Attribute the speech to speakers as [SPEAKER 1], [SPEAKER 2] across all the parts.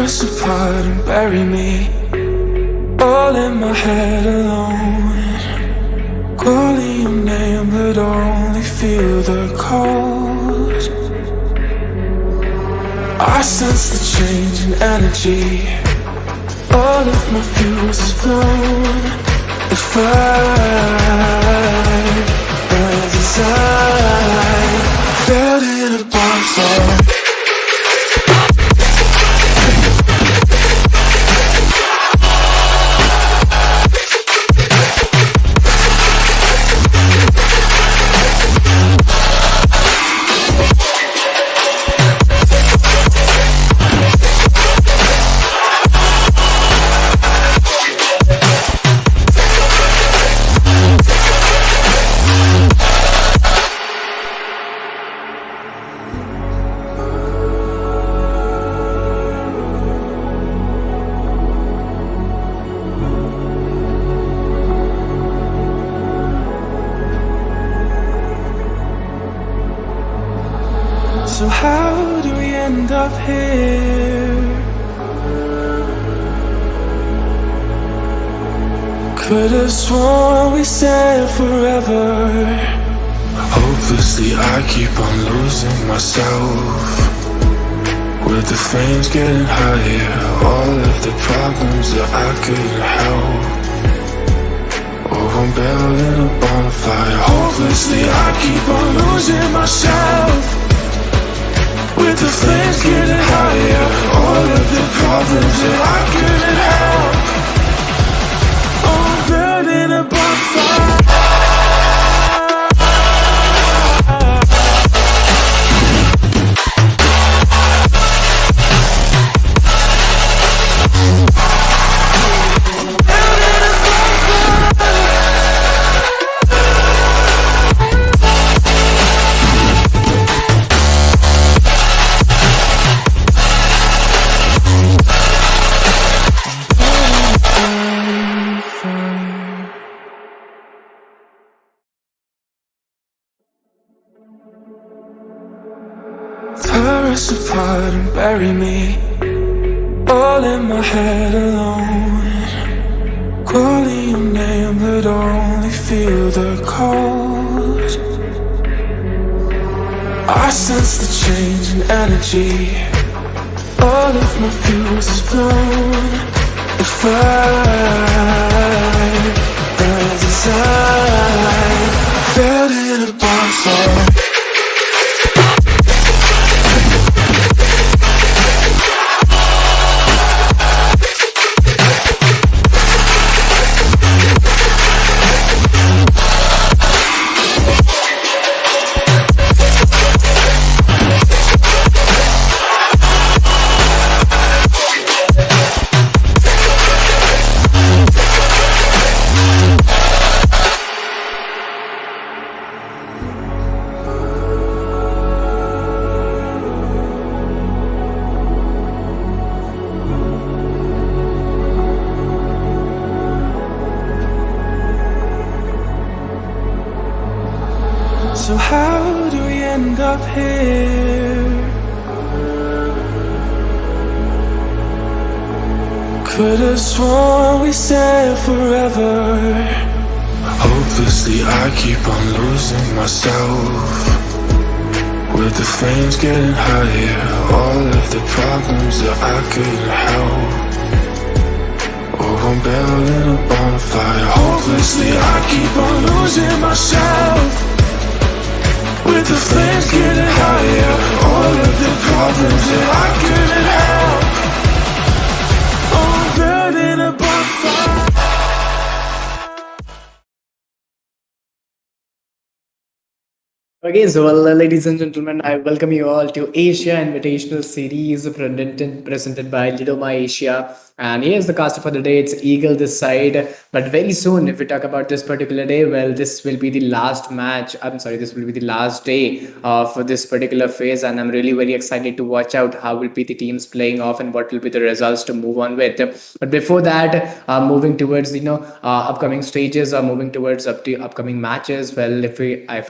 [SPEAKER 1] us apart and bury me all in my head alone, calling your name but only feel the cold. I sense the change in energy, all of my fuse is blown. The fire burns inside, felt in a bonfire. So how do we end up here? Could've sworn we said forever. Hopelessly I keep on losing myself, with the flames getting higher, all of the problems that I couldn't help. Oh, I'm buried in a bonfire. Hopelessly I keep on losing myself, with the flames getting higher, all of the problems that I couldn't help. Oh, I'm buried in a bonfire. Tear us apart and bury me all in my head alone, calling your name but only feel the cold. I sense the change in energy, all of my fuse is blown. The fire burns inside, felt in a bonfire. So how do we end up here? Could've sworn we said forever. Hopelessly I keep on losing myself, with the flames getting higher, all of the problems that I couldn't help. Oh, I'm buried in a bonfire. Hopelessly I keep on losing myself, with the flames getting higher, all of the problems that I couldn't help. Oh, I'm buried in a bonfire.
[SPEAKER 2] Okay, so ladies and gentlemen, I welcome you all to Asia Invitational Series presented by Lidoma Asia. And here's the caster for the day. It's Eagle this side. But very soon, if we talk about this particular day, well, this will be the last match. I'm sorry, this will be the last day for this particular phase, and I'm really very excited to watch out how will be the teams playing off and what will be the results to move on with. But before that, moving towards upcoming stages or moving towards upcoming matches. Well, if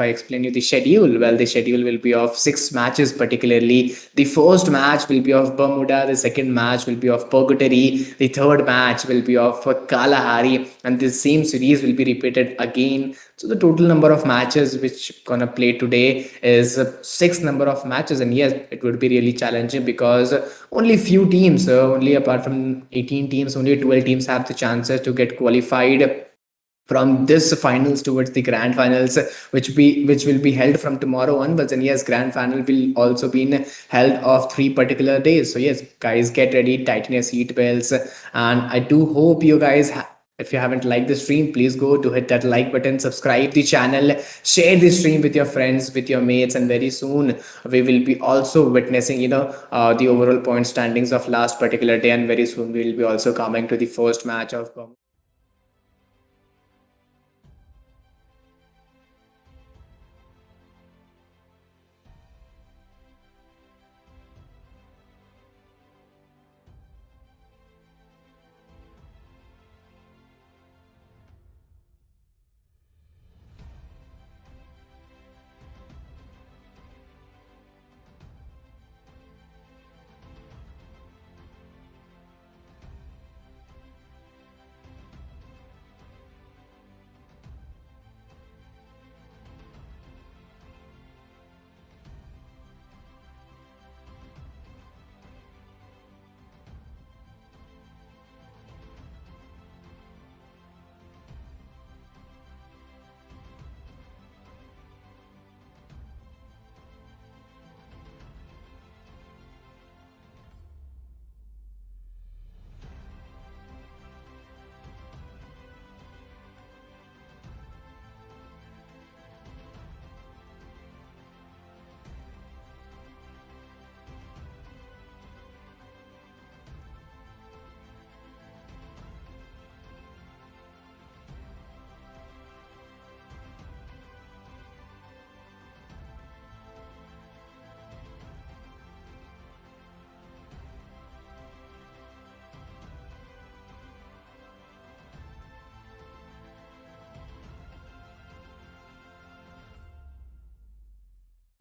[SPEAKER 2] I explain you the schedule, well, the schedule will be of 6 matches. Particularly, the first match will be of Bermuda, the second match will be of Purgatory, the third match will be of Kalahari, and this same series will be repeated again. So the total number of matches which gonna play today is six number of matches, and yes, it would be really challenging because only few teams, only apart from 18 teams, only 12 teams have the chances to get qualified from this finals towards the grand finals, which will be held from tomorrow onwards. And yes, grand final will also be held of 3 particular days. So yes, guys, get ready, tighten your seat belts, and I do hope you guys if you haven't liked the stream, please go to hit that like button, subscribe the channel, share the stream with your friends, with your mates, and very soon we will be also witnessing the overall point standings of last particular day, and very soon we will be also coming to the first match of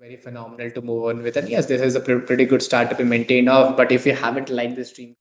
[SPEAKER 2] very phenomenal to move on with. And yes, this is a pretty good start to be maintained off. But if you haven't liked the stream,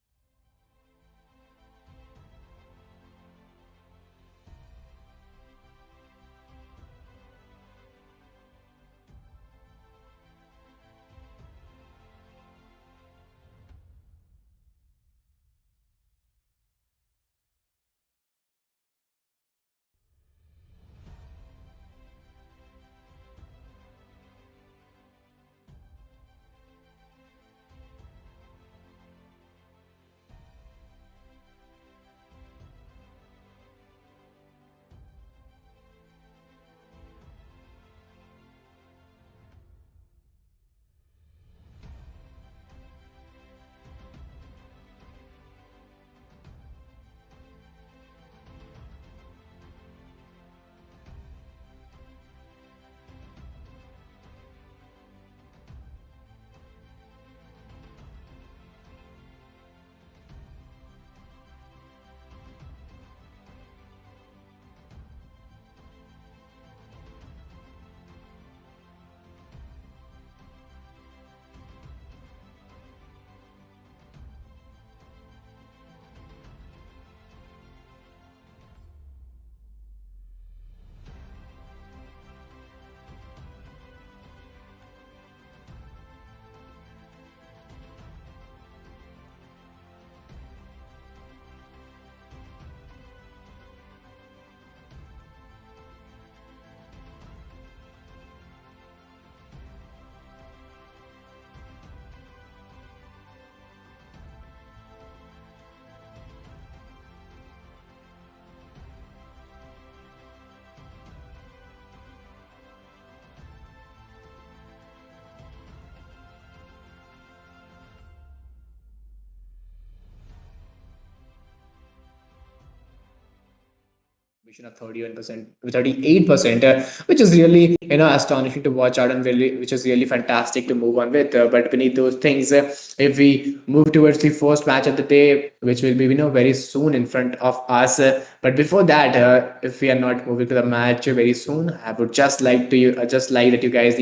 [SPEAKER 2] contribution of 31%, 38%, which is really astonishing to watch out, and really, which is really fantastic to move on with. But beneath those things, if we move towards the first match of the day, which will be very soon in front of us, but before that, if we are not moving to the match very soon, I would just like to just like that you guys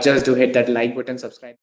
[SPEAKER 2] just do hit that like button, subscribe.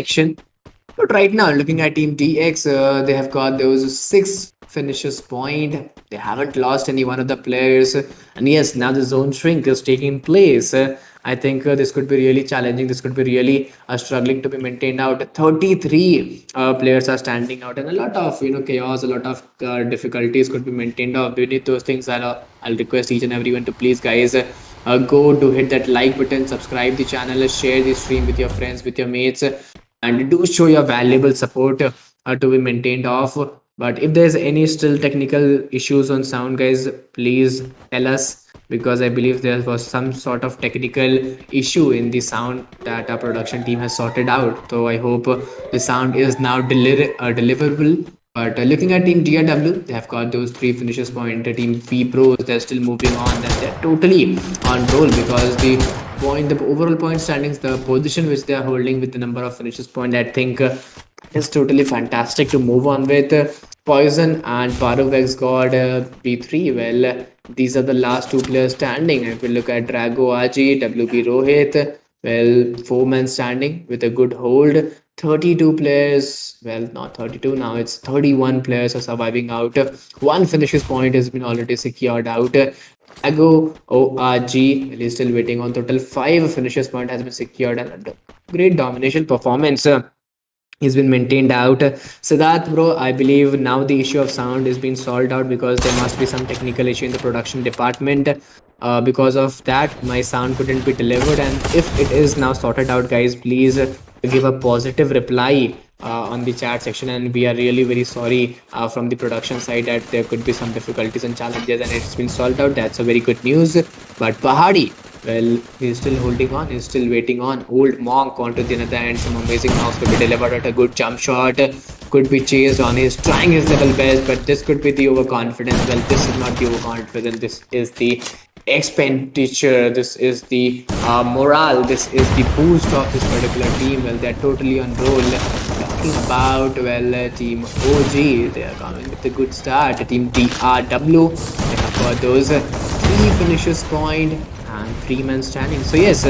[SPEAKER 2] section. But right now, looking at Team DX, they have got those 6 finishes point. They haven't lost any one of the players. And yes, now the zone shrink is taking place. I think this could be really challenging. This could be really struggling to be maintained out. 33 players are standing out, and a lot of chaos, a lot of difficulties could be maintained out. Beneath those things, I'll request each and everyone to please, guys, go to hit that like button, subscribe the channel, share the stream with your friends, with your mates, and do show your valuable support to be maintained off. But if there's any still technical issues on sound, guys, please tell us, because I believe there was some sort of technical issue in the sound that our production team has sorted out. So I hope the sound is now deliverable. But looking at Team DAW, they have got those 3 finishes point. Team WEBROS, they're still moving on, and they're totally on roll, because the overall point standings, the position which they are holding with the number of finishes point, I think is totally fantastic to move on with. Poison and Paruvex got B3. Well, these are the last 2 players standing. If we look at Drago Aji, WB Rohit, well, 4-man standing with a good hold. 32 players, well, not 32 now, it's 31 players are surviving out. 1 finishes point has been already secured out. Drago ORG is still waiting on. Total 5 finishes point has been secured, and a great domination performance has been maintained out. Siddharth, bro, I believe now the issue of sound is being solved out, because there must be some technical issue in the production department. Because of that, my sound couldn't be delivered, and if it is now sorted out, guys, please give a positive reply on the chat section. And we are really very sorry from the production side that there could be some difficulties and challenges, and it's been solved out. That's a very good news. But Pahadi, well, he's still holding on, he's still waiting on. Old Monk onto the other end, some amazing knocks could be delivered at a good jump shot, could be chased on. He's trying his level best, but this could be the overconfidence. Well, this is not the overconfidence, this is the expenditure, this is the morale, this is the boost of this particular team. Well, they're totally on roll. Talking about, well, Team OG, they are coming with a good start. Team DRW, they have got those 3 finishes point and 3-man standing. So yes,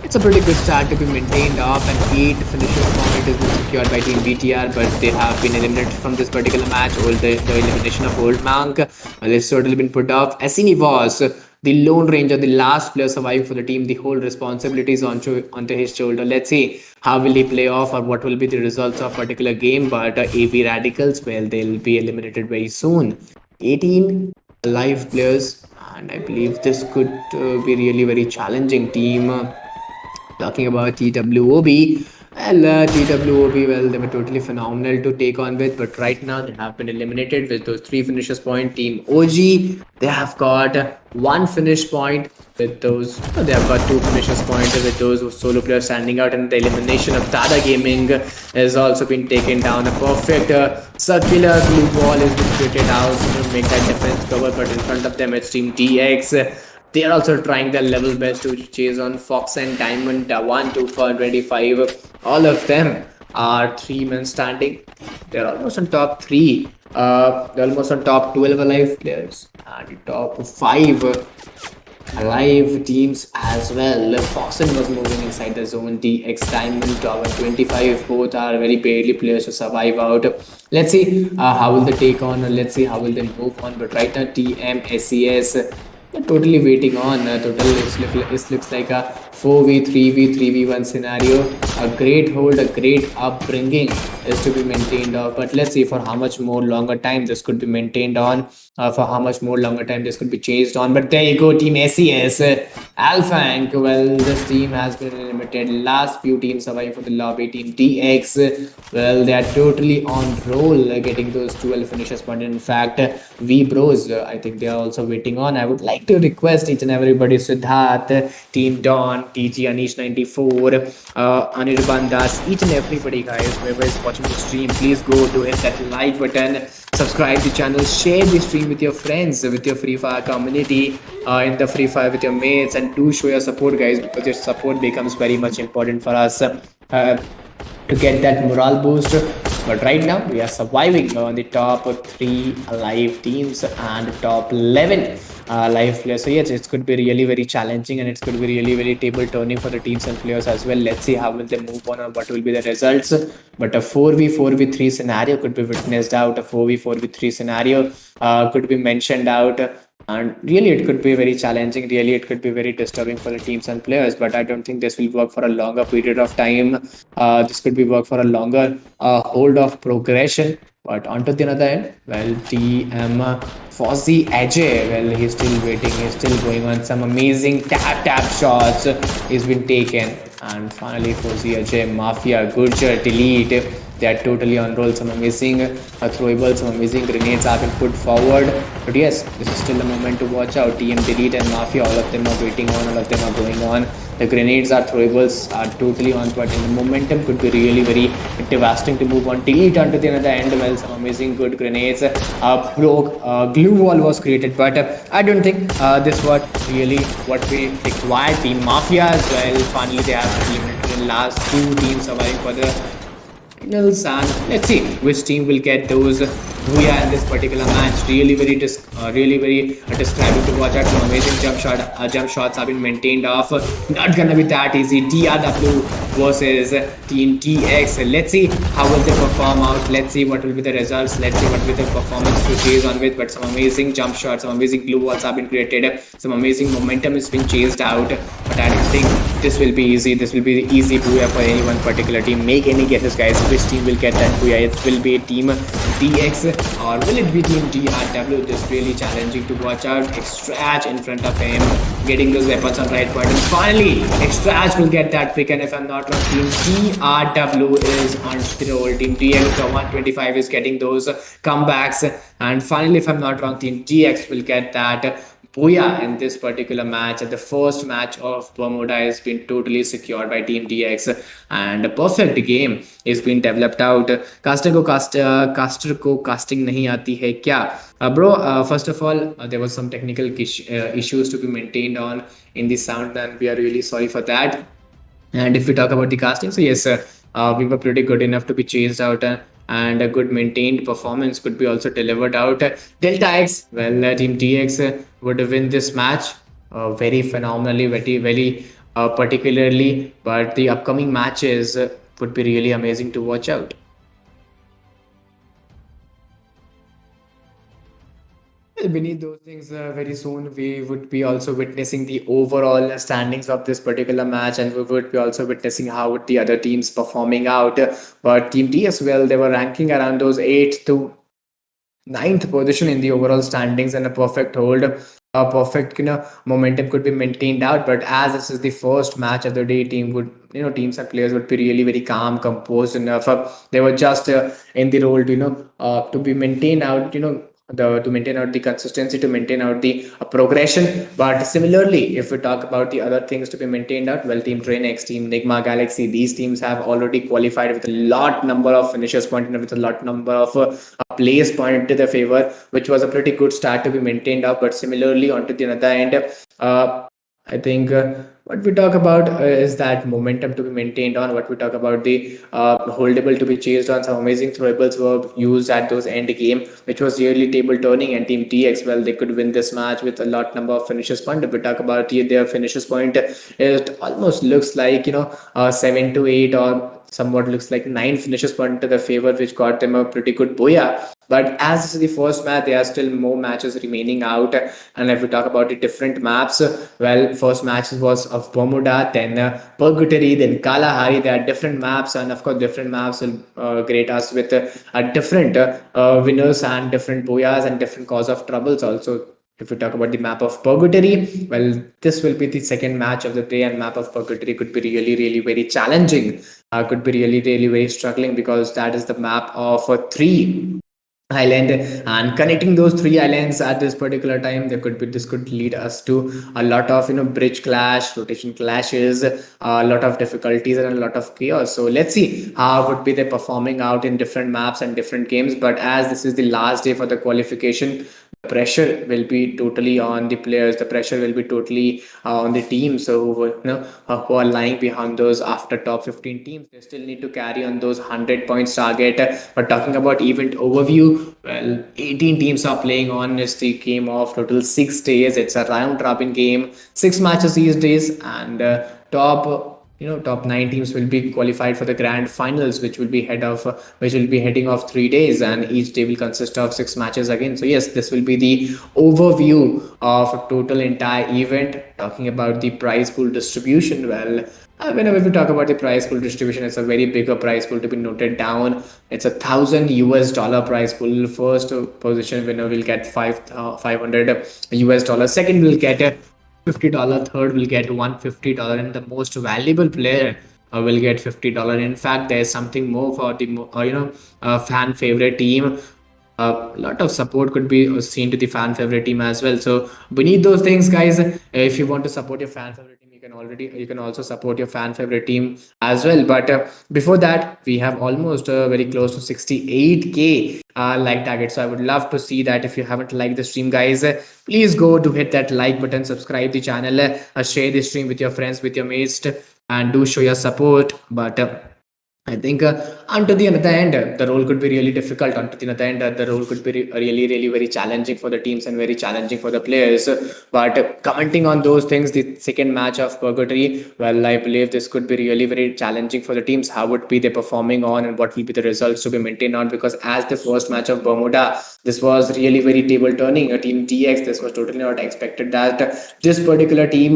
[SPEAKER 2] it's a pretty good start to be maintained off, and 8 finishes point has been secured by Team BTR, but they have been eliminated from this particular match. The elimination of Old Monk, well, it's totally been put off. Asini was the lone ranger, the last player surviving for the team. The whole responsibility is onto his shoulder. Let's see how will he play off, or what will be the results of particular game. But AB Radicals, well, they'll be eliminated very soon. 18 live players, and I believe this could be really very challenging team. Talking about TWOB, well, TWOB, well, they were totally phenomenal to take on with, but right now they have been eliminated with those 3 finishes point. Team OG, they have got 1 finish point with those. They have got 2 finishes point with those solo players standing out, and the elimination of DADA Gaming has also been taken down. A perfect circular blue ball has been created out to make that defense cover, but in front of them it's Team DX. They are also trying their level best to chase on Fox and Diamond 1, 2, 4, 25. All of them are 3-men standing. They're almost on top 3. They're almost on top 12 alive players, and top 5 alive teams as well. Foxen was moving inside the zone. DX Diamond, Tower 25, both are very barely players to survive out. Let's see how will they take on, let's see how will they move on. But right now, TM, SES, they're totally waiting on. It looks like a 4v3v3v1 scenario. A great hold, a great upbringing is to be maintained on. But let's see for how much more longer time this could be maintained on. For how much more longer time this could be chased on. But there you go, Team SES. ALFAINK, well, this team has been eliminated. Last few teams surviving for the lobby. Team DX, well, they are totally on roll, getting those 12 finishes point. In fact, WEBROS, I think they are also waiting on. I would like to request each and everybody, Siddharth, Team Dawn, TG Anish 94, Anirban Das, each and everybody, guys, whoever is watching the stream, please go to hit that like button, subscribe the channel, share the stream with your friends, with your Free Fire community, in the Free Fire with your mates, and do show your support, guys, because your support becomes very much important for us to get that morale boost. But right now we are surviving on the top 3 live teams and top 11 live players. So yes, it could be really very challenging, and it could be really very table turning for the teams and players as well. Let's see how will they move on and what will be the results. But a 4v4v3 scenario could be witnessed out. A 4v4v3 scenario could be mentioned out, and really it could be very challenging. Really it could be very disturbing for the teams and players, but I don't think this will work for a longer period of time. This could be work for a longer hold of progression. But onto the other end, well, TM Fozzy Ajay, well, he's still waiting, he's still going on. Some amazing tap shots he's been taken. And finally Fozzy Ajay, Mafia, Gurjar, delete. They are totally on roll. Some amazing throwables, some amazing grenades have been put forward. But yes, this is still a moment to watch out. TM Delete and Mafia, all of them are waiting on, all of them are going on. The grenades are throwables are totally on point, and the momentum could be really very devastating to move on. Delete onto the other end. Well, some amazing good grenades. Glue wall was created, but I don't think this was really what we required. Team Mafia as well. Finally, they have eliminated the last two teams surviving for the finals, and let's see which team will get those booyah in this particular match. Really very describing to watch out. Some amazing jump shots have been maintained off. Not gonna be that easy. DRW versus Team TX. Let's see how will they perform out. Let's see what will be the results. Let's see what will be the performance to chase on with. But some amazing jump shots, some amazing glue walls have been created. Some amazing momentum has been chased out. But I don't think this will be easy. This will be the easy booyah for any one particular team. Make any guesses, guys. Which team will get that booyah? It will be Team TX or will it be Team DRW? This really challenging to watch out. Extract in front of him, getting those weapons on right point, and finally Extract will get that pick. And if I'm not wrong, Team DRW is on the roll. Team DX, the 125, is getting those comebacks, and finally, if I'm not wrong, Team DX will get that booyah in this particular match. The first match of Bermuda has been totally secured by Team DX, and a perfect game is being developed out. Caster को casting नहीं आती है क्या? Bro, first of all, there was some technical issues to be maintained on in the sound, and we are really sorry for that. And if we talk about the casting, so yes, we were pretty good enough to be chased out. And a good maintained performance could be also delivered out. Delta X, well, Team TX would win this match very phenomenally, very particularly, but the upcoming matches would be really amazing to watch out. Beneath those things, very soon we would be also witnessing the overall standings of this particular match, and we would be also witnessing how the other teams performing out. But Team T as well, they were ranking around those 8th to 9th position in the overall standings, and a perfect hold, a perfect momentum could be maintained out. But as this is the first match of the day, teams and players would be really very calm, composed enough. They were just in the role to be maintained out, to maintain out the consistency, to maintain out the progression. But similarly, if we talk about the other things to be maintained out, well, Team TrainX, Team Nigma Galaxy, these teams have already qualified with a lot number of finishers point and with a lot number of plays point to their favor, which was a pretty good start to be maintained up. But similarly, onto the other end, I think what we talk about is that momentum to be maintained on. What we talk about the holdable to be chased on. Some amazing throwables were used at those end game, which was really table turning. And Team TX, well, they could win this match with a lot number of finishers point. If we talk about their finishers point, it almost looks like 7 to 8 or somewhat looks like 9 finishes point to their favor, which got them a pretty good booyah. But as this is the first match, there are still more matches remaining out. And if we talk about the different maps, well, first match was of Bermuda, then Purgatory, then Kalahari. There are different maps, and of course different maps will greet us with different winners and different booyahs and different cause of troubles also. If we talk about the map of Purgatory, well, this will be the second match of the day, and map of Purgatory could be really very challenging. Could be really very struggling, because that is the map of 3 island, and connecting those 3 islands at this particular time, this could lead us to a lot of bridge clash, rotation clashes, a lot of difficulties, and a lot of chaos. So let's see how would be they performing out in different maps and different games. But as this is the last day for the qualification, pressure will be totally on the players. The pressure will be totally on the teams. So who are lying behind those after top 15 teams, they still need to carry on those 100 points target. But talking about event overview, well, 18 teams are playing on. It's the game of total 6 days. It's a round robin game, 6 matches these days, and top 9 teams will be qualified for the grand finals, which will be heading off 3 days, and each day will consist of 6 matches again. So yes, this will be the overview of total entire event. Talking about the prize pool distribution, well, whenever we talk about the prize pool distribution, it's a very bigger prize pool to be noted down. It's $1,000 prize pool. First position winner will get 500 US dollars. Second will get $50. Third will get $150, and the most valuable player will get $50. In fact, there's something more for the fan favorite team. A lot of support could be seen to the fan favorite team as well. So beneath those things, guys, if you want to support your fan favorite team, you can also support your fan favorite team as well. But before that, we have almost very close to 68k like target. So I would love to see that. If you haven't liked the stream, guys, please go to hit that like button, subscribe the channel, share the stream with your friends, with your mates, and do show your support. But I think unto the other end, the role could be really difficult. Unto the other end, the role could be really, really very challenging for the teams and very challenging for the players. But commenting on those things, the second match of Purgatory, well, I believe this could be really very challenging for the teams. How would be they performing on, and what will be the results to be maintained on? Because as the first match of Bermuda, this was really very table turning. A team TX, this was totally not expected that this particular team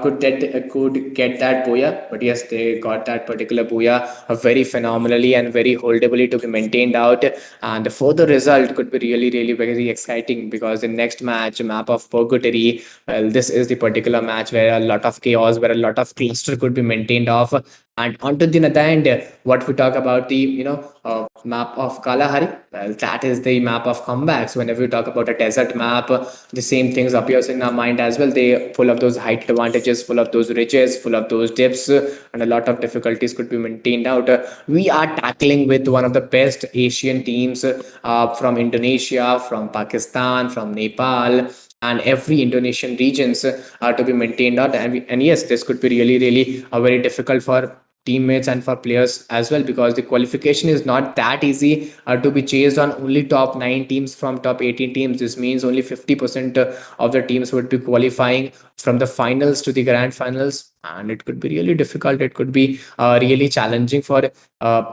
[SPEAKER 2] could get that booyah. But yes, they got that particular booyah very phenomenally and very holdably to be maintained out. And the further result could be really, really very exciting, because the next match, map of Purgatory, well, this is the particular match where a lot of chaos, where a lot of cluster could be maintained off. And onto the other end, what we talk about the map of Kalahari, well, that is the map of comebacks. Whenever we talk about a desert map, the same things appears in our mind as well. They full of those height advantages, full of those ridges, full of those dips, and a lot of difficulties could be maintained out. We are tackling with one of the best Asian teams from Indonesia, from Pakistan, from Nepal, and every Indonesian regions to be maintained out. And yes, this could be really, really very difficult for teammates and for players as well, because the qualification is not that easy to be chased on only top 9 teams from top 18 teams. This means only 50% of the teams would be qualifying from the finals to the grand finals, and it could be really difficult. It could be really challenging for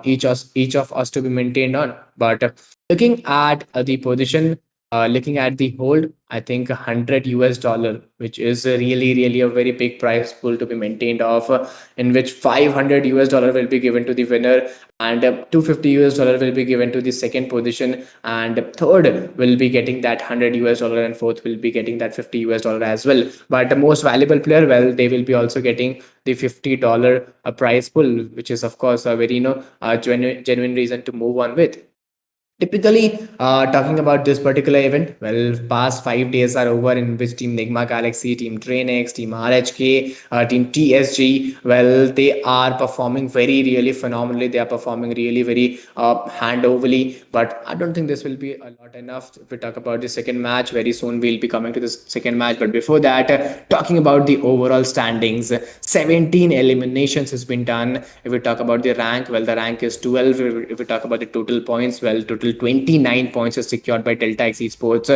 [SPEAKER 2] each of us to be maintained on. But looking at the position, looking at the hold, I think $100, which is really, really a very big prize pool to be maintained off, in which $500 will be given to the winner, and $250 will be given to the second position, and third will be getting that $100, and fourth will be getting that $50 as well. But the most valuable player, well, they will be also getting the $50 prize pool, which is of course a very genuine reason to move on with. Typically, talking about this particular event, well, past 5 days are over, in which Team Nigma Galaxy, Team TrainX, Team RHK, Team TSG, well, they are performing very, really phenomenally. They are performing really very hand-overly. But I don't think this will be a lot enough. If we talk about the second match, very soon we'll be coming to this second match. But before that, talking about the overall standings, 17 eliminations has been done. If we talk about the rank, well, the rank is 12. If we talk about the total points, well, total 29 points is secured by Delta X Esports.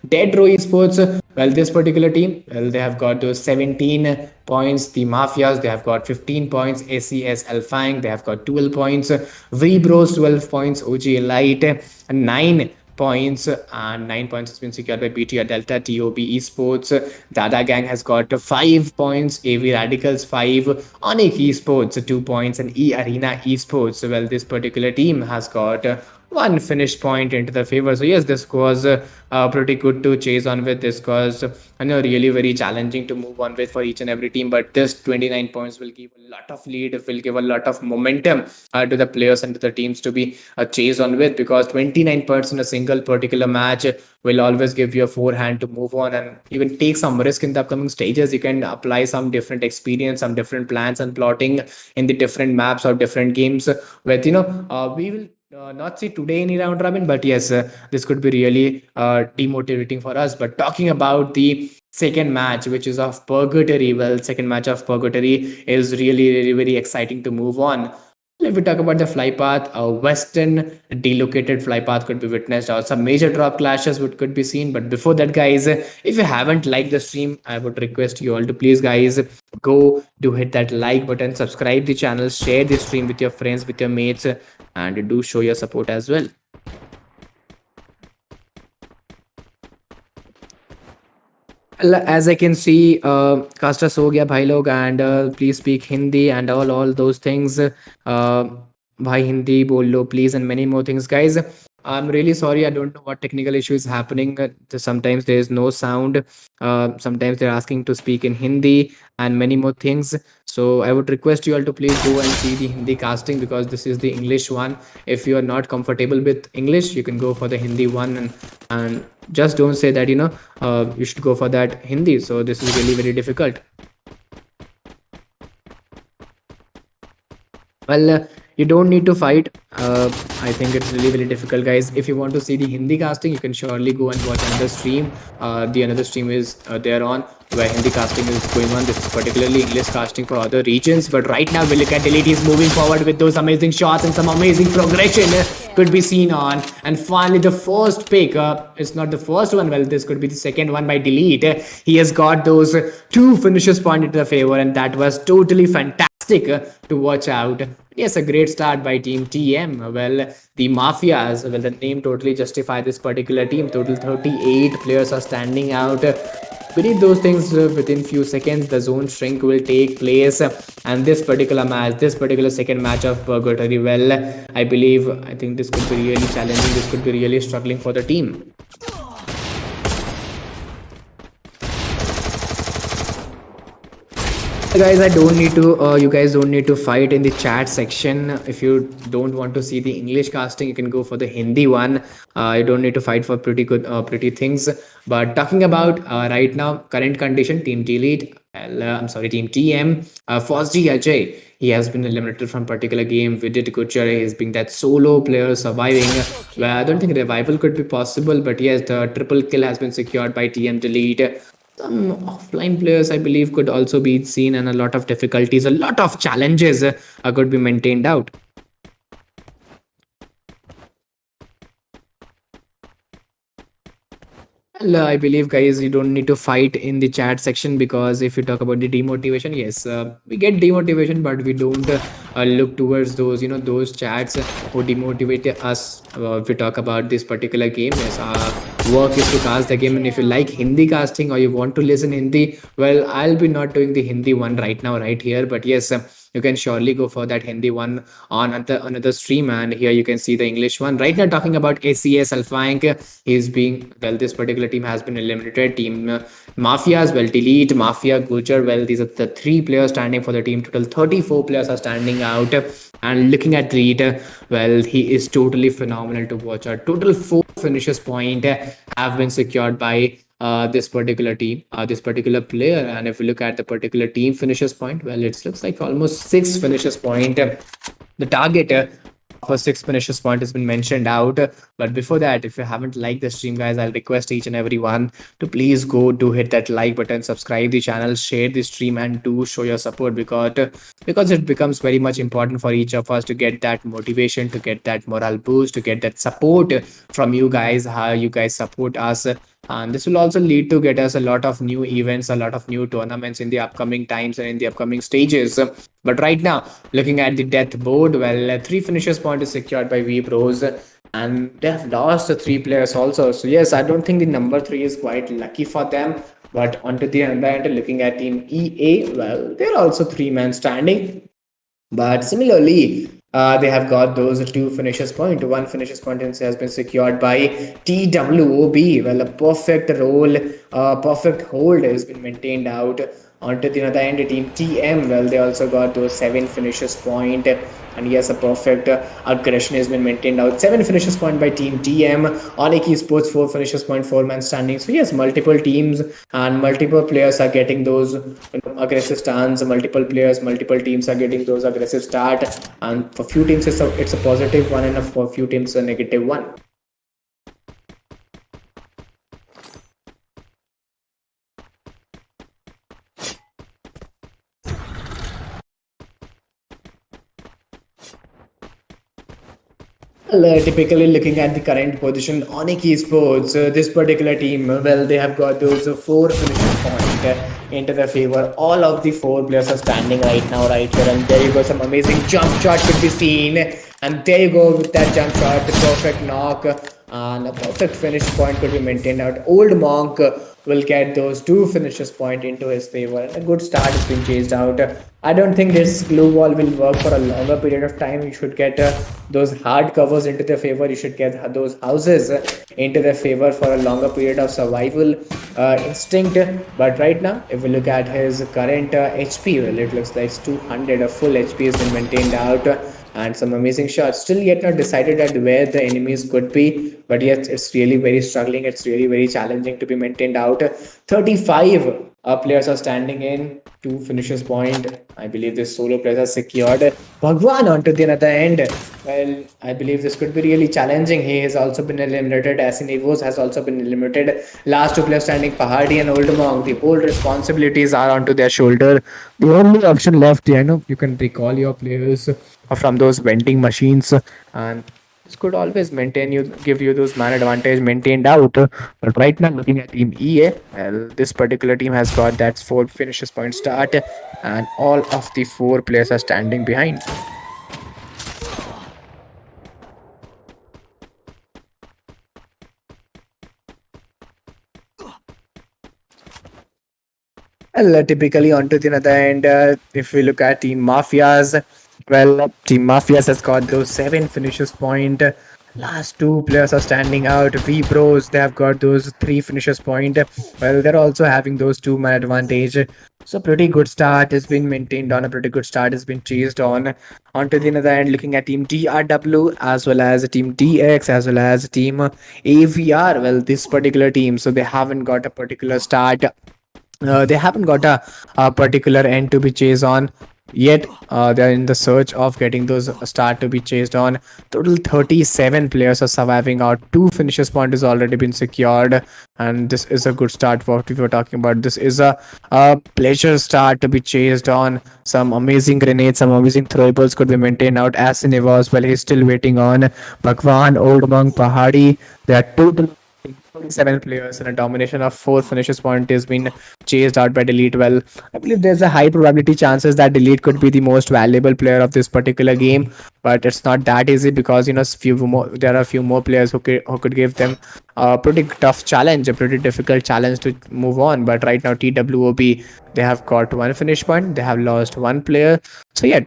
[SPEAKER 2] DEADROW Esports, well, this particular team, well, they have got those 17 points. The Mafias, they have got 15 points. SES ALFAINK, they have got 12 points. WEBROS, 12 points. OG Elite, 9 points, and 9 points has been secured by BTR Delta. TWOB Esports, DADA Gang has got 5 points. AV Radicals 5, ONIC Esports 2 points, and E Arena Esports, well, this particular team has got 1 finish point into the favor. So yes, this was pretty good to chase on with. This was really very challenging to move on with for each and every team. But this 29 points will give a lot of lead, will give a lot of momentum to the players and to the teams to be chased on with, because 29 points in a single particular match will always give you a forehand to move on, and you can take some risk in the upcoming stages. You can apply some different experience, some different plans and plotting in the different maps or different games with we will not see today in round robin, but yes, this could be really demotivating for us. But talking about the second match, which is of purgatory, well, second match of purgatory is really, really very exciting to move on. If we talk about the fly path, a western delocated fly path could be witnessed, or some major drop clashes would could be seen. But before that, guys, if you haven't liked the stream, I would request you all to please, guys, go do hit that like button, subscribe the channel, share the stream with your friends, with your mates, and do show your support as well. Well, as I can see, Castas ho gaya bhai log, and please speak Hindi and all those things. Bhai Hindi bol lo please, and many more things, guys. I'm really sorry. I don't know what technical issue is happening. Sometimes there is no sound. Sometimes they're asking to speak in Hindi and many more things. So I would request you all to please go and see the Hindi casting, because this is the English one. If you are not comfortable with English, you can go for the Hindi one, and just don't say that you should go for that Hindi. So this is really very difficult. Well, you don't need to fight. I think it's really very difficult, guys. If you want to see the Hindi casting, you can surely go and watch another stream. The another stream is there on where Hindi casting is going on. This is particularly English casting for other regions. But right now, we look at Elite is moving forward with those amazing shots, and some amazing progression could be seen on. And finally, the first pick, it's not the first one. Well, this could be the second one by Delete. He has got those two finishes pointed to the favor, and that was totally fantastic to watch out. Yes, a great start by Team TM. Well, the Mafias, well, the name totally justify this particular team. Total 38 players are standing out. Beneath those things, within few seconds, the zone shrink will take place. And this particular match, this particular second match of Purgatory, well, I think this could be really challenging. This could be really struggling for the team. Guys, I don't need to you guys don't need to fight in the chat section. If you don't want to see the English casting, you can go for the Hindi one. You don't need to fight for pretty good pretty things. But talking about right now current condition, Team Delete, I'm sorry, Team TM, Fosji Ajay, he has been eliminated from particular game. Vidit Kuchar has been that solo player surviving. Well, I don't think revival could be possible, but yes, the triple kill has been secured by TM Delete. Some offline players, I believe, could also be seen, and a lot of difficulties, a lot of challenges could be maintained out. Well, I believe, guys, you don't need to fight in the chat section, because if you talk about the demotivation, yes, we get demotivation, but we don't look towards those, those chats who demotivate us. If we talk about this particular game, yes, our work is to cast the game, and if you like Hindi casting or you want to listen Hindi, well, I'll be not doing the Hindi one right now, right here, but yes. You can surely go for that Hindi one on another stream, and here you can see the English one. Right now, talking about SES ALFAINK, is being, well, this particular team has been eliminated. Team Mafias, well, Delete, Mafia, Gujar, well, these are the three players standing for the team. Total 34 players are standing out. And looking at Delete, well, he is totally phenomenal to watch. Our total 4 finishes point have been secured by this particular team, this particular player. And if we look at the particular team finishes point, well, it looks like almost 6 finishes point. The target for 6 finishes point has been mentioned out. But before that, if you haven't liked the stream, guys, I'll request each and every one to please go do hit that like button, subscribe the channel, share the stream, and do show your support, because it becomes very much important for each of us to get that motivation, to get that morale boost, to get that support from you guys, how you guys support us. And this will also lead to get us a lot of new events, a lot of new tournaments in the upcoming times and in the upcoming stages. But right now, looking at the death board, well, 3 finishes point is secured by WEBROS, and they have lost 3 players also. So yes, I don't think the number 3 is quite lucky for them. But onto the other end, looking at Team EA, well, they're also 3 men standing. But similarly, they have got those 2 finishes point. 1 finishes point has been secured by TWOB. Well, a perfect roll, perfect hold has been maintained out. Onto the other end, Team TM, well, they also got those 7 finishes point. And yes, a perfect aggression has been maintained out. 7 finishes point by Team TM. ONIC Esports 4 finishes point, 4-man standing. So yes, multiple teams and multiple players are getting those aggressive stands. Multiple players, multiple teams are getting those aggressive start. And for few teams, it's a positive one, and for few teams, a negative one. Well, typically looking at the current position on Esports, this particular team, well, they have got those 4 finishes point into their favor. All of the 4 players are standing right now, right here, and there you go. Some amazing jump shot could be seen, and there you go with that jump shot, the perfect knock, and a perfect finish point could be maintained out. Old Monk will get those 2 finishes point into his favor, and a good start has been chased out. I don't think this glue wall will work for a longer period of time. You should get those hard covers into their favor. You should get those houses into their favor for a longer period of survival instinct. But right now, if we look at his current HP, well, it looks like 200. A full HP has been maintained out, and some amazing shots. Still yet not decided at where the enemies could be, but yes, it's really very struggling. It's really very challenging to be maintained out. 35 players are standing in, 2 finishes point. I believe this solo player has secured. Bhagwan onto the other end. Well, I believe this could be really challenging. He has also been eliminated. Asinivos has also been eliminated. Last 2 players standing, Pahadi and Old Monk. The whole responsibilities are onto their shoulder. The only option left, you can recall your players from those vending machines, and this could always give you those man advantage maintained out. But right now, looking at Team EA, well, this particular team has got that 4 finishes point start, and all of the 4 players are standing behind. Well, typically onto the other end, if we look at Team Mafias, well, Team Mafias has got those 7 finishes point. Last 2 players are standing out. WEBROS, they have got those 3 finishes point. Well, they're also having those 2-man advantage. So pretty good start has been maintained on. A pretty good start has been chased on. Onto the other end, looking at Team DRW as well as Team DX as well as Team AVR. Well, this particular team, so they haven't got a particular start, they haven't got a particular end to be chased on yet. They're in the search of getting those start to be chased on. Total 37 players are surviving out. 2 finishes point has already been secured, and this is a good start. What we were talking about, this is a pleasure start to be chased on. Some amazing grenades, some amazing throwables could be maintained out. As in was, well, he's still waiting on Bhagwan, Old Monk, Pahadi. There are total 47 players, and a domination of 4 finishes point has been chased out by Delete. Well, I believe there's a high probability chances that Delete could be the most valuable player of this particular game, but it's not that easy because there are a few more players who could give them a pretty tough challenge, a pretty difficult challenge to move on. But right now, TWOB, they have got 1 finish point. They have lost 1 player. So yeah,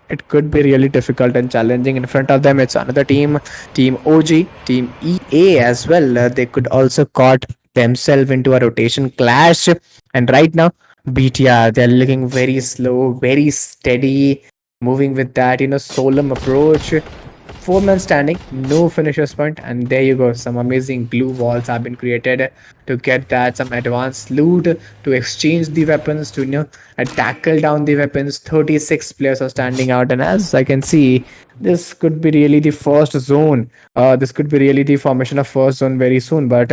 [SPEAKER 2] it could be really difficult and challenging. In front of them, it's another team, Team OG, Team EA as well. They could also caught themselves into a rotation clash. And right now, BTR, they're looking very slow, very steady, moving with that, solemn approach. 4-man standing, no finishers point, and there you go. Some amazing glue walls have been created to get that, some advanced loot to exchange the weapons, to tackle down the weapons. 36 players are standing out, and as I can see, this could be really the first zone. This could be really the formation of first zone very soon, but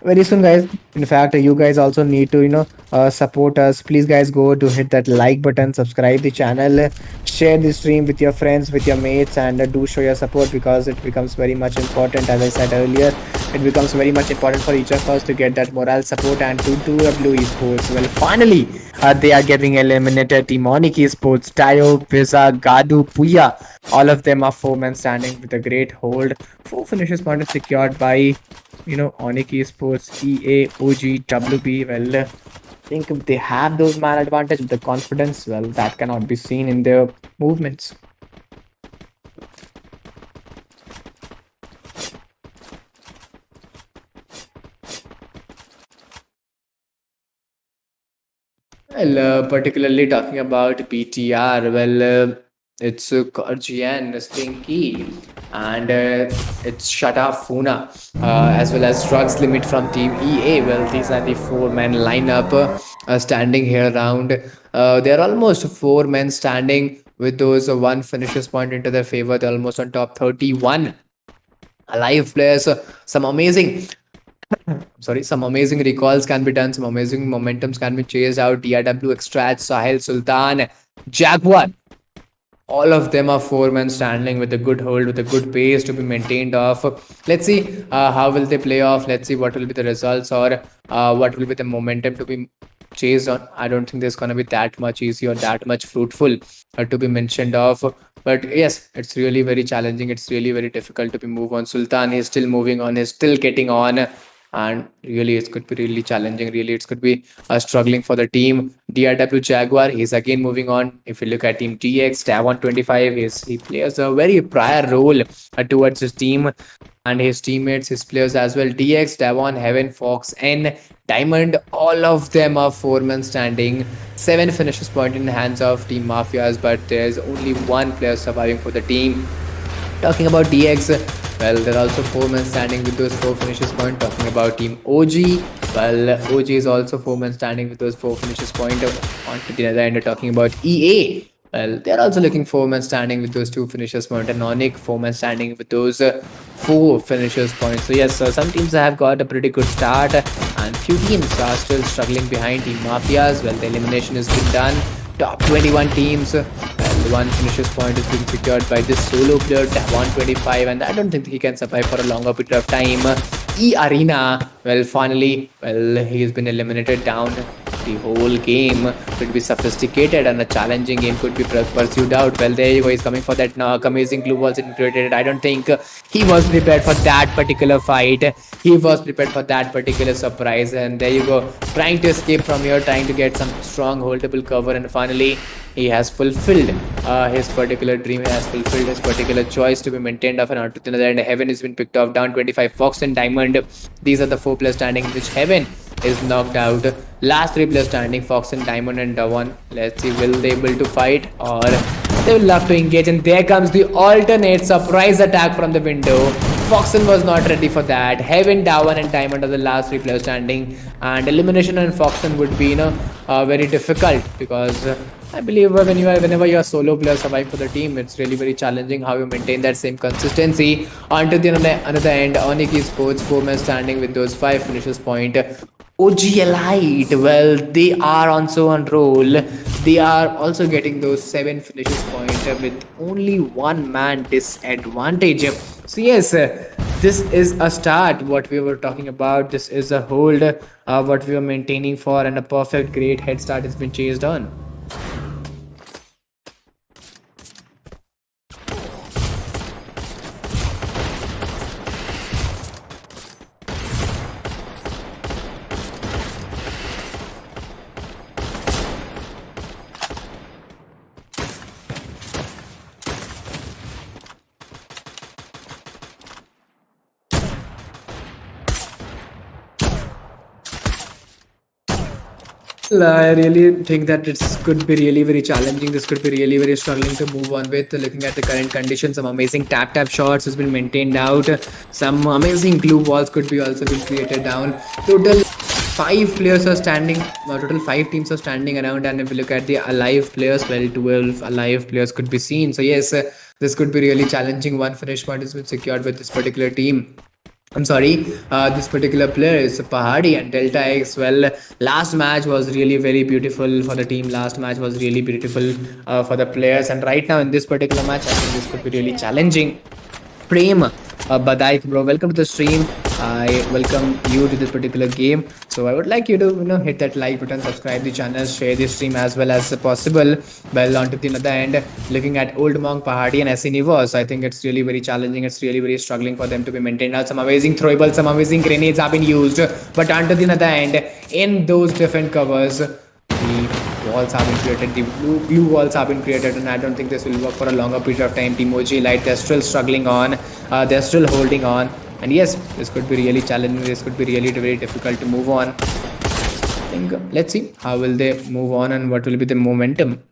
[SPEAKER 2] very soon, guys. In fact, you guys also need to support us. Please, guys, go to hit that like button, subscribe the channel, share the stream with your friends, with your mates, and do show your support, because it becomes very much important. As I said earlier, it becomes very much important for each of us to get that morale support and to do WE Esports. Well, finally, they are getting eliminated. Team ONIC Esports, Tayo, Pizza, Gadu, Puya, all of them are 4-man standing with a great hold. 4 finishes point is secured by ONIC Esports, EA, OG, WB. Well, I think if they have those man advantage, the confidence, well, that cannot be seen in their movements. Well, particularly talking about BTR, well, it's Korjian, Stinky, and it's Shata Funa, as well as Drugs Limit from Team EA. Well, these are the four-man lineup standing here around. There are almost four men standing with those one finishes point into their favor. They're almost on top 31 alive players. Some amazing, some amazing recalls can be done. Some amazing momentums can be chased out. DRW, Extract, Sahil, Sultan, Jaguar. All of them are four men standing with a good hold, with a good pace to be maintained off. Let's see how will they play off. Let's see what will be the results, or what will be the momentum to be chased on. I don't think there's going to be that much easy or that much fruitful to be mentioned of. But yes, it's really very challenging. It's really very difficult to be move on. Sultan is still moving on. He's still getting on, and really it could be really challenging. Really it could be struggling for the team. DRW Jaguar, he's again moving on. If you look at Team TX, Tavon 25, he plays a very prior role towards his team and his teammates, his players as well. DX, Tavon, Heaven, Fox, and Diamond, all of them are four men standing. 7 finishes point in the hands of Team Mafias, but there's only one player surviving for the team. Talking about DX, well, there are also 4 men standing with those 4 finishes point. Talking about Team OG, well, OG is also 4 men standing with those 4 finishes point. On to the other end, talking about EA, well, they're also looking 4 men standing with those 2 finishes point, and ONIC 4 men standing with those 4 finishers points. So yes, some teams have got a pretty good start, and few teams are still struggling behind Team Mafias. Well, the elimination has been done. Top 21 teams, and one finishes point is being secured by this solo player, 125, and I don't think he can survive for a longer period of time. E Arena, well, finally, well, he's been eliminated down. The whole game could be sophisticated and a challenging game could be pursued out. Well, there you go. He's coming for that amazing blue balls integrated. I don't think he was prepared for that particular fight. He was prepared for that particular surprise. And there you go. Trying to escape from here, trying to get some strong holdable cover. And finally, he has fulfilled his particular dream. He has fulfilled his particular choice to be maintained off and out to another. And Heaven has been picked off down 25. Fox and Diamond. These are the 4 players standing, which Heaven is knocked out. Last 3 players standing, Fox and Diamond and Dawan. Let's see, will they able to fight, or they will love to engage. And there comes the alternate surprise attack from the window. Foxen was not ready for that. Heaven, Dawan and Diamond are the last 3 players standing, and elimination on Foxen would be very difficult, because I believe whenever you're a solo player survive for the team, it's really very challenging how you maintain that same consistency. Onto the another end, ONIC Esports 4 men standing with those 5 finishes point. OG Elite, well, they are also on roll. They are also getting those 7 finishes point with only 1 man disadvantage. So yes, this is a start what we were talking about. This is a hold what we were maintaining for, and a perfect great head start has been chased on. I really think that this could be really very challenging. This could be really very struggling to move on with. Looking at the current conditions, some amazing tap shots has been maintained out. Some amazing glue walls could be also been created down. Total 5 players are standing. Total 5 teams are standing around. And if you look at the alive players, well, 12 alive players could be seen. So yes, this could be really challenging. 1 finish point has been secured with this particular team. I'm sorry, this particular player is Pahadi and Delta X. Well, last match was really very beautiful for the team. Last match was really beautiful for the players. And right now in this particular match, I think this could be really challenging. Prem, Badaik bro, welcome to the stream. I welcome you to this particular game. So I would like you to hit that like button, subscribe the channel, share the stream as well as possible. Well, on to the other end, looking at Old Monk, Pahadi and SE Nivas, I think it's really very challenging. It's really very struggling for them to be maintained out. Some amazing throwables, some amazing grenades have been used, but on to the other end, in those different covers, the walls have been created, the blue walls have been created, and I don't think this will work for a longer period of time. Team OG Light, they're still struggling on, they're still holding on. And yes, this could be really challenging. This could be really very difficult to move on. I think let's see how will they move on and what will be the momentum.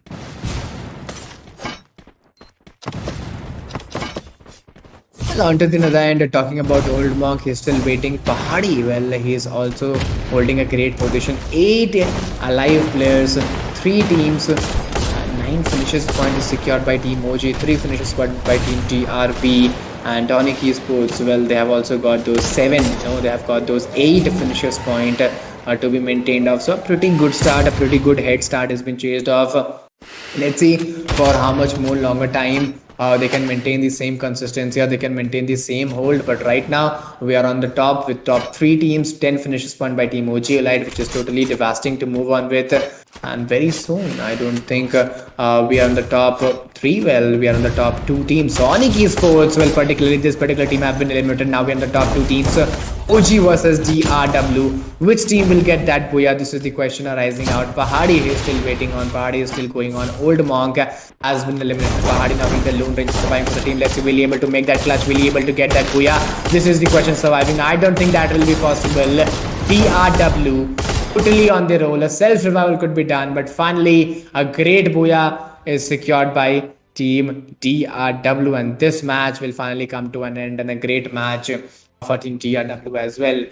[SPEAKER 2] On to the other end, talking about Old Monk, he's still waiting. Pahadi, well, he's also holding a great position. 8 alive players, 3 teams, 9 finishes point is secured by Team OG, 3 finishes point by Team TRV and ONIC Esports. Well, they have also got those 7, no, they have got those 8 finishes point to be maintained off. So, a pretty good start, a pretty good head start has been chased off. Let's see for how much more longer time they can maintain the same consistency or they can maintain the same hold. But right now we are on the top with top 3 teams, 10 finishes point by Team OG Elite, which is totally devastating to move on with. And very soon, I don't think we are on the top 3. Well, we are on the top 2 teams. So ONIC Esports, well, particularly this particular team have been eliminated. Now we are on the top 2 teams. OG versus DRW. Which team will get that booyah? This is the question arising out. Pahadi is still waiting on. Pahadi is still going on. Old Monk has been eliminated. Pahadi now being the lone ranger surviving for the team. Let's see, will he able to make that clutch? Will he able to get that booyah? This is the question surviving. I don't think that will be possible. DRW totally on the roll. A self revival could be done, but finally a great booyah is secured by Team DRW, and this match will finally come to an end, and a great match for Team DRW as well.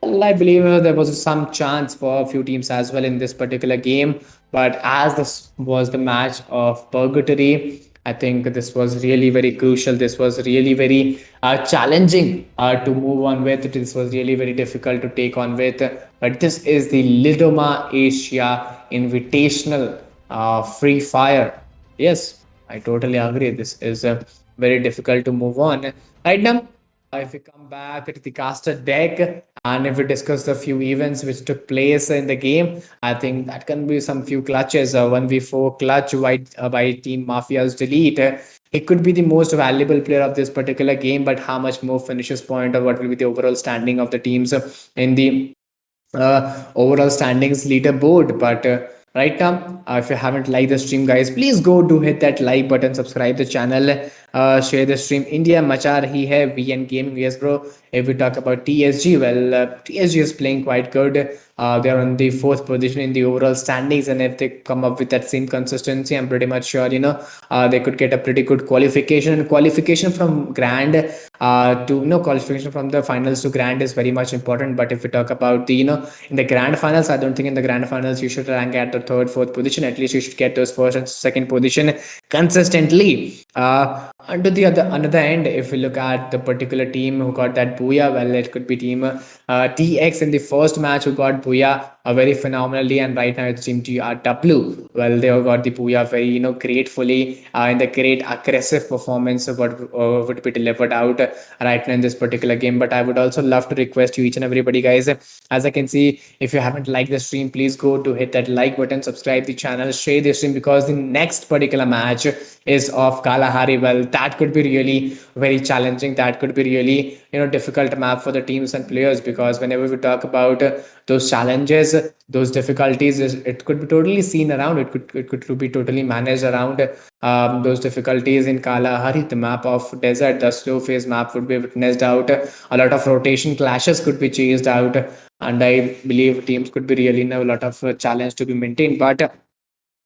[SPEAKER 2] Well, I believe there was some chance for a few teams as well in this particular game, but as this was the match of purgatory, I think this was really very crucial. This was really very challenging to move on with. This was really very difficult to take on with. But this is the Lidoma Asia Invitational Free Fire. Yes, I totally agree. This is very difficult to move on. Right now, if we come back to the caster deck and if we discuss a few events which took place in the game, I think that can be some few clutches. 1v4 clutch by Team Mafias Delete. It could be the most valuable player of this particular game, but how much more finishes point or what will be the overall standing of the teams in the overall standings leaderboard? But right now, if you haven't liked the stream, guys, please go to hit that like button, subscribe the channel, share the stream. India machar hi hai VN Gaming. Yes bro, if we talk about TSG, well, TSG is playing quite good. They are on the 4th position in the overall standings, and if they come up with that same consistency, I'm pretty much sure they could get a pretty good qualification. And qualification from grand to qualification from the finals to grand is very much important. But if we talk about the in the grand finals, I don't think in the grand finals you should rank at the 3rd, 4th position. At least you should get those 1st and 2nd position consistently. Under the another end, if we look at the particular team who got that booyah, well, it could be Team TX in the first match who got booyah very phenomenally, and right now it's Team TRW. Well, they got the booyah very gratefully in the great aggressive performance of what would be delivered out right now in this particular game. But I would also love to request you each and everybody, guys, as I can see, if you haven't liked the stream, please go to hit that like button, subscribe the channel, share the stream, because the next particular match is of Kalahari. Well, that could be really very challenging. That could be really difficult map for the teams and players, because whenever we talk about those challenges, those difficulties, it could be totally seen around. It could be totally managed around those difficulties in Kalahari, the map of desert, the slow phase map would be witnessed out. A lot of rotation clashes could be chased out, and I believe teams could be really a lot of challenge to be maintained. But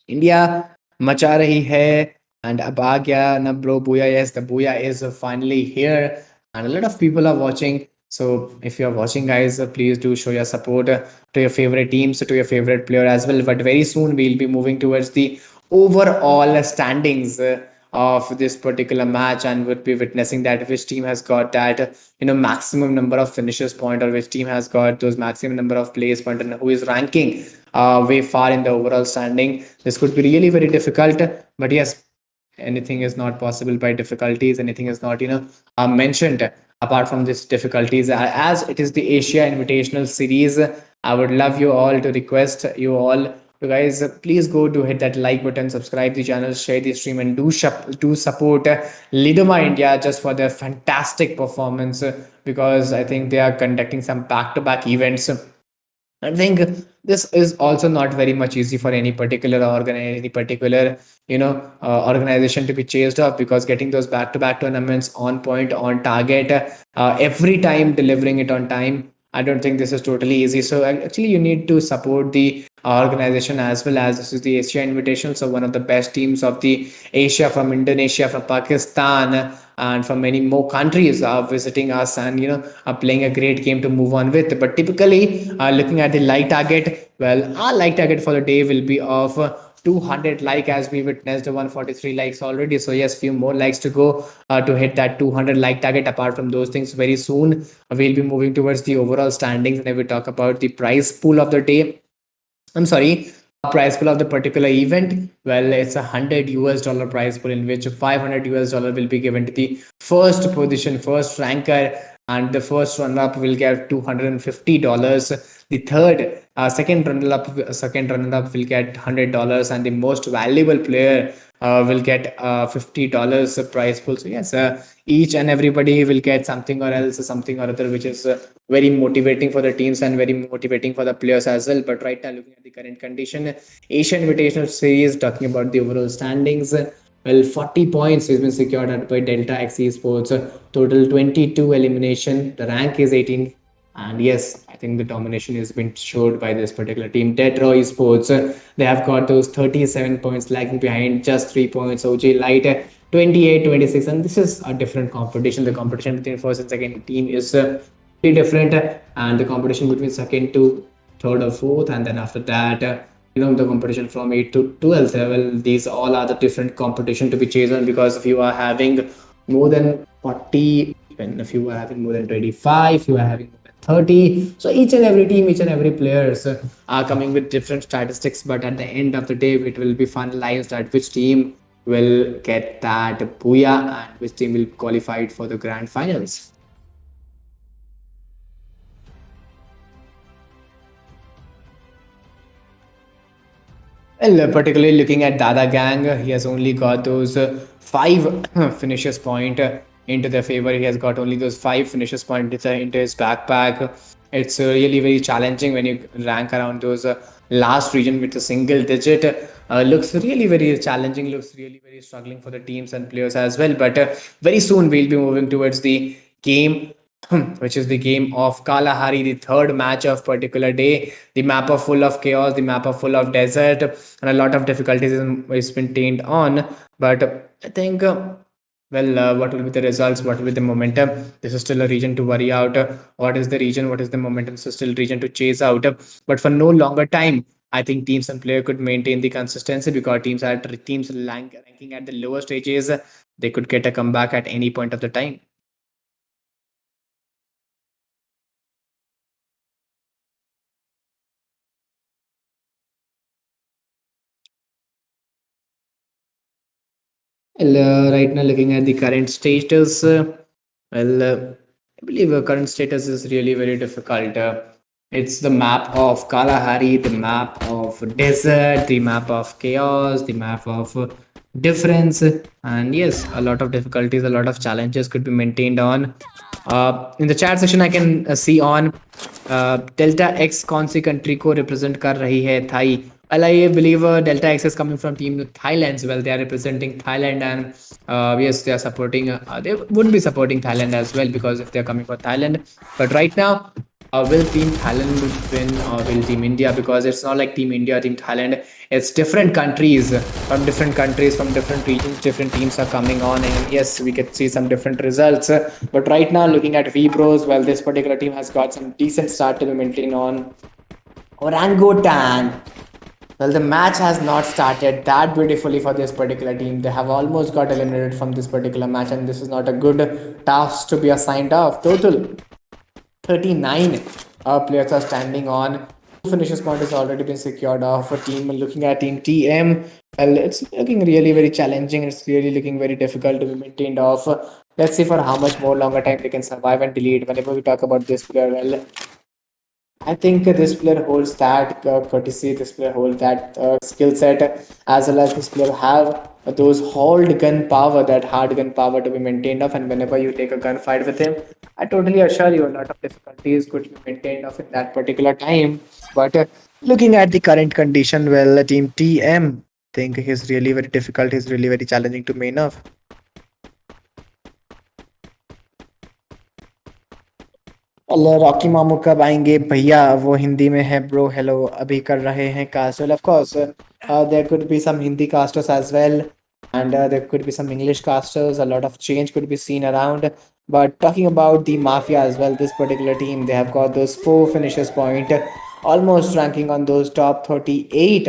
[SPEAKER 2] India मचा रही है, and अब आ गया ना bro booyah. Yes, the booyah is finally here, and a lot of people are watching. So if you're watching, guys, please do show your support to your favorite teams, to your favorite player as well. But very soon we'll be moving towards the overall standings of this particular match, and would be witnessing that which team has got that maximum number of finishes point, or which team has got those maximum number of plays point, and who is ranking way far in the overall standing. This could be really very difficult, but yes, anything is not possible by difficulties. Anything is not mentioned apart from these difficulties. As it is the Asia Invitational Series, I would love you all to request you all to, guys, please go to hit that like button, subscribe the channel, share the stream, and do support Lidoma India just for their fantastic performance, because I think they are conducting some back-to-back events. I think this is also not very much easy for any particular organization to be chased off, because getting those back-to-back tournaments on point, on target, every time delivering it on time, I don't think this is totally easy. So actually, you need to support the organization as well, as this is the Asia Invitational. So one of the best teams of the Asia, from Indonesia, from Pakistan, and from many more countries are visiting us and are playing a great game to move on with. But typically, looking at the like target, well, our like target for the day will be of 200 like, as we witnessed 143 likes already. So yes, few more likes to go to hit that 200 like target. Apart from those things, very soon we'll be moving towards the overall standings, and if we talk about the prize pool of the day, I'm sorry, prize pool of the particular event. Well, it's $100 prize pool in which $500 will be given to the first position, first ranker, and the first runner up will get $250. The second runner up will get $100, and the most valuable player will get $50 prize pool. So yes, each and everybody will get something or else, something or other, which is very motivating for the teams and very motivating for the players as well. But right now, looking at the current condition, Asian Invitational Series, talking about the overall standings, well, 40 points has been secured by Delta X Esports. Total 22 elimination. The rank is 18. And yes, I think the domination has been showed by this particular team. DEADROW Esports, they have got those 37 points, lagging behind just 3 points. OG Light, 28, 26. And this is a different competition. The competition between first and second team is pretty different. And the competition between second to third or fourth. And then after that, the competition from 8 to 12th. Well, these all are the different competition to be chosen, because if you are having more than 40, and if you are having more than 25, you are having 30. So each and every team, each and every players are coming with different statistics, but at the end of the day, it will be finalized that which team will get that booyah and which team will qualify for the grand finals. Well, particularly looking at DADA Gang, he has only got those 5 finishes point into their favor. He has got only those 5 finishes point into his backpack. It's really very challenging when you rank around those last region with a single digit. Looks really very challenging, looks really very struggling for the teams and players as well. But very soon we'll be moving towards the game, which is the game of Kalahari, the third match of particular day. The map of full of chaos, the map of full of desert, and a lot of difficulties is maintained on. But I think, what will be the results? What will be the momentum? This is still a region to worry out. What is the region? What is the momentum? This is still region to chase out. But for no longer time, I think teams and player could maintain the consistency, because teams ranking at the lower stages, they could get a comeback at any point of the time. Well, right now, looking at the current status, I believe current status is really very difficult. It's the map of Kalahari, the map of desert, the map of chaos, the map of difference, and yes, a lot of difficulties, a lot of challenges could be maintained on. In the chat section, I can see on Delta X कौन सी country को represent कर रही है? Thai. Well, I believe Delta X is coming from team Thailand. Well, they are representing Thailand, and yes, they are supporting. They would be supporting Thailand as well, because if they are coming for Thailand. But right now, will Team Thailand win, or will Team India? Because it's not like Team India, Team Thailand. It's different countries, from different regions. Different teams are coming on, and yes, we can see some different results. But right now, looking at WEBROS, well, this particular team has got some decent start to be maintained on. Orangutan. Well, the match has not started that beautifully for this particular team. They have almost got eliminated from this particular match, and this is not a good task to be assigned off. Total 39 players are standing on. 2 finishes point has already been secured off a team. Looking at team TM, well, it's looking really very challenging. It's really looking very difficult to be maintained off. Let's see for how much more longer time they can survive and delete. Whenever we talk about this player, well, I think this player holds that courtesy, this player holds that skill set, as well as this player have those hold gun power, that hard gun power to be maintained off. And whenever you take a gunfight with him, I totally assure you a lot of difficulties could be maintained off in that particular time. But looking at the current condition, well, team TM, I think he's really very difficult, he's really very challenging to main off. Allah Rocky मामू कब आएंगे भैया? वो हिंदी में है bro, hello अभी कर रहे हैं cast. Well, of course, there could be some Hindi casters as well. and there could be some English casters. A lot of change could be seen around. But talking about the Mafia as well, this particular team, they have got those 4 finishes point, almost ranking on those top 38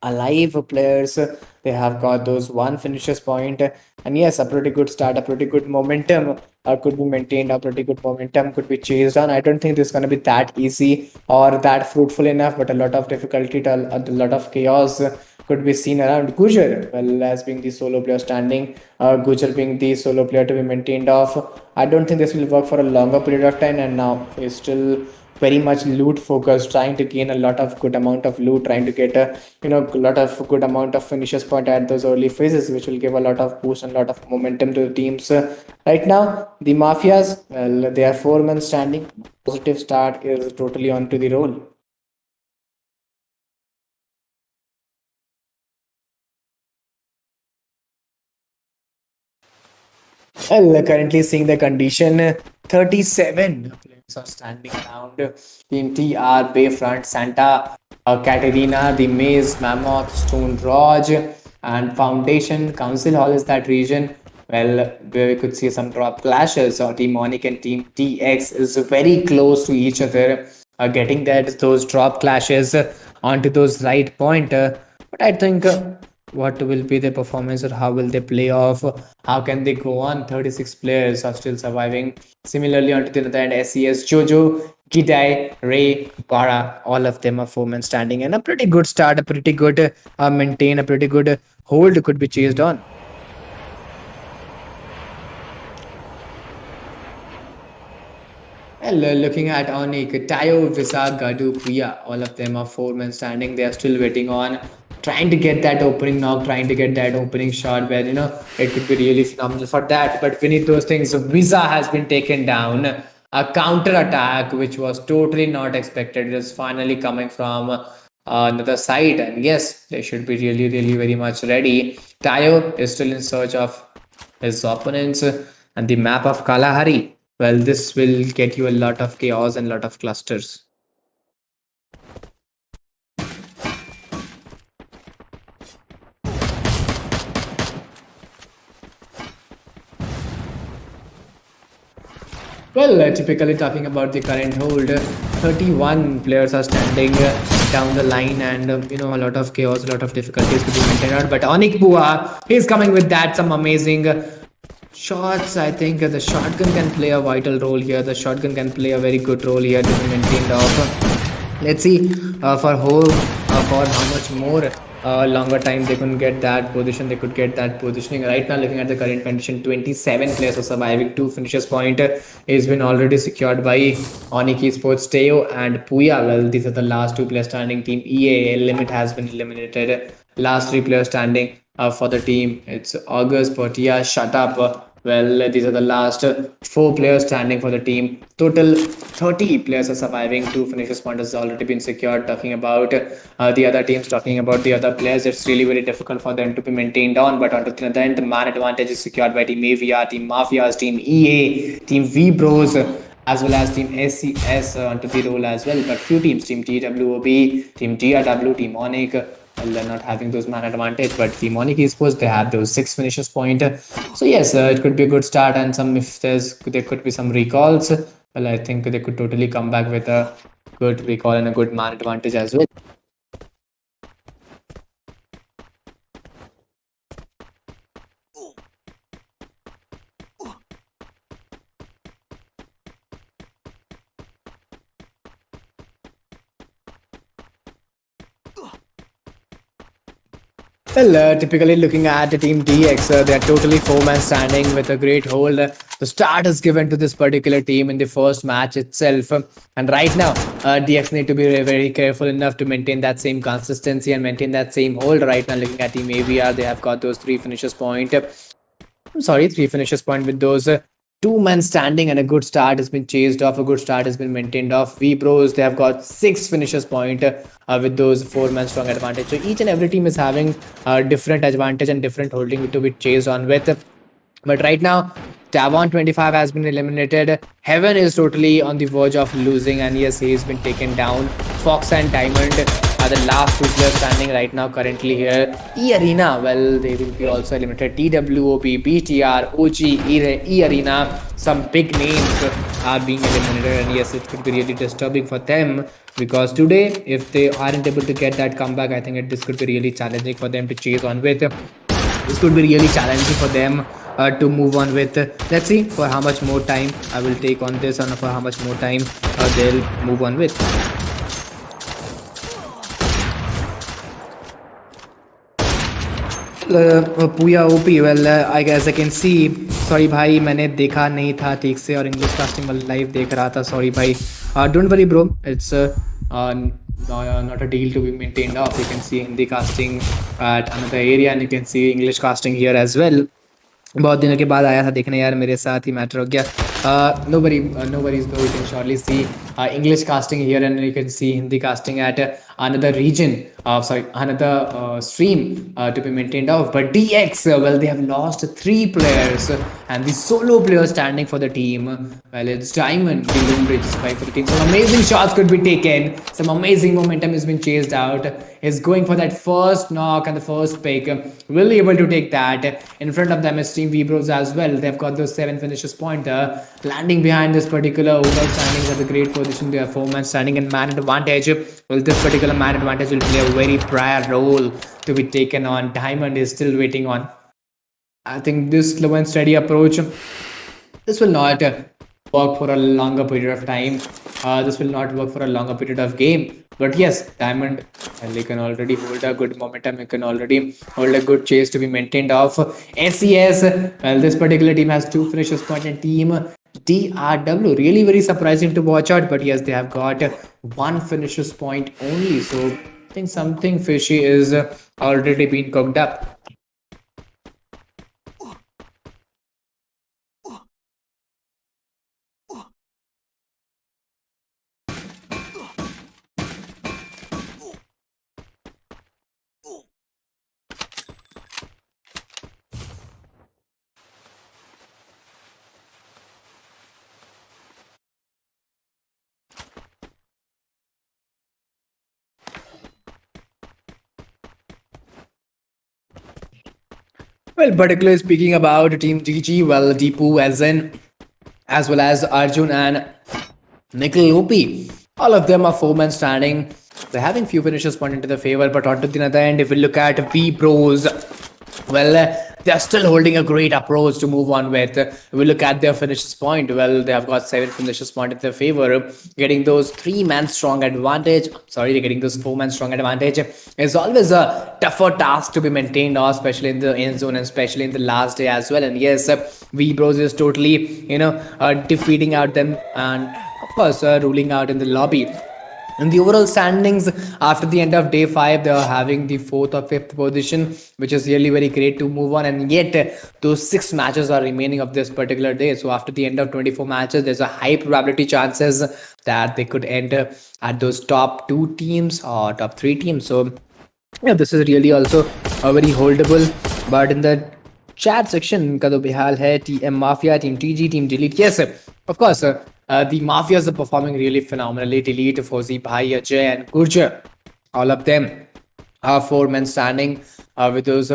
[SPEAKER 2] alive players. They have got those 1 finishes point, and yes, a pretty good start, a pretty good momentum could be maintained, a pretty good momentum could be chased on. I don't think this is going to be that easy or that fruitful enough, but a lot of difficulty, a lot of chaos could be seen around. Gujar, well, as being the solo player standing, Gujar being the solo player to be maintained off, I don't think this will work for a longer period of time, and now he's still very much loot focused, trying to gain a lot of good amount of loot, trying to get a lot of good amount of finishes point at those early phases, which will give a lot of boost and a lot of momentum to the teams. Right now, the Mafias, well, they are 4 men standing. Positive start is totally onto the roll. Well, currently seeing the condition, 37 players are standing around. Team TR, Bayfront, Santa Caterina, the Maze, Mammoth, Stone Lodge, and Foundation. Council Hall is that region. Well, where we could see some drop clashes. So Team ONIC and Team TX is very close to each other, getting that those drop clashes onto those right point. But I think what will be their performance, or how will they play off, how can they go on. 36 players are still surviving. Similarly, onto the other end, SES, Jojo, Gidai, Ray, Bara, all of them are 4 men standing, and a pretty good start, a pretty good maintain, a pretty good hold could be chased on. Well, looking at ONIC, Tayo, Visa, Gadu, Puya, all of them are 4 men standing. They are still waiting on, trying to get that opening knock, trying to get that opening shot where, it could be really phenomenal for that. But we need those things. So Visa has been taken down. A counter attack, which was totally not expected, is finally coming from another side. And yes, they should be really, really very much ready. Tayo is still in search of his opponents, and the map of Kalahari. Well, this will get you a lot of chaos and a lot of clusters. Well, typically talking about the current hold, 31 players are standing down the line, and a lot of chaos, a lot of difficulties to be maintained out. But Onik Bua, he's coming with that, some amazing shots. I think the shotgun can play a vital role here. The shotgun can play a very good role here to be maintained off. Let's see for how much more longer time they could get that position, they could get that positioning. Right now, looking at the current condition, 27 players are surviving. 2 finishes point has been already secured by ONIC Esports, Teo and Puya. Well, these are the last 2 players standing. Team EA limit has been eliminated. Last 3 players standing for the team, it's August, Portia, Shut Up. Well, these are the last 4 players standing for the team. Total 30 players are surviving. 2 finishes point has already been secured. Talking about the other teams, talking about the other players, it's really very difficult for them to be maintained on. But on the other end, the man advantage is secured by Team AVR, Team Mafias, Team EA, Team WEBROS, as well as Team SES onto the role as well. But few teams, Team TWOB, Team DADA, Team ONIC, well, they're not having those man advantage, but the ONIC Esports, they have those 6 finishes point. So yes, it could be a good start, and if there could be some recalls, well, I think they could totally come back with a good recall and a good man advantage as well. Well, typically looking at the team DX, they are totally 4 men standing with a great hold. The start is given to this particular team in the first match itself. And right now, DX need to be very, very careful enough to maintain that same consistency and maintain that same hold. Right now, looking at team AVR, they have got those 3 finishes point. I'm sorry, 3 finishes point with those 2 men standing, and a good start has been chased off. A good start has been maintained off. WEBROS, they have got 6 finishes point with those 4 men strong advantage. So each and every team is having different advantage and different holding to be chased on with. But right now, Tavon 25 has been eliminated. Heaven is totally on the verge of losing, and yes, he's been taken down. Fox and Diamond are the last two players standing right now currently here. E Arena, well, they will be also eliminated. TWOB, BTR, OG, E Arena, some big names are being eliminated, and yes, it could be really disturbing for them, because today, if they aren't able to get that comeback, I think this could be really challenging for them to chase on with. This could be really challenging for them to move on with. Let's see for how much more time I will take on this, and for how much more time they'll move on with. Puya OP, well, I guess I can see. Sorry भाई, मैंने देखा नहीं था ठीक से, और English casting live देख रहा था. Sorry भाई. Don't worry bro, it's not a deal to be maintained off. You can see Hindi casting at another area, and you can see English casting here as well. बहुत दिनों के बाद आया था देखने यार, मेरे साथ ही मैटर हो गया. No worries though, you can surely see English casting here, and you can see Hindi casting at another region, another stream to be maintained off. But DX, well, they have lost 3 players, and the solo player standing for the team, well, it's Diamond, the Loom Bridge spike for the team. Some amazing shots could be taken, some amazing momentum has been chased out. Is going for that first knock and the first pick, will be able to take that. In front of them is Team WEBROS as well. They've got those 7 finishes pointer. Landing behind this particular overall standings at a great position. They are 4-man standing and man advantage. Well, this particular man advantage will play a very prior role to be taken on. Diamond is still waiting on. I think this slow and steady approach, this will not work for a longer period of time. This will not work for a longer period of game. But yes, Diamond, well, they can already hold a good momentum. It can already hold a good chase to be maintained off. SES, well, this particular team has 2 finishes point, and team DRW, really very surprising to watch out. But yes, they have got 1 finishes point only. So I think something fishy is already been cooked up. Well, particularly speaking about Team DG, well, Deepu, as well as Arjun and Nikhil OP, all of them are 4-man standing. They're having few finishes point into the favor, but onto the other end, if we look at WEBROS, well, they're still holding a great approach to move on with. If we look at their finishes point, well, they have got 7 finishes point in their favor. Getting those 3-man strong advantage, getting those 4-man strong advantage is always a tougher task to be maintained, especially in the end zone and especially in the last day as well. And yes, WEBROS is totally, defeating out them, and of course, ruling out in the lobby. In the overall standings, after the end of day 5, they are having the 4th or 5th position, which is really very great to move on. And yet, those 6 matches are remaining of this particular day. So after the end of 24 matches, there's a high probability chances that they could enter at those top 2 teams or top 3 teams. So yeah, this is really also a very holdable. But in the chat section, ka to behal hai, TM Mafia, Team TG, Team Delete. Yes, of course, the Mafias are performing really phenomenally. Delete, Fauzi Bhai, Ajay and Gurjar, all of them are 4-men standing with those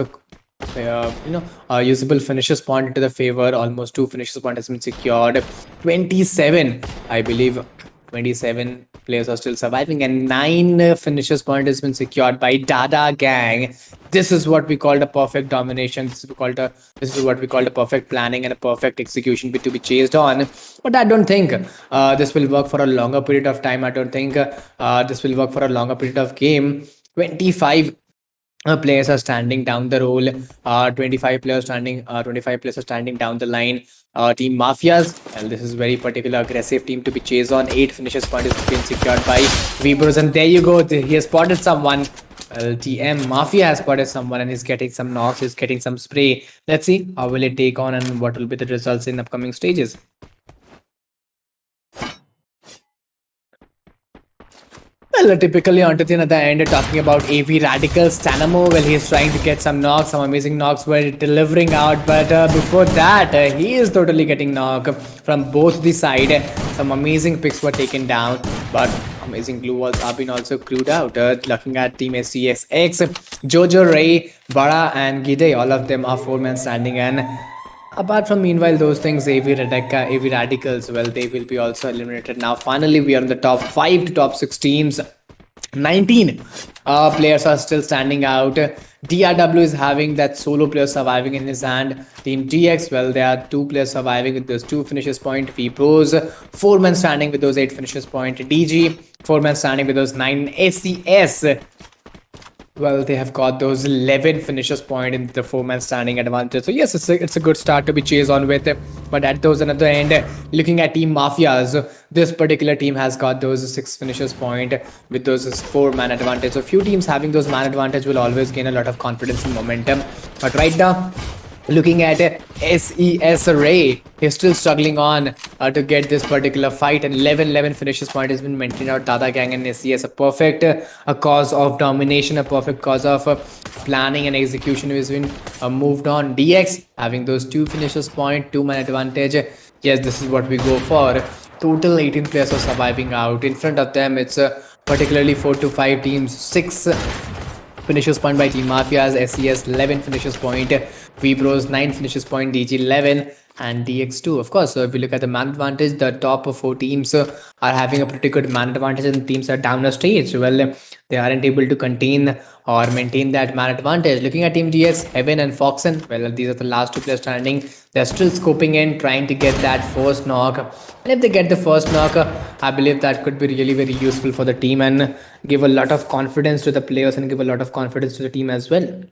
[SPEAKER 2] usable finishes point into the favor. Almost 2 finishes point has been secured. 27, I believe 27 players are still surviving, and 9 finishes point has been secured by DADA gang. This is what we call a perfect domination. This is what we call a perfect planning and a perfect execution to be chased on. But I don't think this will work for a longer period of time. I don't think this will work for a longer period of game. 25 players are standing down the roll. 25 players are standing down the line. Team Mafias, well, this is very particular aggressive team to be chased on. 8 finishes point is being secured by WEBROS, and there you go. He has spotted someone. Well, TM Mafia has spotted someone and he's getting some knocks, he's getting some spray. Let's see how will it take on and what will be the results in upcoming stages. Well, typically onto the other end, talking about AV Radicals, Stanamo, well, he's trying to get some knocks, some amazing knocks were delivering out, but before that, he is totally getting knocked from both the side. Some amazing picks were taken down, but amazing glue walls have been also crewed out. Looking at Team SCSX, Jojo, Ray, Bara, and Gide, all of them are 4-man standing, and apart from meanwhile those things, AV Radicals, well, they will be also eliminated. Now finally we are in the top 5 to top 6 teams. 19 players are still standing out. DRW is having that solo player surviving in his hand. Team DX, well, there are 2 players surviving with those 2 finishes point. WEBROS, 4-man standing with those 8 finishes point. DG, 4-man standing with those 9. SES, well, they have got those 11 finishes point in the 4-man standing advantage. So yes, it's a good start to be chased on with. But at those another end, looking at Team Mafias, this particular team has got those 6 finishes point with those 4-man advantage. So few teams having those man advantage will always gain a lot of confidence and momentum. But right now, looking at SES Ray, he's still struggling on to get this particular fight, and 11 finishes point has been maintained out. Dada Gang and SES, a perfect a cause of domination, a perfect cause of planning and execution has been moved on. DX having those 2 finishes point, 2-man advantage. Yes, this is what we go for. Total 18 players are surviving out. In front of them, it's particularly 4 to 5 teams, 6 finishes point by Team Mafias, SES 11 finishes point, WEBROS 9 finishes point, DG 11, and DX2. Of course, so if we look at the man advantage, the top 4 teams are having a pretty good man advantage, and teams are down a stage. Well, they aren't able to contain or maintain that man advantage. Looking at Team GX, Heaven and Foxen, well, these are the last 2 players standing. They're still scoping in, trying to get that first knock. And if they get the first knock, I believe that could be really very useful for the team and give a lot of confidence to the players and give a lot of confidence to the team as well.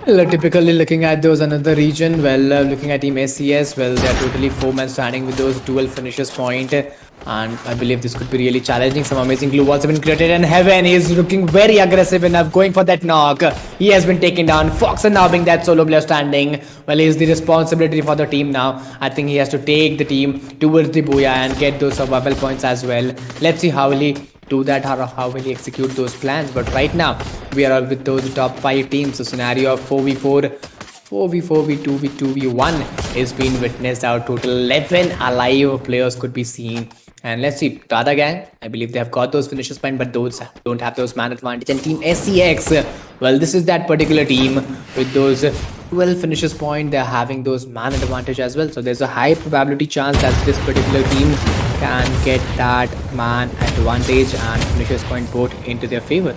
[SPEAKER 2] Well, typically looking at those another region, well, looking at Team SES, well, they're totally 4-man standing with those 12 finishes point, and I believe this could be really challenging. Some amazing glue walls have been created, and Heaven is looking very aggressive enough, going for that knock. He has been taken down. Fox and now being that solo player standing, well, he's the responsibility for the team now. I think he has to take the team towards the booyah and get those survival points as well. Let's see how will he do that, how will he execute those plans. But right now we are with those top 5 teams. The scenario of 4v4, 4v4, v2, v2, v1 is being witnessed out. Total 11 alive players could be seen. And let's see, Dada Gang, I believe they have got those finishes point, but those don't have those man advantage. And Team SCX, well, this is that particular team with those 12 finishes point. They're having those man advantage as well. So there's a high probability chance that this particular team can get that man advantage and finishes point both into their favor.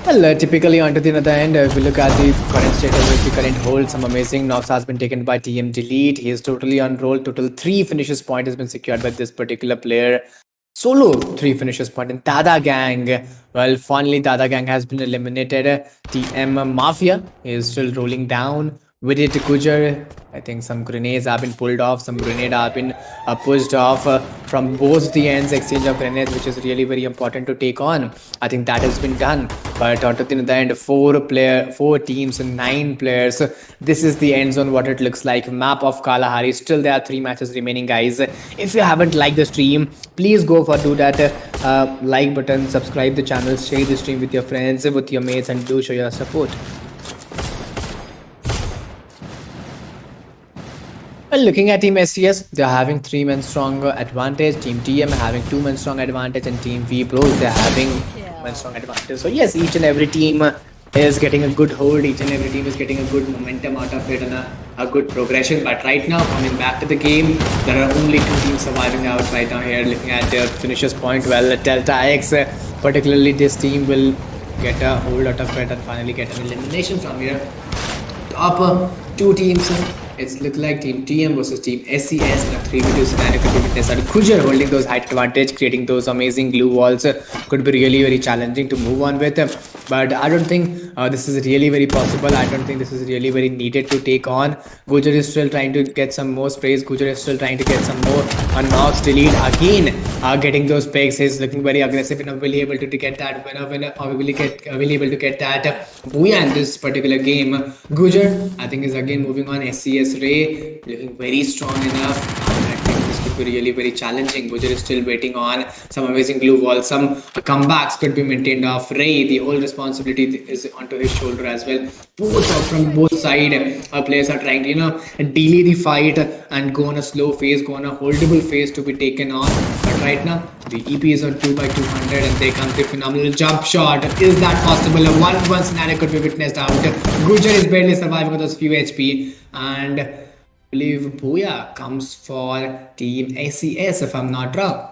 [SPEAKER 2] Well, typically onto the other end, if we look at the current status with the current hold, some amazing knocks has been taken by TM Delete. He is totally on roll. Total 3 finishes point has been secured by this particular player. Solo 3 finishes point in Dada Gang. Well, finally Dada Gang has been eliminated. TM Mafia is still rolling down. With it, Gujar, I think some grenades have been pulled off, some grenade have been pushed off from both the ends, exchange of grenades, which is really very important to take on. I think that has been done. But at the end, 4 teams and 9 players. This is the end zone, what it looks like. Map of Kalahari. Still there are 3 matches remaining, guys. If you haven't liked the stream, please go for do that like button, subscribe the channel, share the stream with your friends, with your mates, and do show your support. Well, looking at Team SCS, they're having 3 men strong advantage. Team TM having 2 men strong advantage, and Team WEBROS, they're having 2 men strong advantage. So yes, each and every team is getting a good hold. Each and every team is getting a good momentum out of it and a good progression. But right now, coming back to the game, there are only 2 teams surviving out right now here. Looking at their finishes point, well, Delta X, particularly this team will get a hold out of it and finally get an elimination from here. Top 2 teams. It's look like Team TM versus Team SES in a 3v2 scenario could be witnessed. Kujar holding those height advantage, creating those amazing glue walls could be really very challenging to move on with. but I don't think this is really very possible. I don't think this is really very needed to take on. Gujar is still trying to get some more sprays. Gujar is still trying to get some more knocks, delete again, getting those picks. He's looking very aggressive, and will he able to get that winner, or will he able to get that booyah in this particular game? Gujar, I think, is again moving on. SES Ray looking very strong enough. I think this could be really very challenging. Gujar is still waiting on some amazing glue wall. Some comebacks could be maintained off Ray. The whole responsibility is onto his shoulder as well. Both from both sides, players are trying to delay the fight and go on a slow phase, go on a holdable phase to be taken on. But right now the EP is on 2x200, and there comes the phenomenal jump shot. Is that possible? A 1-1 scenario could be witnessed out. Gujar is barely surviving with those few HP, and I believe Booyah comes for Team SES, if I'm not wrong.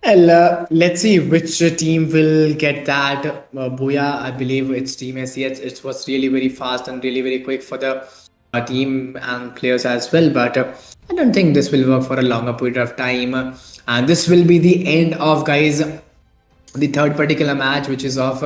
[SPEAKER 2] Well, let's see which team will get that booyah. I believe it's Team SES. It was really very fast and really very quick for the team and players as well. But I don't think this will work for a longer period of time. And this will be the end of, guys, the third particular match, which is of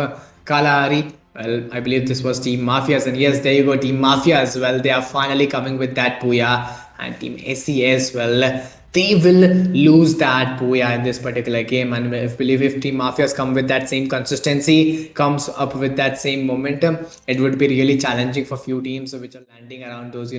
[SPEAKER 2] Kalahari. Well, I believe this was Team Mafias, and yes, there you go, Team Mafias. Well, they are finally coming with that booyah, and Team SES, well, they will lose that booyah in this particular game. And I believe if Team Mafias come with that same consistency, comes up with that same momentum, it would be really challenging for few teams which are landing around those,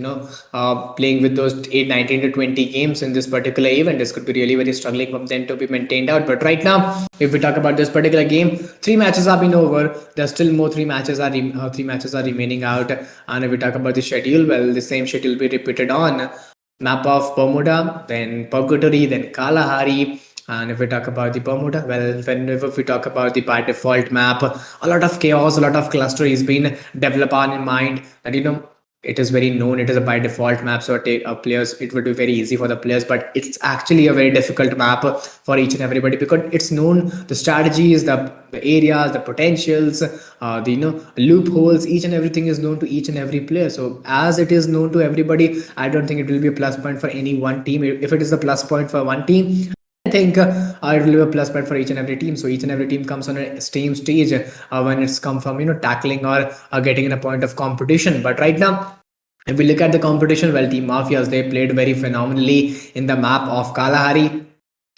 [SPEAKER 2] playing with those 19 to 20 games in this particular event. This could be really very struggling for them to be maintained out. But right now, if we talk about this particular game, 3 matches have been over. There's still more 3 matches are remaining out. And if we talk about the schedule, well, the same schedule will be repeated on map of Bermuda, then Purgatory, then Kalahari. And if we talk about the Bermuda, well, whenever we talk about the by default map, a lot of chaos, a lot of cluster is being developed on in mind. And it is very known, it is a by default map, so players, it would be very easy for the players, but it's actually a very difficult map for each and everybody, because it's known the strategies, the areas, the potentials, the loopholes, each and everything is known to each and every player. So as it is known to everybody, I don't think it will be a plus point for any one team. If it is a plus point for one team, I think it will be a plus point for each and every team. So each and every team comes on a same stage when it's come from tackling or getting in a point of competition. But right now, if we look at the competition, well, Team Mafias, they played very phenomenally in the map of Kalahari.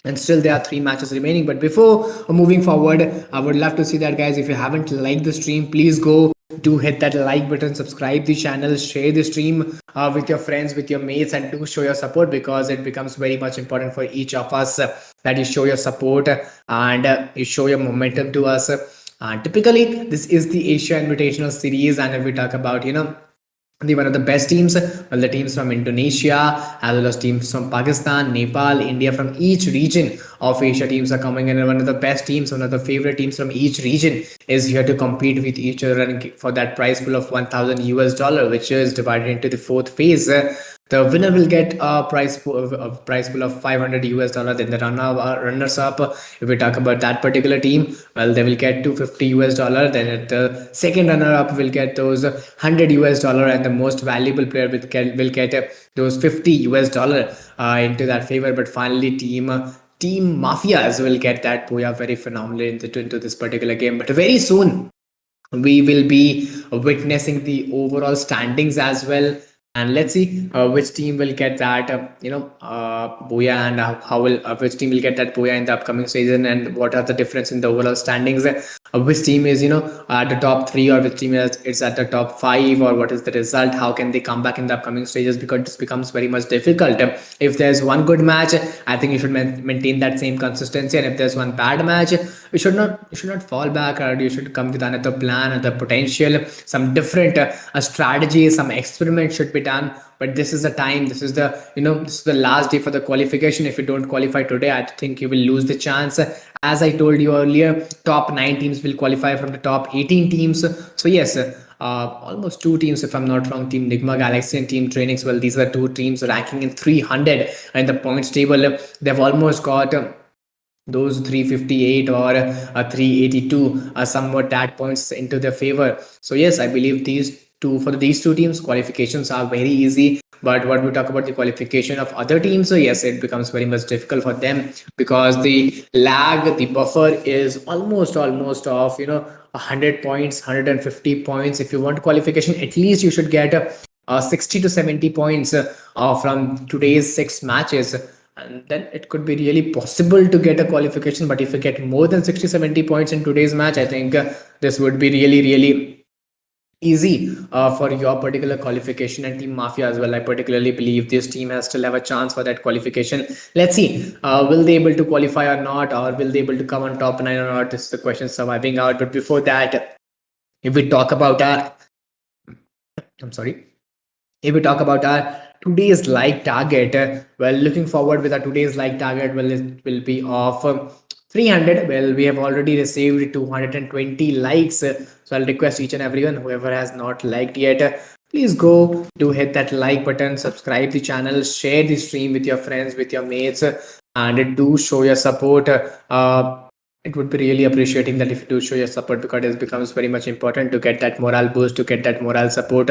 [SPEAKER 2] And still there are 3 matches remaining. But before moving forward, I would love to see that, guys, if you haven't liked the stream, please go do hit that like button, subscribe the channel, share the stream with your friends, with your mates, and do show your support, because it becomes very much important for each of us that you show your support and you show your momentum to us. Typically, this is the Asia Invitational Series, and if we talk about one of the best teams, well, the teams from Indonesia, as well as teams from Pakistan, Nepal, India, from each region of Asia, teams are coming in. And one of the best teams, one of the favorite teams from each region is here to compete with each other and for that prize pool of $1,000, which is divided into the 4th phase. The winner will get a prize pool of $500. Then the runners up, if we talk about that particular team, well, they will get $250. Then the second runner up will get those $100, and the most valuable player will get those $50 into that favor. But finally, Team Mafias will get that booyah very phenomenally into this particular game. But very soon we will be witnessing the overall standings as well. And let's see which team will get that booyah, and how will which team will get that booyah in the upcoming season, and what are the difference in the overall standings. Which team is at the top 3, or which team is at the top 5, or what is the result? How can they come back in the upcoming stages? Because this becomes very much difficult. If there's one good match, I think you should maintain that same consistency, and if there's one bad match, you should not fall back, or you should come with another plan, another potential, some different strategy, some experiment should be done. But this is the time, this is the last day for the qualification. If you don't qualify today, I think you will lose the chance. As I told you earlier, top 9 teams will qualify from the top 18 teams. So yes, almost 2 teams, if I'm not wrong, Team Nigma Galaxy and Team Trainings, well, these are 2 teams ranking in 300 in the points table. They've almost got those 358 or 382 somewhat that points into their favor. So yes, I believe these for these two teams, qualifications are very easy. But when we talk about the qualification of other teams, so yes, it becomes very much difficult for them, because the lag, the buffer is almost of 100 points, 150 points. If you want qualification, at least you should get 60 to 70 points from today's 6 matches, and then it could be really possible to get a qualification. But if you get more than 60-70 points in today's match, I think this would be really easy for your particular qualification. And Team Mafia as well, I particularly believe this team has still have a chance for that qualification. Let's see, will they able to qualify or not, or will they able to come on top 9 or not? This is the question surviving out. But before that, if we talk about our today's like target, well, looking forward with our today's like target, well, it will be of 300. Well, we have already received 220 likes, so I'll request each and everyone, whoever has not liked yet, please go do hit that like button, subscribe the channel, share the stream with your friends, with your mates, and do show your support. It would be really appreciating that if you do show your support, because it becomes very much important to get that morale boost, to get that morale support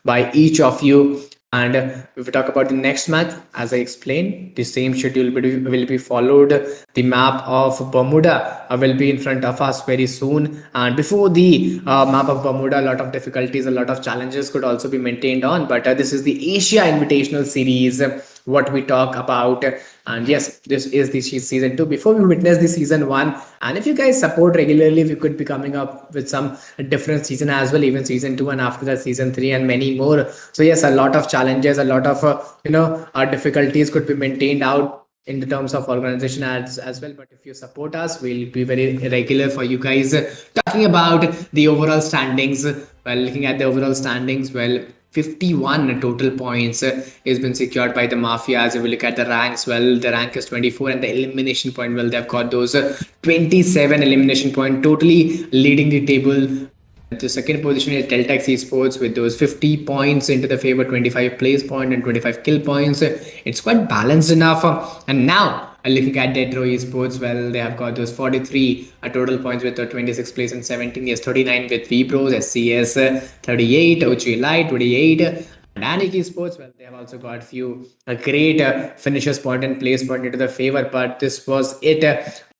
[SPEAKER 2] by each of you. And if we talk about the next match, as I explained, the same schedule will be followed. The map of Bermuda will be in front of us very soon. And before the map of Bermuda, a lot of difficulties, a lot of challenges could also be maintained on. But this is the Asia Invitational Series, what we talk about. And yes, this is the season 2 before we witness the season 1. And if you guys support regularly, we could be coming up with some different season as well, even season 2, and after that season 3 and many more. So yes, a lot of challenges, a lot of difficulties could be maintained out in the terms of organization as well. But if you support us, we'll be very regular for you guys. Talking about the overall standings, well, looking at the overall standings, well, 51 total points has been secured by the Mafias. If we look at the ranks, well, the rank is 24, and the elimination point, well, they've got those 27 elimination point, totally leading the table. The second position is Deltax Esports with those 50 points into the favor, 25 place point and 25 kill points. It's quite balanced enough. And now looking at DEADROW Esports, well, they have got those 43 total points with the 26th place and 17. Yes, 39 with WEBROS, SES 38, OG Light 28. And ONIC Esports, well, they have also got few great finishers point and place point into the favor. But this was it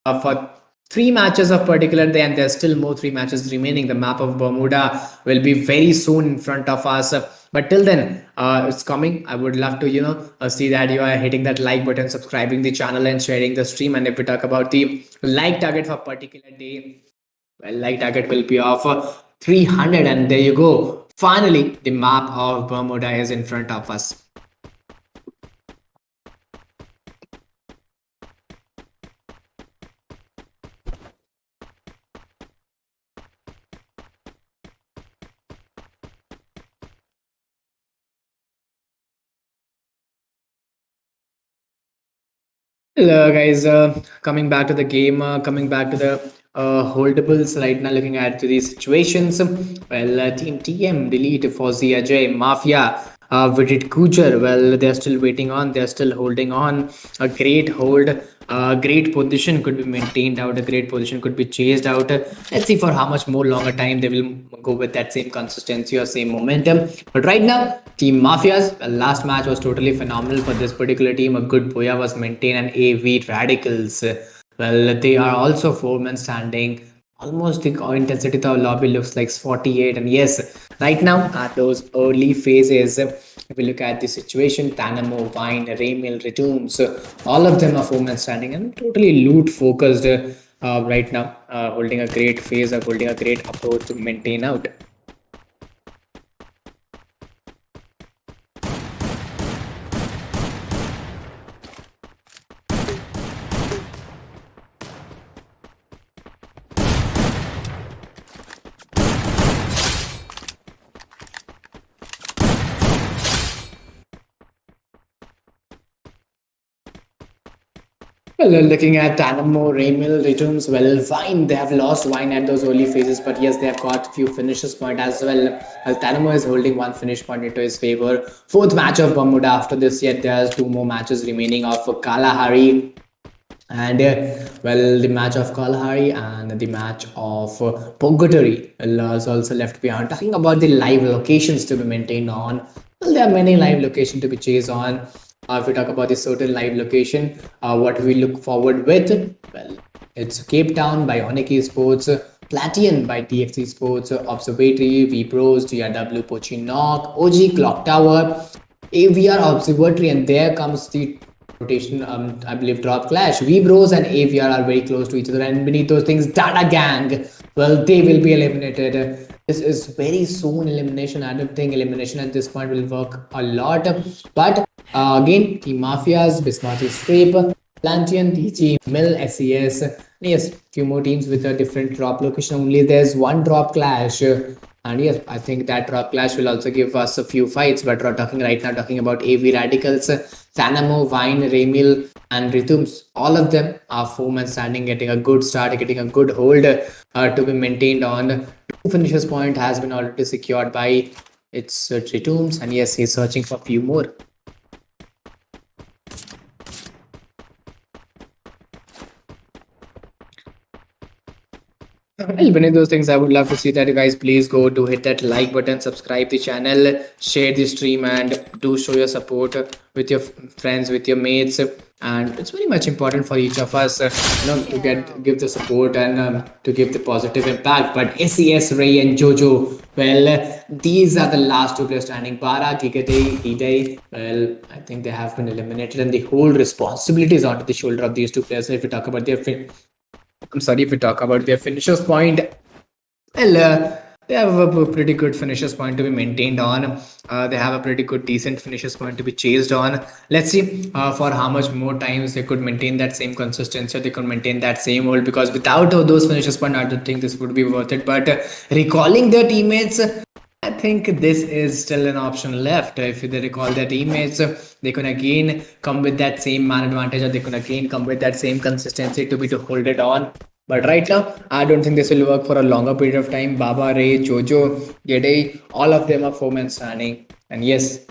[SPEAKER 2] for 3 matches of particular day, and there's still more 3 matches remaining. The map of Bermuda will be very soon in front of us. But till then, it's coming. I would love to see that you are hitting that like button, subscribing the channel, and sharing the stream. And if we talk about the like target for particular day, well, like target will be of 300. And there you go, finally the map of Bermuda is in front of us. Hello guys, coming back to the game, coming back to the holdables right now, looking at these situations. Well, Team TM, Delete, Fozzy, Ajay, Mafia, Vidit Kujar, well, they're still waiting on, they're still holding on. A great hold, a great position could be maintained out, a great position could be chased out. Let's see for how much more longer time they will go with that same consistency or same momentum. But right now, Team Mafias, well, last match was totally phenomenal for this particular team. A good boya was maintained, and AV Radicals, well, they are also 4-man standing. Almost the intensity of the lobby looks like 48. And yes, right now at those early phases, if we look at the situation, Tanamo, Vine, Raymil, Retunes, all of them are 4-man standing and totally loot focused right now, holding a great phase, holding a great approach to maintain out. Well, looking at Tanamo, Raymil, Retunes, well, Vine, they have lost Vine at those early phases, but yes, they have got few finishes point as well. Tanamo is holding 1 finish point into his favor. 4th match of Bermuda after this, yet there's 2 more matches remaining of Kalahari And well, the match of Kalahari and the match of Pogotari is also left behind. Talking about the live locations to be maintained on, well, there are many live locations to be chased on. If we talk about the certain live location, what we look forward with, well, it's Cape Town by ONIC Esports, Platinum by TXT Sports, Observatory, WEBROS, DRW Pochinok, OG Clock Tower, AVR Observatory, and there comes the rotation. I believe Drop Clash. WEBROS and AVR are very close to each other, and beneath those things, DADA Gang. Well, they will be eliminated. This is very soon elimination. I don't think elimination at this point will work a lot. But again, Team Mafias, Bismarcky Strip, Plantian, TG, Mill, SES. Yes, few more teams with a different drop location. Only there's one Drop Clash. And yes, I think that Drop Clash will also give us a few fights. But we're talking right now, talking about AV Radicals, Sanamo, Vine, Remil, and Rhythms. All of them are four-man standing, getting a good start, getting a good hold to be maintained on. Two finishers point has been already secured by its Rhythms. And yes, he's searching for a few more. Well, beneath those things, I would love to see that you guys please go to hit that like button, subscribe the channel, share the stream, and do show your support with your friends, with your mates. And it's very much important for each of us, to give the support and to give the positive impact. But SES, Ray, and Jojo, well, these are the last two players standing. Para, Kikate, Hidei, well, I think they have been eliminated, and the whole responsibility is onto the shoulder of these two players. So if we talk about their if we talk about their finishers point, well, they have a pretty good finishers point to be maintained on. They have a pretty good decent finishers point to be chased on. Let's see for how much more times they could maintain that same consistency, or they could maintain that same hold, because without those finishers point, I don't think this would be worth it. But recalling their teammates, I think this is still an option left. If they recall their teammates, they can again come with that same man advantage, or they can again come with that same consistency to hold it on. But right now, I don't think this will work for a longer period of time. Baba, Ray, Jojo, Gede, all of them are four-man standing. And yes,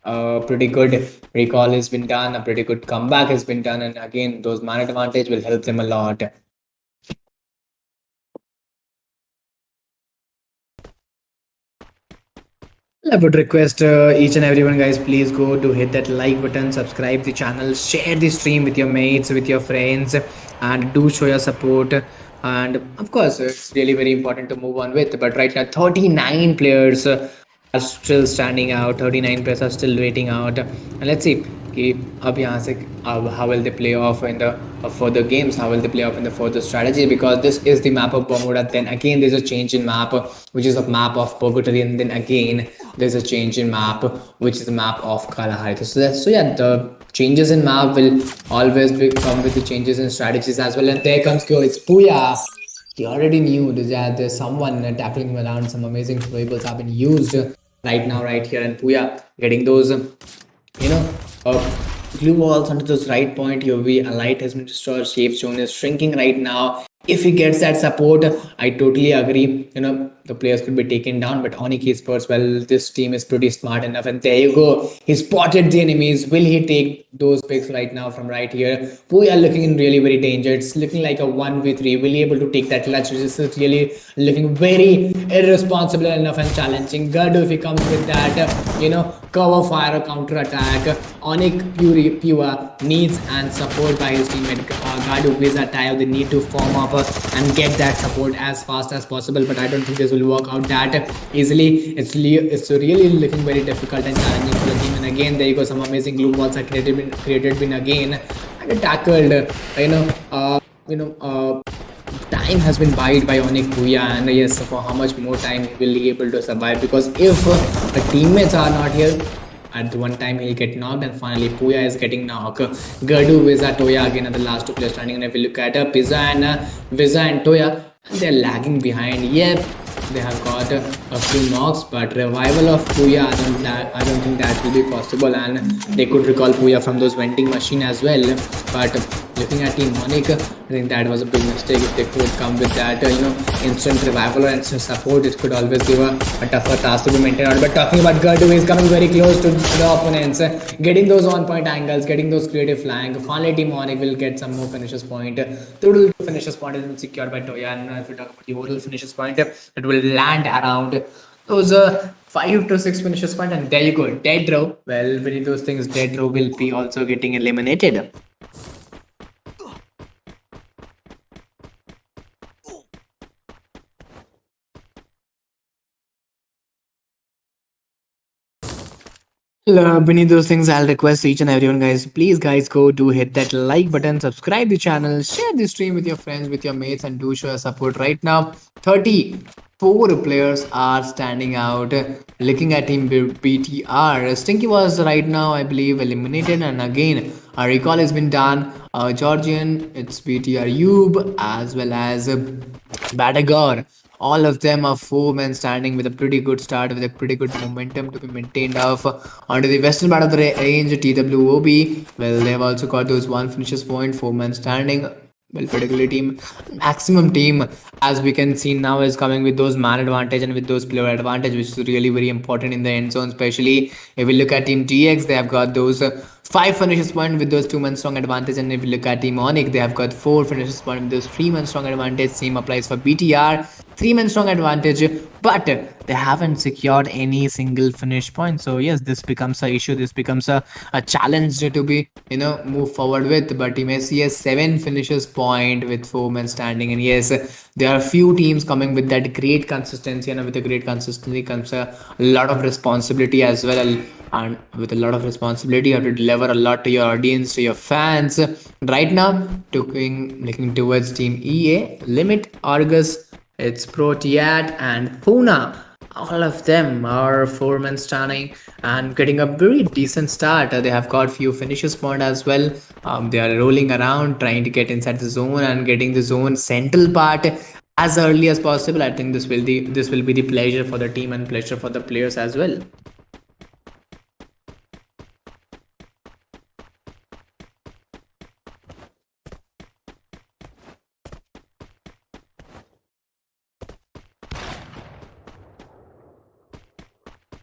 [SPEAKER 2] a pretty good recall has been done, a pretty good comeback has been done. And again, those man advantage will help them a lot. I would request each and everyone, guys, please go to hit that like button, subscribe the channel, share the stream with your mates, with your friends, and do show your support. And of course, it's really very important to move on with. But right now, 39 players are still standing out. 39 players are still waiting out. And let's see how will they play off in the further games, how will they play off in the further strategy, because this is the map of Bermuda. Then again, there's a change in map, which is a map of Purgatory, and then again there's a change in map, which is the map of Kalahari. So yeah, the changes in map will always come with the changes in strategies as well. And there comes it's Puya. He already knew that there's someone tackling him around. Some amazing throwables have been used right now, right here, and Puya getting those glue walls onto those right point. UV light has been destroyed. Shape zone is shrinking right now. If he gets that support, I totally agree. The players could be taken down. But ONIC Esports, well, this team is pretty smart enough. And there you go. He spotted the enemies. Will he take those picks right now from right here? Puya looking in really very danger. It's looking like a 1v3. Will he able to take that clutch? This is really looking very irresponsible enough and challenging. Gardu, if he comes with that, cover fire or counter attack. ONIC Puya needs and support by his teammate Gardu, Visa, Tayo. They need to form up and get that support as fast as possible. But I don't think this will work out that easily. It's really looking very difficult and challenging for the team. And again, there you go. Some amazing glue balls are created again and tackled. Time has been buyed by ONIC Puya, and yes, for how much more time he will be able to survive, because if the teammates are not here, at one time he'll get knocked. And finally Puya is getting knocked. Gardu, Visa, Toya again are the last two players standing. And if you look at Pizza and Visa and Toya, they're lagging behind. Yep, they have got a few knocks, but revival of Puya, I don't think that will be possible. And they could recall Puya from those vending machine as well. But Looking at Team ONIC, I think that was a big mistake. If they could come with that, instant revival or instant support, it could always give a tougher task to be maintained out. But talking about Gerdu, he's coming very close to the opponents, getting those on-point angles, getting those creative flank. Finally, Team ONIC will get some more finishes point. Total finishes point has been secured by Toya, and if we talk about the total finishes point, it will land around those 5 to 6 finishes point, and there you go, DEADROW. Well, with those things, DEADROW will be also getting eliminated. Beneath those things, I'll request each and everyone, guys, please, guys, go do hit that like button, subscribe the channel, share the stream with your friends, with your mates, and do show your support. Right now, 34 players are standing out. Looking at Team BTR, Stinky was right now, I believe, eliminated, and again, a recall has been done. Georgian, it's BTR Yub, as well as Badagor. All of them are 4 men standing with a pretty good start, with a pretty good momentum to be maintained off onto the western part of the range. TWOB, well, they've also got those 1 finishes point, 4 men standing. Well, particularly team maximum team, as we can see now, is coming with those man advantage and with those player advantage, which is really very important in the end zone. Especially if we look at Team TX, they have got those 5 finishes point with those 2 men strong advantage, and if you look at Team ONIC, they have got 4 finishes point with those 3 men strong advantage. Same applies for BTR, 3 men strong advantage, but they haven't secured any single finish point. So yes, this becomes a issue, this becomes a challenge to be move forward with. But Team SES 7 finishes point with 4 men standing, and yes, there are a few teams coming with that great consistency, and with a great consistency comes a lot of responsibility as well. And with a lot of responsibility, you have to deliver a lot to your audience, to your fans. Right now, looking towards Team EA, Limit, Argus, it's Proteat, and Puna. All of them are 4 men standing and getting a very decent start. They have got few finishes point as well. They are rolling around, trying to get inside the zone and getting the zone central part as early as possible. I think this will be the pleasure for the team and pleasure for the players as well.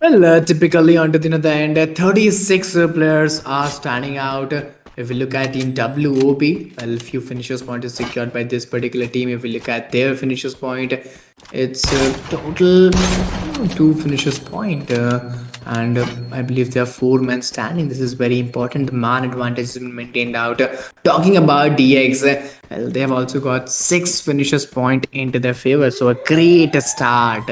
[SPEAKER 2] Well, typically onto the end, 36 players are standing out. If we look at Team WOB, well, few finishes point is secured by this particular team. If we look at their finishes point, it's total 2 finishes point, and I believe there are 4 men standing. This is very important. The man advantage has been maintained out. Talking about DX, well, they have also got 6 finishes point into their favor, so a great start.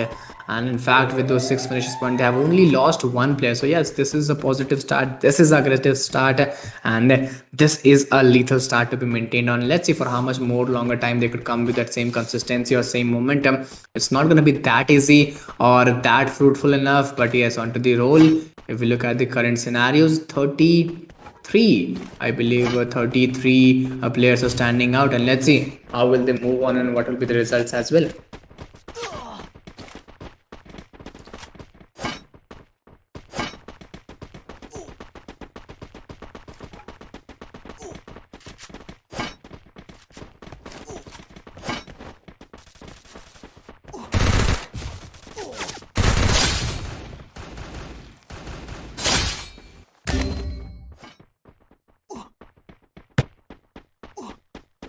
[SPEAKER 2] And in fact, with those 6 finishes point, they have only lost 1 player. So yes, this is a positive start, this is a aggressive start, and this is a lethal start to be maintained on. Let's see for how much more longer time they could come with that same consistency or same momentum. It's not going to be that easy or that fruitful enough, but yes, onto the roll. If we look at the current scenarios, 33, I believe 33 players are standing out, and let's see how will they move on and what will be the results as well.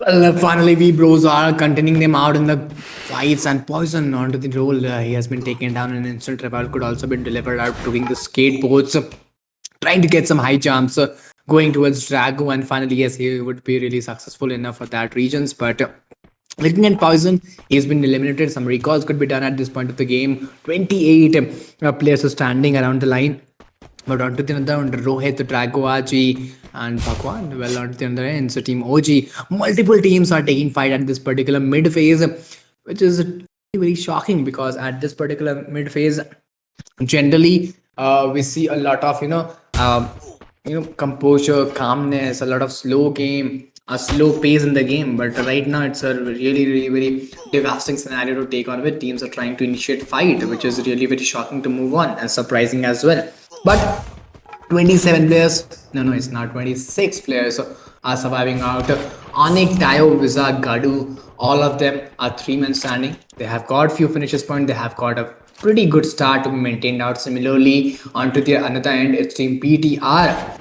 [SPEAKER 2] Well, finally, WEBROS are containing them out in the fights, and Poison onto the roll. He has been taken down, and instant revival could also be delivered out, doing the skateboards, trying to get some high jumps, going towards Drago, and finally, yes, he would be really successful enough for that regions. But looking at Poison, he's been eliminated. Some recalls could be done at this point of the game. 28 players are standing around the line. But onto the other end, Rohit, Dragoaji, and Bhagwan. Well, onto the other end, so Team OG. Multiple teams are taking fight at this particular mid phase, which is very shocking, because at this particular mid phase, generally we see a lot of composure, calmness, a lot of slow game, a slow pace in the game. But right now it's a really very devastating scenario to take on, with teams are trying to initiate fight, which is really very shocking to move on and surprising as well. But 27 players, no, it's not, 26 players are surviving out ONIC, Tayo, Visa, Gadu, all of them are 3-man standing. They have got few finishes point. They have got a pretty good start to be maintained out. Similarly, onto the another end, it's team BTR.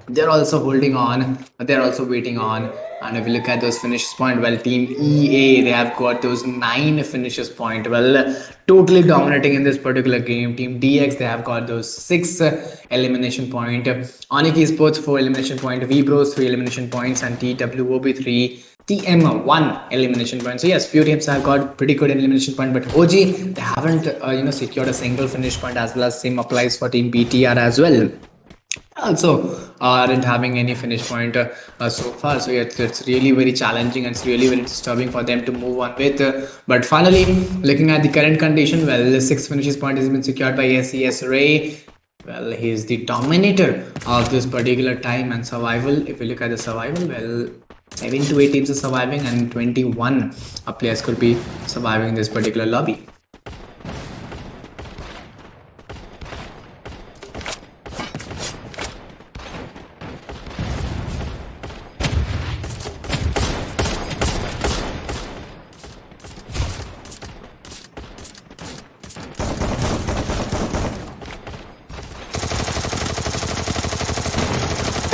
[SPEAKER 2] They're also holding on, but they're also waiting on. And if you look at those finishes point, well, team EA, they have got those 9 finishes point. Well, totally dominating in this particular game. Team DX, they have got those 6 elimination point. ONIC Esports 4 elimination point. WEBROS 3 elimination points, and TWOB 3. TM1 elimination point. So yes, few teams have got pretty good elimination point, but OG, they haven't secured a single finish point, as well as same applies for team BTR as well. Also aren't having any finish point so far. So yeah, it's really very challenging, and it's really very disturbing for them to move on with. But finally, looking at the current condition, well, the 6 finishes point has been secured by SES Ray. Well, he's the dominator of this particular time and survival. If you look at the survival, well, 7 to 8 teams are surviving, and 21 players could be surviving this particular lobby.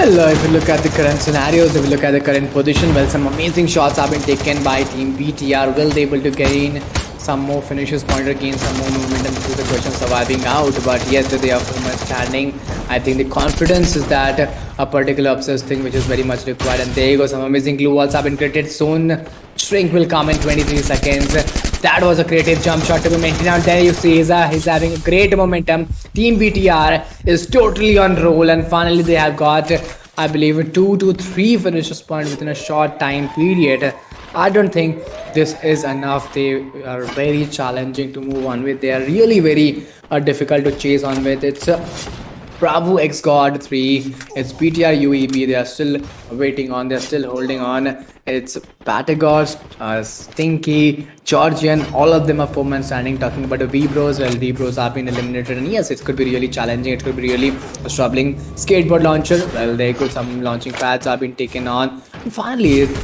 [SPEAKER 2] Well, if you look at the current scenarios, if you look at the current position, well, some amazing shots have been taken by team BTR. Will they able to gain some more finishes point or gain some more momentum through the question surviving out? But yes, they are 4-man standing. I think the confidence is that a particular obsessed thing which is very much required. And there you go, some amazing glue walls have been created. Soon shrink will come in 23 seconds. That was a creative jump shot to be maintained out there. You see he's having a great momentum. Team BTR is totally on roll, and finally they have got, I believe, 2 to 3 finishes point within a short time period. I don't think this is enough. They are very challenging to move on with. They are really very difficult to chase on with. It's Bravo X God 3. It's BTR UEB. They are still waiting on. They're still holding on. It's Patagos, Stinky, Georgian. All of them are 4-man standing. Talking about the WEBROS. Well, WEBROS have been eliminated, and yes, it could be really challenging. It could be really troubling. Skateboard launcher. Well, they could some launching pads have been taken on. And finally, it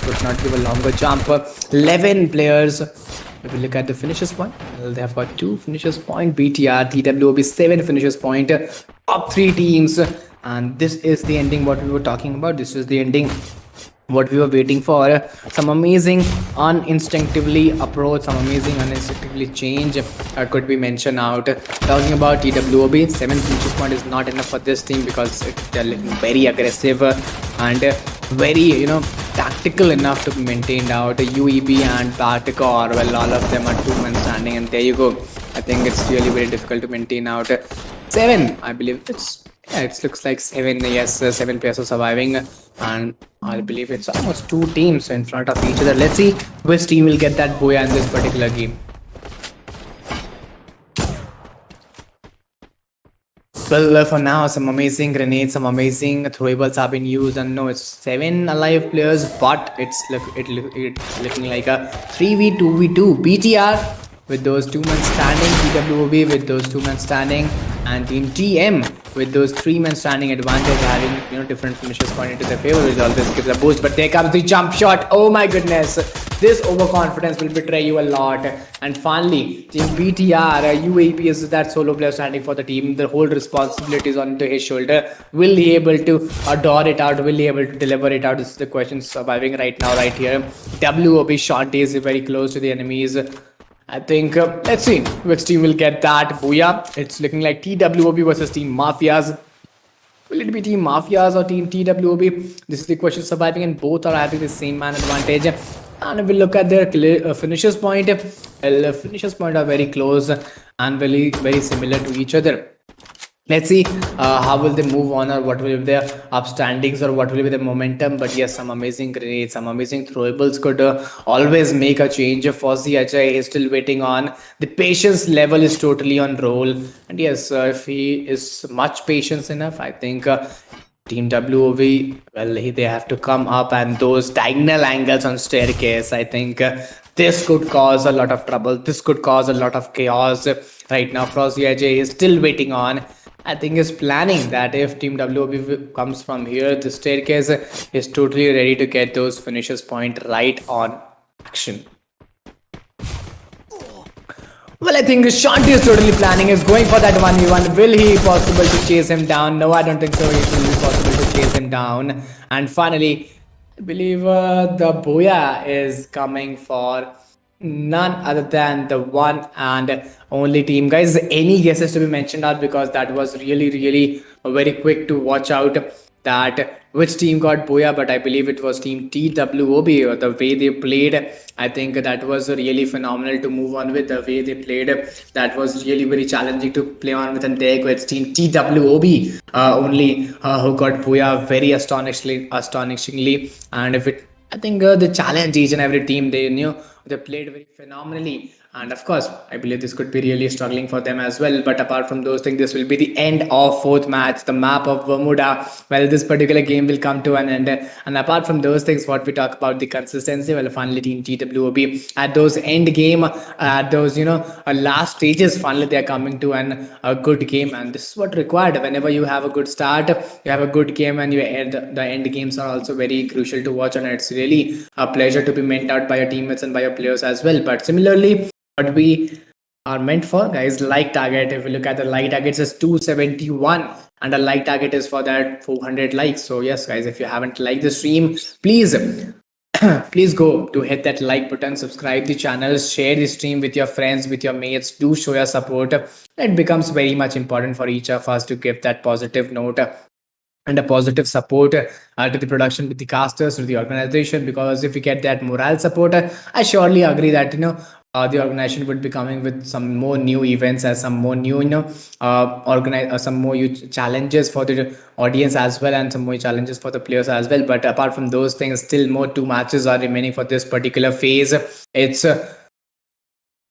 [SPEAKER 2] could not give a longer jump. 11 players. If you look at the finishes point, well, they have got 2 finishes point. BTR, TWOB 7 finishes point. Top 3 teams, and this is the ending what we were talking about. This is the ending what we were waiting for. Some amazing uninstinctively approach, some amazing uninstinctively change could be mentioned out. Talking about TWOB, 7 finishes point is not enough for this team because they're looking very aggressive and very tactical enough to be maintained out. UEB and Particor, well, all of them are 2-man standing, and there you go. I think it's really very difficult to maintain out. 7, I believe it looks like 7. Yes, 7 players are surviving, and I believe it's almost 2 teams in front of each other. Let's see which team will get that booyah in this particular game. Well, for now, some amazing grenades, some amazing throwables have been used, and no, it's 7 alive players, but it's looking like a 3v2v2. BTR with those 2-man standing, TWOB with those 2-man standing, and Team TM with those 3-man standing advantage, having different finishes point into their favor, which always gives a boost. But there comes the jump shot. Oh my goodness, this overconfidence will betray you a lot. And finally, Team BTR, UAP is that solo player standing for the team. The whole responsibility is onto his shoulder. Will he able to adore it out? Will he able to deliver it out? This is the question surviving right now, right here. WOB shot is very close to the enemies. I think, let's see which team will get that booyah. It's looking like TWOB versus Team MAFIAS. Will it be Team MAFIAS or Team TWOB? This is the question surviving, and both are having the same man advantage. And if we look at their finishes point, well, finishes point are very close and very, very similar to each other. Let's see how will they move on, or what will be their upstandings, or what will be the momentum. But yes, some amazing grenades, some amazing throwables could always make a change. Fozzy Ajay is still waiting on. The patience level is totally on roll. And yes, if he is much patience enough, I think Team WOV, well, they have to come up, and those diagonal angles on staircase, I think this could cause a lot of trouble. This could cause a lot of chaos. Right now, Fozzy Ajay is still waiting on. I think is planning that if Team WOB comes from here, the staircase is totally ready to get those finishes point right on action. Well, I think Shanti is totally planning, is going for that 1v1. Will he possible to chase him down? No, I don't think so. It will be possible to chase him down. And finally, I believe the Booyah is coming for none other than the one and only team. Guys, any guesses to be mentioned out, because that was really very quick to watch out that which team got Booyah, but I believe it was team TWOB, or the way they played. I think that was really phenomenal to move on with. The way they played, that was really very challenging to play on with, and there it's team TWOB only who got Booyah very astonishingly. And if it, I think the challenge each and every team, they knew they played very phenomenally. And of course, I believe this could be really struggling for them as well. But apart from those things, this will be the end of fourth match, the map of Bermuda. Well, this particular game will come to an end. And apart from those things, what we talk about the consistency, well, finally team TWOB at those end game, at those, last stages, finally they are coming to a good game. And this is what required. Whenever you have a good start, you have a good game, and the end games are also very crucial to watch. And it's really a pleasure to be meant out by your teammates and by your players as well. But similarly, what we are meant for, guys, like target, if we look at the like targets, is 271, and a like target is for that 400 likes. So yes, guys, if you haven't liked the stream, please please go to hit that like button, subscribe the channel, share the stream with your friends, with your mates. Do show your support. It becomes very much important for each of us to give that positive note and a positive support to the production, with the casters, to the organization, because if we get that morale support, I surely agree that the organization would be coming with some more new events, as some more new some more challenges for the audience as well, and some more challenges for the players as well. But apart from those things, still more 2 matches are remaining for this particular phase. It's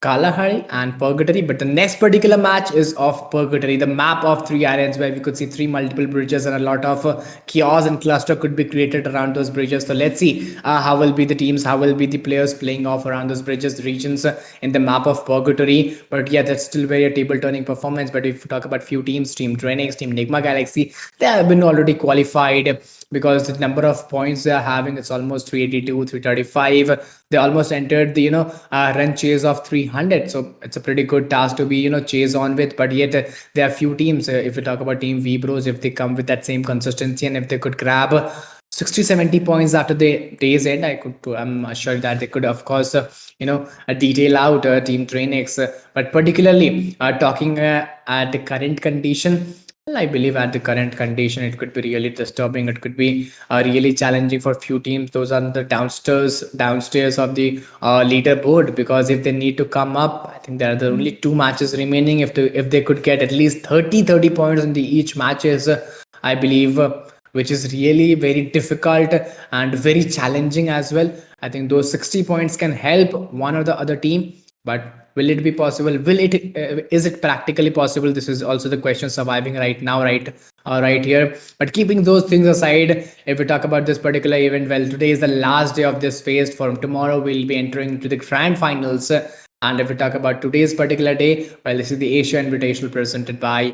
[SPEAKER 2] Kalahari and Purgatory, but the next particular match is of Purgatory, the map of 3 islands, where we could see 3 multiple bridges, and a lot of chaos and cluster could be created around those bridges. So let's see how will be the teams, how will be the players playing off around those bridges, regions in the map of Purgatory. But yeah, that's still very a table turning performance. But if we talk about few teams, Team Draenix, Team Nigma Galaxy, they have been already qualified, because the number of points they are having, it's almost 382, 335. They almost entered the run chase of 300. So it's a pretty good task to be chase on with. But yet there are few teams, if we talk about Team WEBROS, if they come with that same consistency, and if they could grab 60-70 points after the day's end, I'm sure that they could, of course, detail out Team Draenix. But particularly talking at the current condition, well, I believe at the current condition, it could be really disturbing. It could be really challenging for few teams. Those are the downstairs of the leaderboard, because if they need to come up, I think there are only 2 matches remaining. If they could get at least 30 points in the each matches, I believe, which is really very difficult and very challenging as well. I think those 60 points can help one or the other team, but will it be possible? Is it practically possible? This is also the question surviving right now, right here. But keeping those things aside, if we talk about this particular event, well, today is the last day of this phase. From tomorrow, we'll be entering into the grand finals. And if we talk about today's particular day, well, this is the Asia Invitational presented by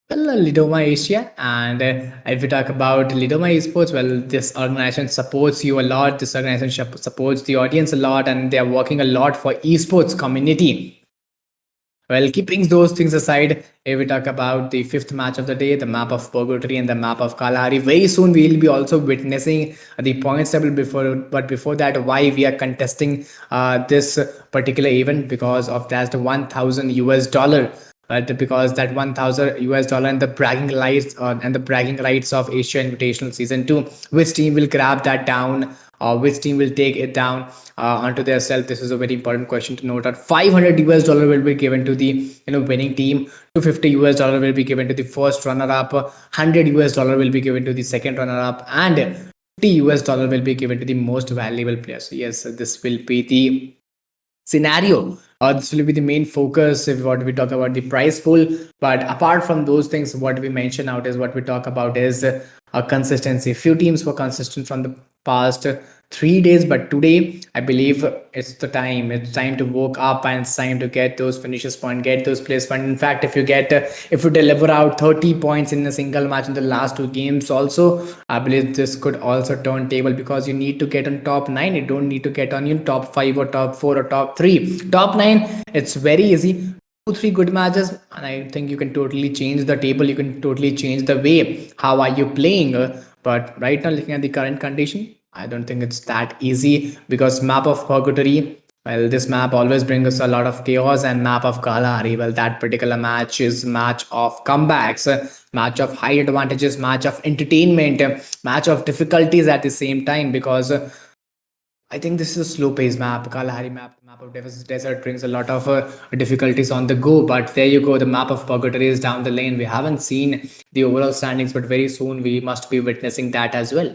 [SPEAKER 2] Lidoma Asia. And if we talk about Lidoma Esports, well, this organization supports you a lot. This organization supports the audience a lot, and they are working a lot for esports community. Well, keeping those things aside, if we talk about the 5th match of the day, the map of Purgatory and the map of Kalahari, very soon we will be also witnessing the points table. Before that, why we are contesting this particular event, because of that $1,000 because that $1,000 and the bragging rights of Asia Invitational Season 2, which team will grab that down, or which team will take it down onto their self? This is a very important question to note. That $500 will be given to the winning team, $250 will be given to the first runner-up, $100 will be given to the second runner-up, and $50 will be given to the most valuable player. So yes, this will be the scenario. This will be the main focus if what we talk about the prize pool. But apart from those things, what we mention out is what we talk about is a consistency. Few teams were consistent from the past 3 days, but today I believe it's time to woke up, and it's time to get those finishes point, get those place point. In fact, if you deliver out 30 points in a single match in the last two games also, I believe this could also turn table, because you need to get on top 9. You don't need to get on your top 5 or top 4 or top 3. Top 9, it's very easy. 2 3 good matches, and I think you can totally change the table, you can totally change the way how are you playing. But right now, looking at the current condition, I don't think it's that easy, because map of purgatory, well, this map always brings us a lot of chaos. And map of Kalahari, well, that particular match is match of comebacks, match of high advantages, match of entertainment, match of difficulties at the same time, because I think this is a slow paced map. Kalahari map of desert brings a lot of difficulties on the go. But there you go, the map of purgatory is down the lane. We haven't seen the overall standings, but very soon we must be witnessing that as well.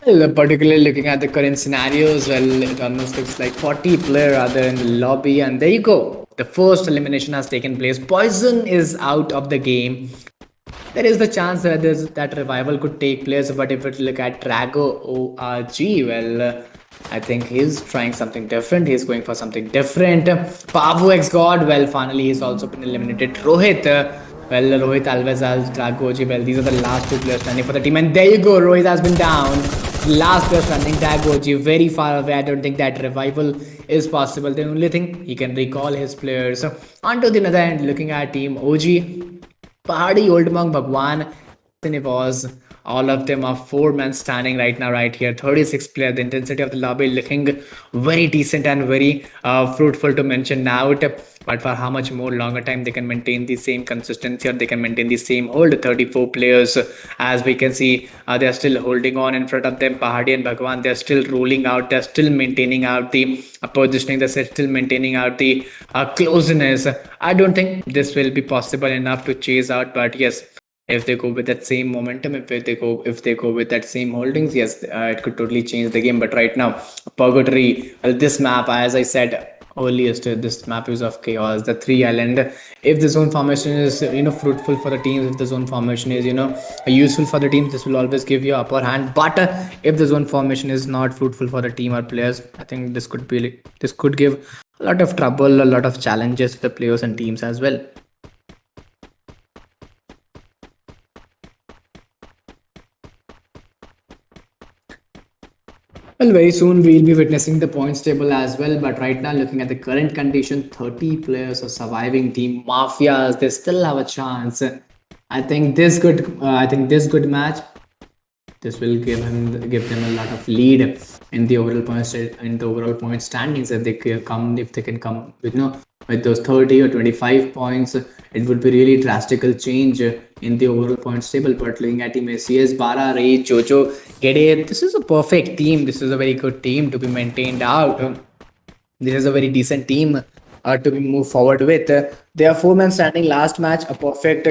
[SPEAKER 2] Well, particularly looking at the current scenarios, well, it almost looks like 40 players are there in the lobby, and there you go. The first elimination has taken place. Poison is out of the game. There is the chance that that revival could take place, but if it look at Drago ORG, well, I think he's trying something different. He's going for something different. Pavu X God, well, finally he's also been eliminated. Rohit, well, Rohit Alves as Drago OG, well, these are the last two players standing for the team, and there you go. Rohit has been down. Last player standing, Drago OG, very far away. I don't think that revival is possible. The only thing, he can recall his players. So, on to the other end, looking at team OG. Pahadi, Old Monk, Bhagwan, was all of them are 4 men standing right now, right here. 36 players. The intensity of the lobby looking very decent and very fruitful to mention out. But for how much more longer time they can maintain the same consistency, or they can maintain the same hold. 34 players, as we can see, they are still holding on in front of them. Pahadi and Bhagwan, they're still ruling out, they're still maintaining out the positioning, they're still maintaining out the closeness. I don't think this will be possible enough to chase out, but yes, if they go with that same momentum, if they go with that same holdings, yes, it could totally change the game. But right now, purgatory, well, this map, as I said earliest, this map is of chaos. The 3 island, if the zone formation is fruitful for the teams, if the zone formation is useful for the teams, this will always give you upper hand. But if the zone formation is not fruitful for the team or players, I think this could give a lot of trouble, a lot of challenges to the players and teams as well. Well, very soon we'll be witnessing the points table as well. But right now, looking at the current condition, 30 players are surviving. Team Mafias, they still have a chance. I think this good match, this will give them a lot of lead in the overall point standings. If they can come with those 30 or 25 points, it would be really drastical change in the overall points table. But looking at team SES, Bara, Ray, Jojo, Gede, this is a perfect team. This is a very good team to be maintained out. This is a very decent team to be moved forward with. They are 4 men standing. Last match, a perfect,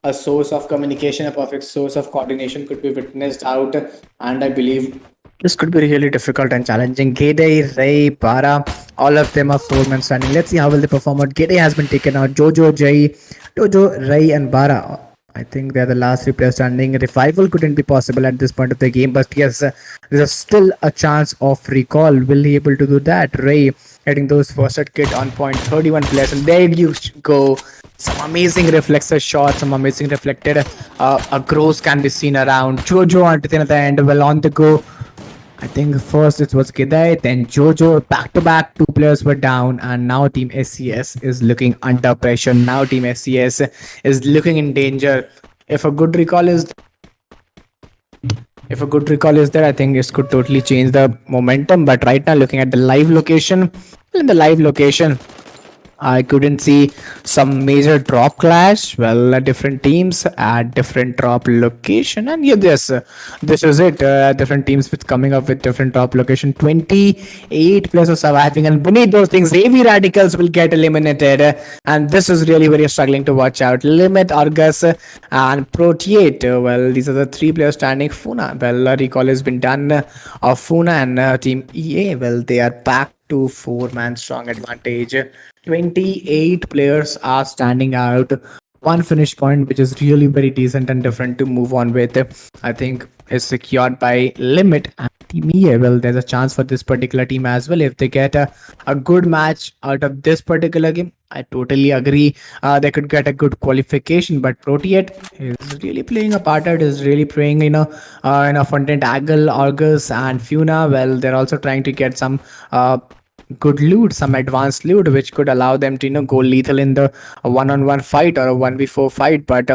[SPEAKER 2] a source of communication, a perfect source of coordination could be witnessed out. And I believe this could be really difficult and challenging. Gede, Ray, Bara, all of them are 4 men standing. Let's see how will they perform out. Gede has been taken out. Jojo, Ray, and Bara, I think they're the last 3 players standing. Revival couldn't be possible at this point of the game, but yes, there's still a chance of recall. Will he able to do that? Ray getting those first aid kit on point, 31 players, and there you go. Some amazing reflexer shots, some amazing reflected grows can be seen around. Jojo onto the other end, well on the go. I think first it was Kidai, then Jojo, back-to-back 2 players were down, and now Team SES is looking under pressure. Now Team SES is looking in danger. If a good recall is there, I think this could totally change the momentum. But right now, looking at the live location, I couldn't see some major drop clash. Well, different teams at different drop location, and yeah, this is it. Different teams with coming up with different drop location. 28 players are surviving, and beneath those things, heavy radicals will get eliminated. And this is really very struggling to watch out. Limit, Argus, and Proteate. Well, these are the three players standing. Funa. Well, a recall has been done of Funa and Team EA. Well, they are back to four-man strong advantage. 28 players are standing out. One finish point, which is really very decent and different to move on with, I think is secured by Limit and Team EA. Well, there's a chance for this particular team as well if they get a good match out of this particular game. I totally agree. They could get a good qualification, but Proteate is really playing a part. It is really playing, in a front end Aggle, Argus, and Funa. Well, they're also trying to get some good loot, some advanced loot, which could allow them to go lethal in the one-on-one fight or a 1v4 fight. But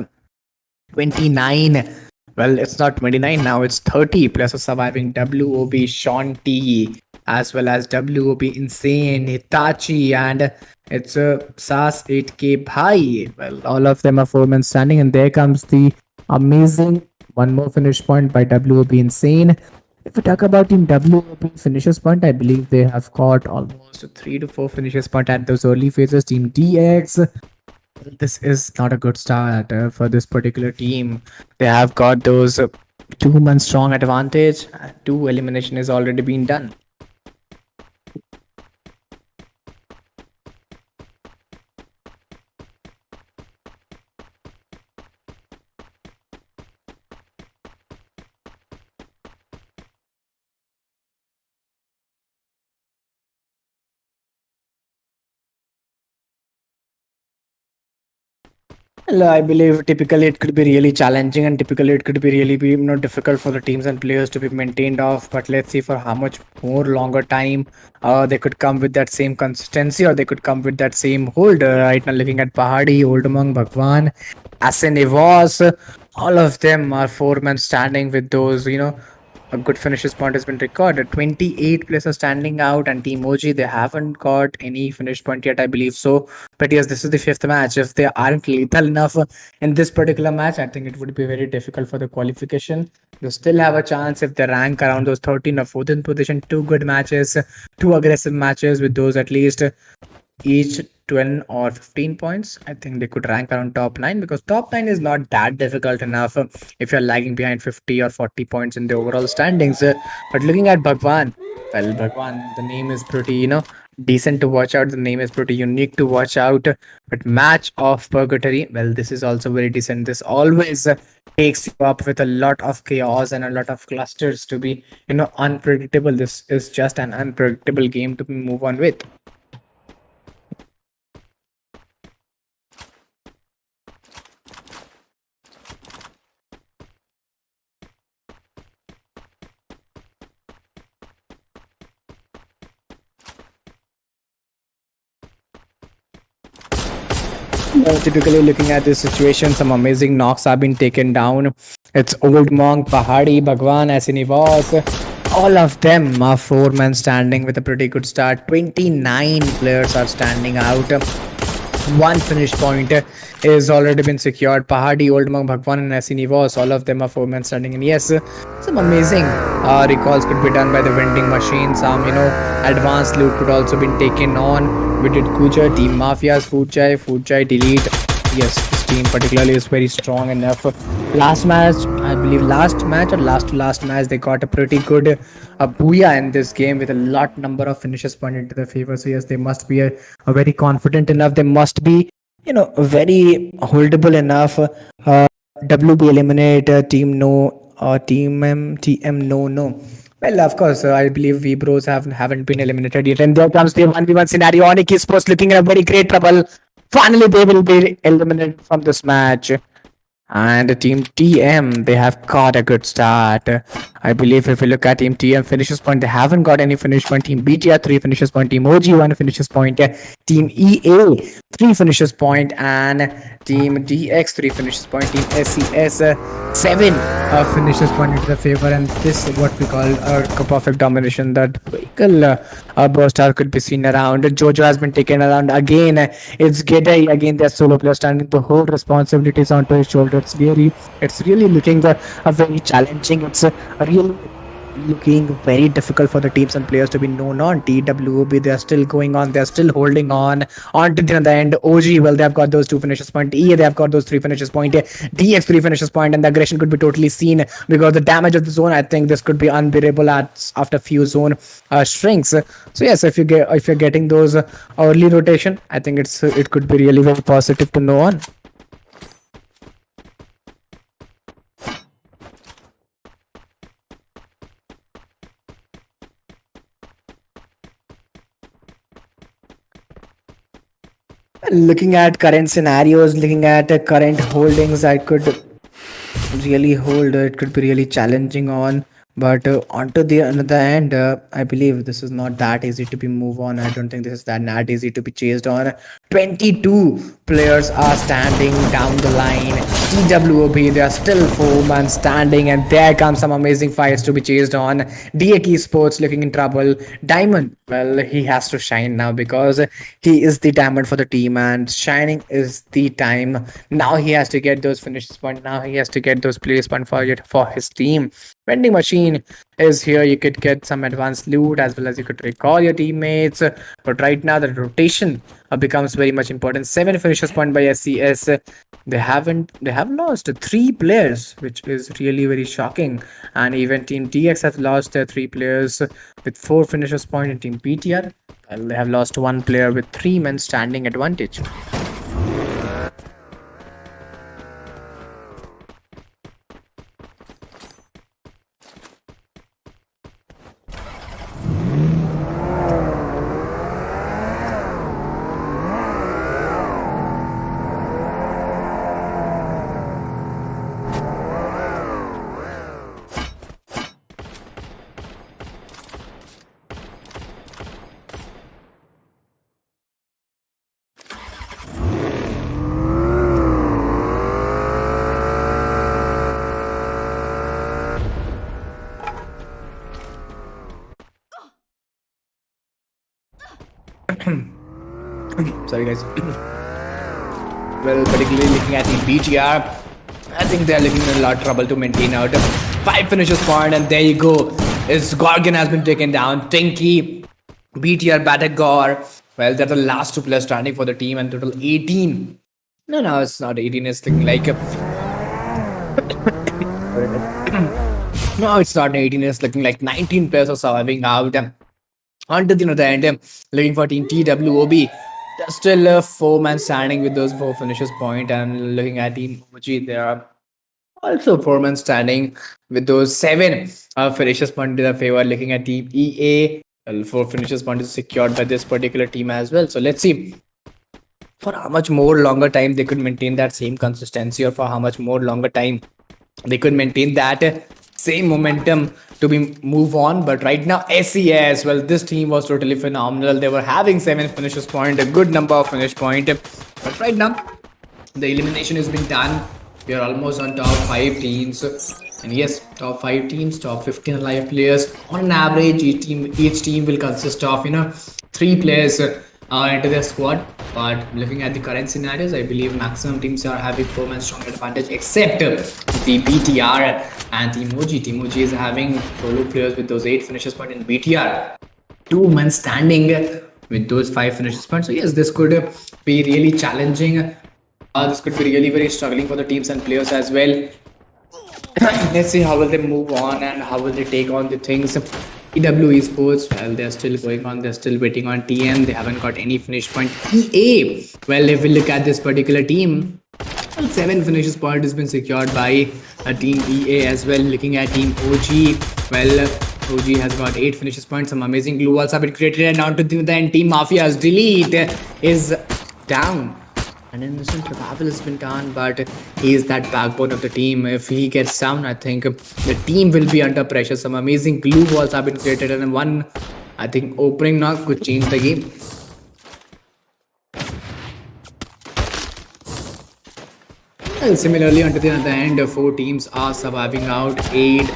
[SPEAKER 2] 29, well, it's not 29 now, it's 30 plus a surviving WOB Sean T, as well as WOB Insane, Hitachi, and it's a SAS 8K Bhai. Well, all of them are four-men standing, and there comes the amazing one more finish point by WOB Insane. If we talk about Team WOP finishes point, I believe they have got almost 3 to 4 finishes point at those early phases. Team DX, this is not a good start for this particular team. They have got those 2 months strong advantage. 2 elimination has already been done. Well, I believe typically it could be really challenging, and typically it could be really difficult for the teams and players to be maintained off. But let's see for how much more longer time they could come with that same consistency, or they could come with that same hold. Right now, looking at Pahadi, Old Monk, Bhagwan, Asen Evos, all of them are four-man standing with those, a good finishes point has been recorded. 28 players are standing out, and Team OG, they haven't got any finish point yet, I believe so. But yes, this is the 5th match. If they aren't lethal enough in this particular match, I think it would be very difficult for the qualification. They still have a chance if they rank around those 13 or 14th position. 2 good matches, 2 aggressive matches with those at least each 12 or 15 points. I think they could rank around top 9, because top 9 is not that difficult enough if you're lagging behind 50 or 40 points in the overall standings. But looking at Bhagwan, well, Bhagwan, the name is pretty, decent to watch out. The name is pretty unique to watch out. But Match of Purgatory, well, this is also very decent. This always takes you up with a lot of chaos and a lot of clusters to be, unpredictable. This is just an unpredictable game to move on with. Typically, looking at this situation, some amazing knocks have been taken down. It's Old Monk, Pahadi, Bhagwan, Asinivas. All of them are four-man standing with a pretty good start. 29 players are standing out. 1 finish point is already been secured. Pahadi, Old Monk, Bhagwan, and Asinivas, all of them are four-man standing. And yes, some amazing recalls could be done by the vending machine. Some, advanced loot could also been taken on. We did Kuja, Team Mafias, Food Chai, Delete. Yes, this team particularly is very strong enough. Last match, I believe last match or last match, they got a pretty good booyah in this game with a lot number of finishes pointed into their favor. So yes, they must be a very confident enough. They must be, very holdable enough. WB eliminate, Team No, Team M, TM No. Well, of course, I believe WEBROS haven't been eliminated yet. And there comes the 1v1 scenario. ONIC ESPORTS looking at a very great trouble. Finally, they will be eliminated from this match. And team TM, they have got a good start. I believe if we look at team TM finishes point, they haven't got any finish point. Team BTR 3 finishes point. Team OG 1 finishes point. Team EA 3 finishes point. And team DX 3 finishes point. Team SES 7 finishes point into the favor. And this is what we call a perfect domination. That vehicle burst out could be seen around. Jojo has been taken around again. It's Gedai again. Their solo player standing the whole responsibilities onto his shoulder. It's really looking a very challenging. It's really looking very difficult for the teams and players to be known on. TWOB, they're still going on, they're still holding on to the end. OG, well, they've got those 2 finishes point. EA, they've got those 3 finishes point. DX 3 finishes point, and the aggression could be totally seen because the damage of the zone, I think this could be unbearable after few zone shrinks. So yes, if you're getting those early rotation, I think it could be really very positive to know on. Looking at current scenarios, looking at current holdings, I could really hold. It could be really challenging on. But onto the another end, I believe this is not that easy to be move on. I don't think this is that easy to be chased on. 22 players are standing down the line. TWOB, they are still 4 man standing, and there comes some amazing fights to be chased on. DAK Esports looking in trouble. Diamond, well, he has to shine now because he is the diamond for the team, and shining is the time. Now he has to get those finishes point. Now he has to get those place point for his team. Vending machine is here. You could get some advanced loot as well as you could recall your teammates. But right now the rotation becomes very much important. 7 finishes point by SES. They have lost 3 players, which is really very shocking. And even Team TX has lost their 3 players with 4 finishes point. In Team PTR, well, they have lost 1 player with 3 men standing advantage. Sorry guys. Well, particularly looking at the BTR, I think they're looking in a lot of trouble to maintain out 5 finishes point, and there you go. It's Gorgon has been taken down. Tinky, BTR, Batagor. Well, they're the last 2 players standing for the team, and total 18. No, it's not 18. It's looking like no, it's not 18. It's looking like 19 players are surviving out. Onto the other end, looking for Team TWOB. There's still 4 man standing with those 4 finishes point, and looking at Team OG, there are also 4 men standing with those 7 finishes point to their favor. Looking at Team EA, well, 4 finishes point is secured by this particular team as well. So let's see for how much more longer time they could maintain that same consistency, or for how much more longer time they could maintain that same momentum to be move on. But right now SES, well, this team was totally phenomenal. They were having 7 finishes point, a good number of finish point. But right now the elimination has been done. We are almost on top 5 teams, and yes, top 5 teams, top 15 alive players on an average. Each team will consist of 3 players into their squad. But looking at the current scenarios, I believe maximum teams are having 4 man strong advantage, except the BTR and Team OG. Team OG is having solo players with those 8 finishes point, in BTR 2 men standing with those 5 finishes points. So yes, this could be really challenging. This could be really very struggling for the teams and players as well. Let's see how will they move on and how will they take on the things. EW Esports, well, they're still going on. They're still waiting on TM. They haven't got any finish point. EA, well, if we look at this particular team, well, 7 finishes point has been secured by a Team EA as well. Looking at Team OG, well, OG has got 8 finishes points. Some amazing glue walls have been created, and down to the end, Team Mafias delete is down. An innocent survival has been done, but he is that backbone of the team. If he gets down, I think the team will be under pressure. Some amazing glue walls have been created, and one, I think, opening knock could change the game. Well, similarly, until the other end, four teams are surviving out. Eight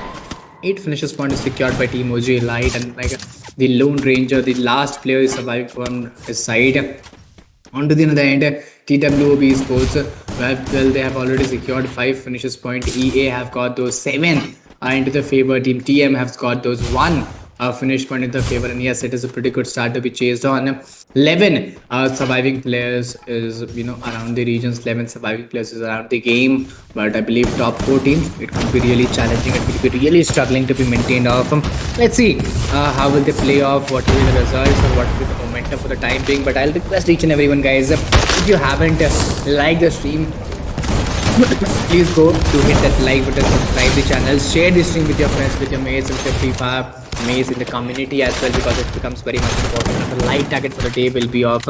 [SPEAKER 2] finishes point is secured by Team OG Light, and like the Lone Ranger, the last player is surviving from his side. On to the other end, TWOB Sports, well, they have already secured 5 finishes point. EA have got those 7 into the favor. Team TM has got those 1 finish point in the favor. And yes, it is a pretty good start to be chased on. 11 surviving players is, around the regions. 11 surviving players is around the game. But I believe top 4 teams, it could be really challenging. It will be really struggling to be maintained off. Let's see how will they play off, what will be the results, or what will be the momentum for the time being. But I'll request each and everyone, guys, if you haven't liked the stream, please go to hit that like button, subscribe the channel, share the stream with your friends, with your mates, and with your Free Fire mates in the community as well, because it becomes very much important. And the like target for the day will be of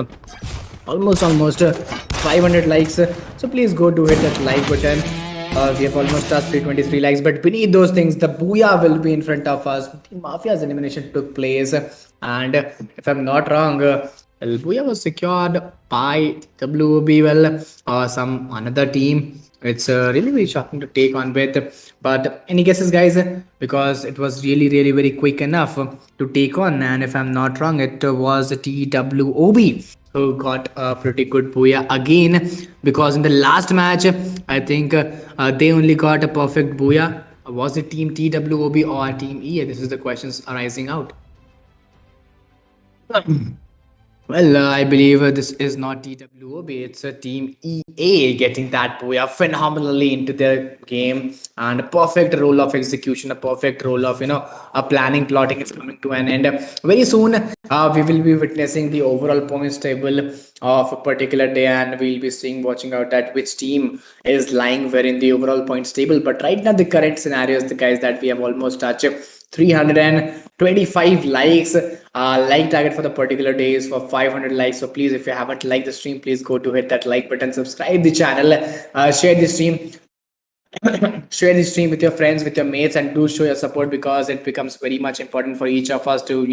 [SPEAKER 2] almost 500 likes. So please go to hit that like button. We have almost touched 323 likes, but beneath those things, the booyah will be in front of us. The Mafia's elimination took place, and if I'm not wrong, well, booyah was secured by WOB. Well, some another team. It's really very shocking to take on with. But any guesses, guys? Because it was really very quick enough to take on, and if I'm not wrong, it was TWOB who got a pretty good booyah again, because in the last match, I think they only got a perfect booyah. Was it Team TWOB or Team EA? This is the questions arising out. Well, I believe this is not TWOB, it's a Team EA getting that booyah phenomenally into their game, and a perfect role of execution, a perfect role of, a planning, plotting is coming to an end. Very soon, we will be witnessing the overall points table of a particular day, and we'll be watching out at which team is lying where in the overall points table. But right now, the current scenario is the guys that we have almost touched 325 likes. Like target for the particular day is for 500 likes. So please, if you haven't liked the stream, please go to hit that like button, subscribe the channel, share the stream. Share the stream with your friends, with your mates, and do show your support, because it becomes very much important for each of us to,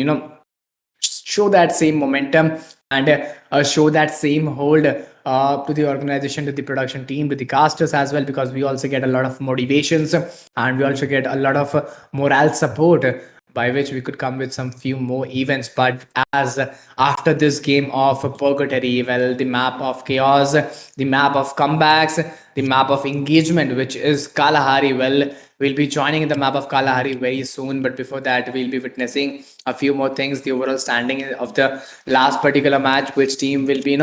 [SPEAKER 2] show that same momentum, and show that same hold to the organization, to the production team, to the casters as well, because we also get a lot of motivations, and we also get a lot of morale support, by which we could come with some few more events. But as after this game of purgatory, well, the map of chaos, the map of comebacks, the map of engagement, which is Kalahari, well, we'll be joining in the map of Kalahari very soon. But before that, we'll be witnessing a few more things, the overall standing of the last particular match, which team will be,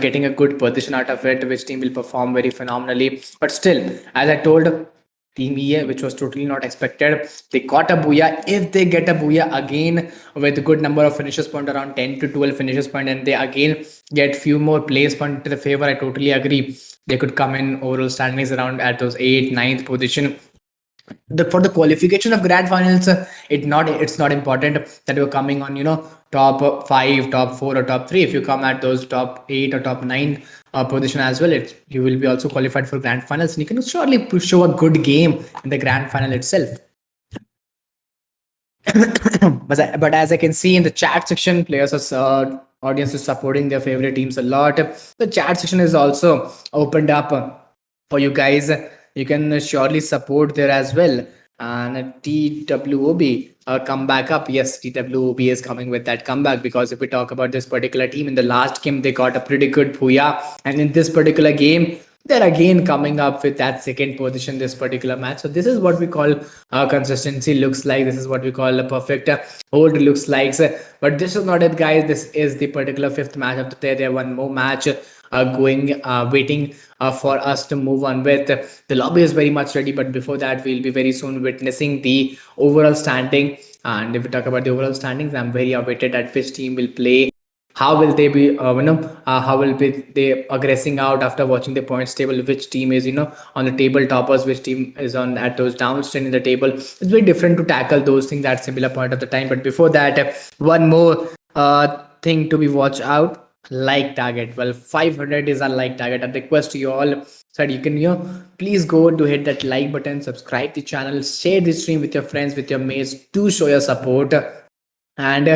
[SPEAKER 2] getting a good position out of it, which team will perform very phenomenally. But still, as I told, Team EA, which was totally not expected, they got a booyah. If they get a booyah again with a good number of finishes point, around 10 to 12 finishes point, and they again get few more place point to the favor, I totally agree. They could come in overall standings around at those 8th, 9th position. For the qualification of grand finals, it's not important that you're coming on, top 5, top 4, or top 3. If you come at those top 8 or top 9 position as well, you will be also qualified for grand finals, and you can surely show a good game in the grand final itself. But as I can see in the chat section, players are audience is supporting their favorite teams a lot. The chat section is also opened up for you guys. You can surely support there as well. And TWOB come back up. Yes, TWOB is coming with that comeback, because if we talk about this particular team, in the last game they got a pretty good booyah, and in this particular game they're again coming up with that second position this particular match. So this is what we call consistency looks like. This is what we call a perfect hold looks like. But this is not it, guys. This is the particular 5th match of the day. There one more match waiting for us to move on with. The lobby is very much ready, but before that, we'll be very soon witnessing the overall standing. And if we talk about the overall standings, I'm very awaited at which team will play. How will they be, how will be they aggressing out after watching the points table? Which team is, on the table toppers? Which team is on at those downstream in the table? It's very different to tackle those things at similar point of the time. But before that, one more thing to be watched out. like target. Well, 500 is our like target. I request to you all that you can, please go to hit that like button, subscribe the channel, share the stream with your friends, with your mates, to show your support. And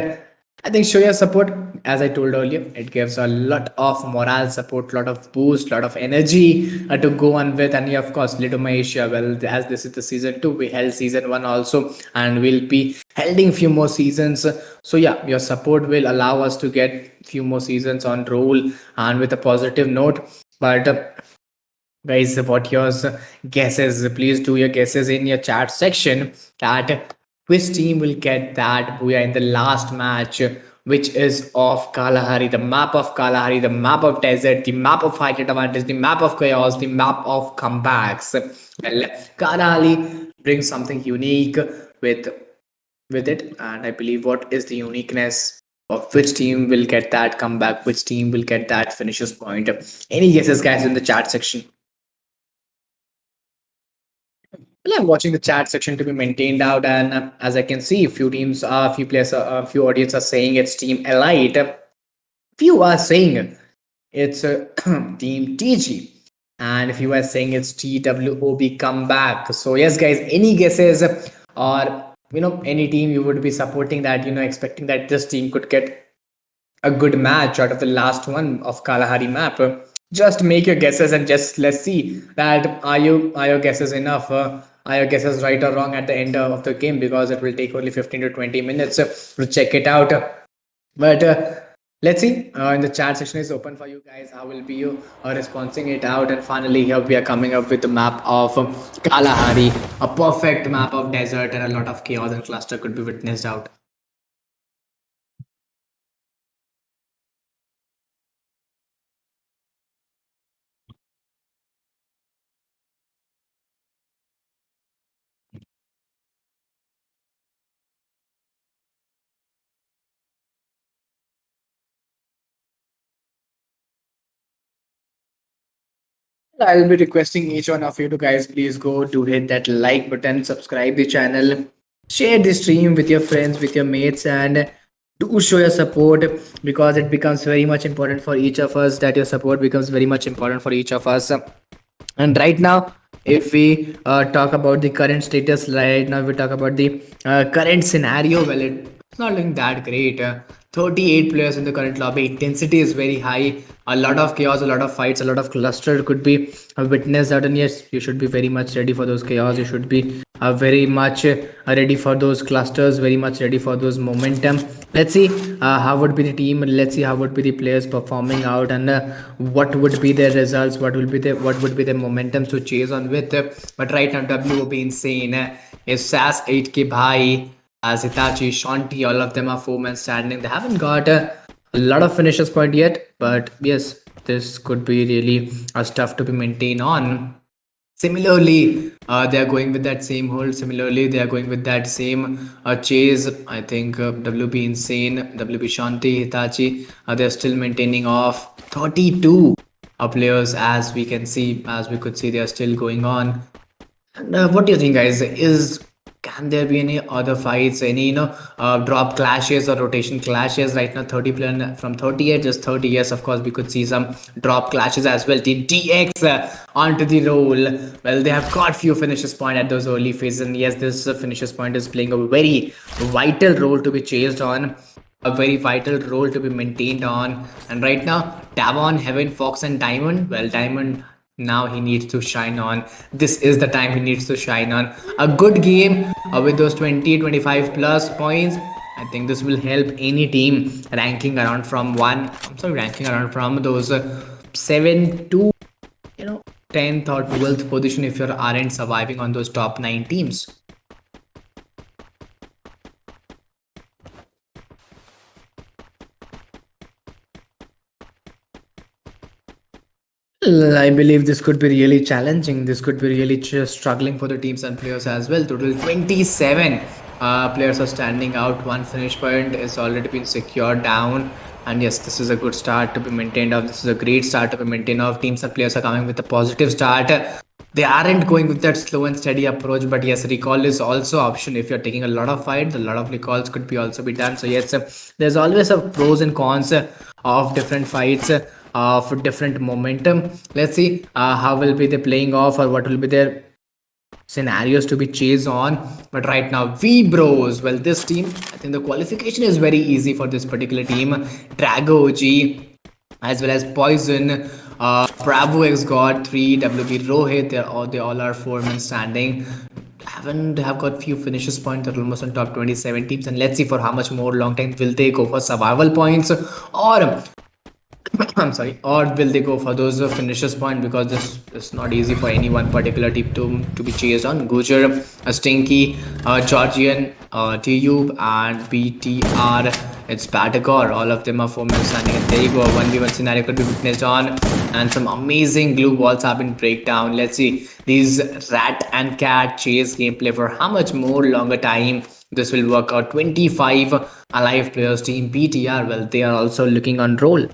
[SPEAKER 2] I think show your support, as I told earlier, it gives a lot of morale support, lot of boost, lot of energy to go on with. And yeah, of course, Lidoma Asia, well, as this is the season 2, we held season 1 also, and we'll be holding few more seasons. So yeah, your support will allow us to get few more seasons on roll and with a positive note. But guys, what your guesses? Please do your guesses in your chat section, that which team will get that booyah in the last match, which is of Kalahari, the map of Kalahari, the map of desert, the map of height advantage, the map of chaos, the map of comebacks. Well, Kalahari brings something unique with it, and I believe what is the uniqueness of which team will get that comeback, which team will get that finishes point. Any guesses, guys, in the chat section? Well, I'm watching the chat section to be maintained out, and as I can see, few players, a few audience are saying it's Team Elite. Few are saying it's Team TG, and if you are saying it's TWOB comeback. So yes, guys, any guesses, or any team you would be supporting, that expecting that this team could get a good match out of the last one of Kalahari map? Just make your guesses, and just let's see that are your guesses enough? Are your guesses right or wrong at the end of the game? Because it will take only 15 to 20 minutes to check it out. But let's see. In the chat section is open for you guys. How will be you responding it out? And finally, here we are coming up with the map of Kalahari, a perfect map of desert, and a lot of chaos and cluster could be witnessed out. I'll be requesting each one of you to guys, please go to hit that like button, subscribe the channel, share the stream with your friends, with your mates, and do show your support, because it becomes very much important for each of us, that your support becomes very much important for each of us. And right now, if we talk about the current status, right now we talk about the current scenario, well, it's not looking that great. 38 players in the current lobby, intensity is very high, a lot of chaos, a lot of fights, a lot of cluster could be witnessed out. And yes, you should be very much ready for those chaos, you should be very much ready for those clusters, very much ready for those momentum. Let's see how would be the team, let's see how would be the players performing out, and what would be their results, what would be the momentums to chase on with. But right now, WOB insane, is SAS 8k bhai, as Hitachi, Shanti, all of them are 4 men standing. They haven't got a lot of finishers point yet, but yes, this could be really tough to be maintained on. Similarly, they are going with that same hold. Similarly, they are going with that same chase. I think WB Insane, WB Shanti, Hitachi, they're still maintaining off 32 players, as we can see, as we could see, they are still going on. And what do you think, guys? Can there be any other fights, any drop clashes or rotation clashes? Right now, 30 player from 38, just 30. Yes, of course, we could see some drop clashes as well. Team TX onto the roll. Well, they have got few finishes point at those early phases, and yes, this finishes point is playing a very vital role to be chased on, a very vital role to be maintained on. And right now, Tavon, Heaven, Fox, and Diamond. Well, Diamond, now he needs to shine on. This is the time he needs to shine on. A good game with those 20-25 plus points. I think this will help any team ranking around from those 7 to 10th or 12th position, if you aren't surviving on those top 9 teams. I believe this could be really challenging. This could be really struggling for the teams and players as well. Total 27 players are standing out. 1 finish point is already been secured down. And yes, this is a good start to be maintained off. This is a great start to be maintained off. Teams and players are coming with a positive start. they aren't going with that slow and steady approach. But yes, recall is also option. If you're taking a lot of fights, a lot of recalls could be also be done. So yes, there's always a pros and cons of different fights, for different momentum. Let's see how will be they playing off, or what will be their scenarios to be chased on. But right now, WEBROS, well, this team, I think the qualification is very easy for this particular team. Drago OG as well as Poison, Bravo X God 3, WB Rohit, they all are 4 men standing. Have got few finishes points. They're almost on top 27 teams, and let's see for how much more long time will they go for survival points, or I'm sorry, or will they go for those finishes point, because this is not easy for any one particular team to be chased on. Gujar, Stinky, Georgian, TWOB, and BTR. It's Batagor. All of them are 4 men standing, and there you go. A 1v1 scenario could be witnessed on, and some amazing glue balls have been breakdown. Let's see these rat and cat chase gameplay for how much more longer time this will work out. 25 alive players team BTR. Well, they are also looking on roll.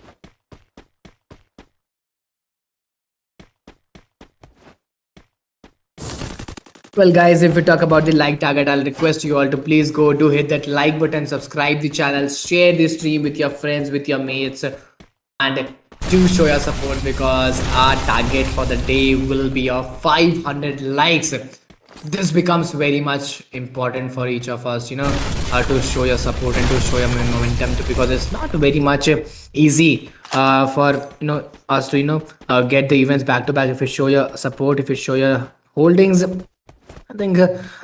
[SPEAKER 2] Well, guys, if we talk about the like target, I'll request you all to please go do hit that like button, subscribe the channel, share the stream with your friends, with your mates, and do show your support, because our target for the day will be of 500 likes. This becomes very much important for each of us, to show your support and to show your momentum, because it's not very much easy for us to get the events back to back. If you show your support, if you show your holdings, I think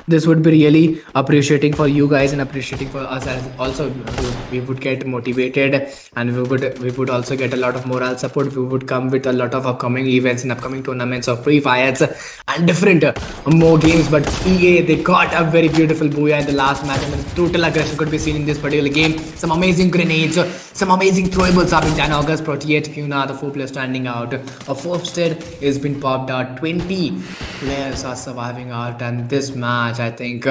[SPEAKER 2] this would be really appreciating for you guys and appreciating for us, as also we would get motivated, and we would also get a lot of moral support. We would come with a lot of upcoming events and upcoming tournaments of free fires and different more games. But EA, they got a very beautiful booyah in the last match, and total aggression could be seen in this particular game. Some amazing grenades, some amazing throwables have been done. August, Proteate, Funa, the 4 players standing out. A fourth stead has been popped out. 20 players are surviving out, and this match, I think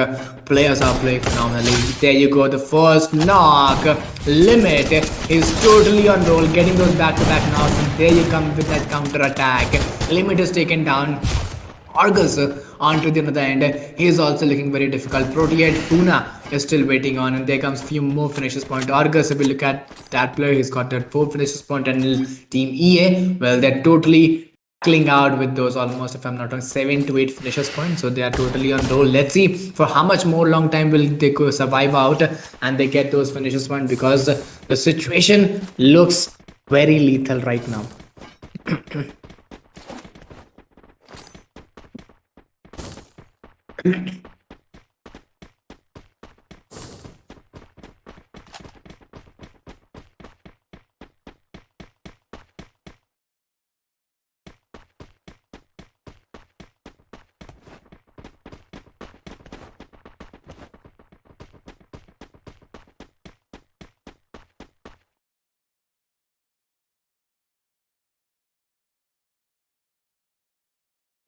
[SPEAKER 2] players are playing phenomenally. There you go, the first knock. Limit is totally on roll, getting those back-to-back knocks, and there you come with that counter attack. Limit is taken down. Argus onto the other end. He is also looking very difficult. Proteate, Funa is still waiting on, and there comes few more finishes point. Argus, if we look at that player, he's got that 4 finishes point, and team EA, well, they're totally cling out with those almost, if I'm not wrong, 7 to 8 finishes points. So they are totally on roll. Let's see for how much more long time will they go survive out and they get those finishes point, because the situation looks very lethal right now.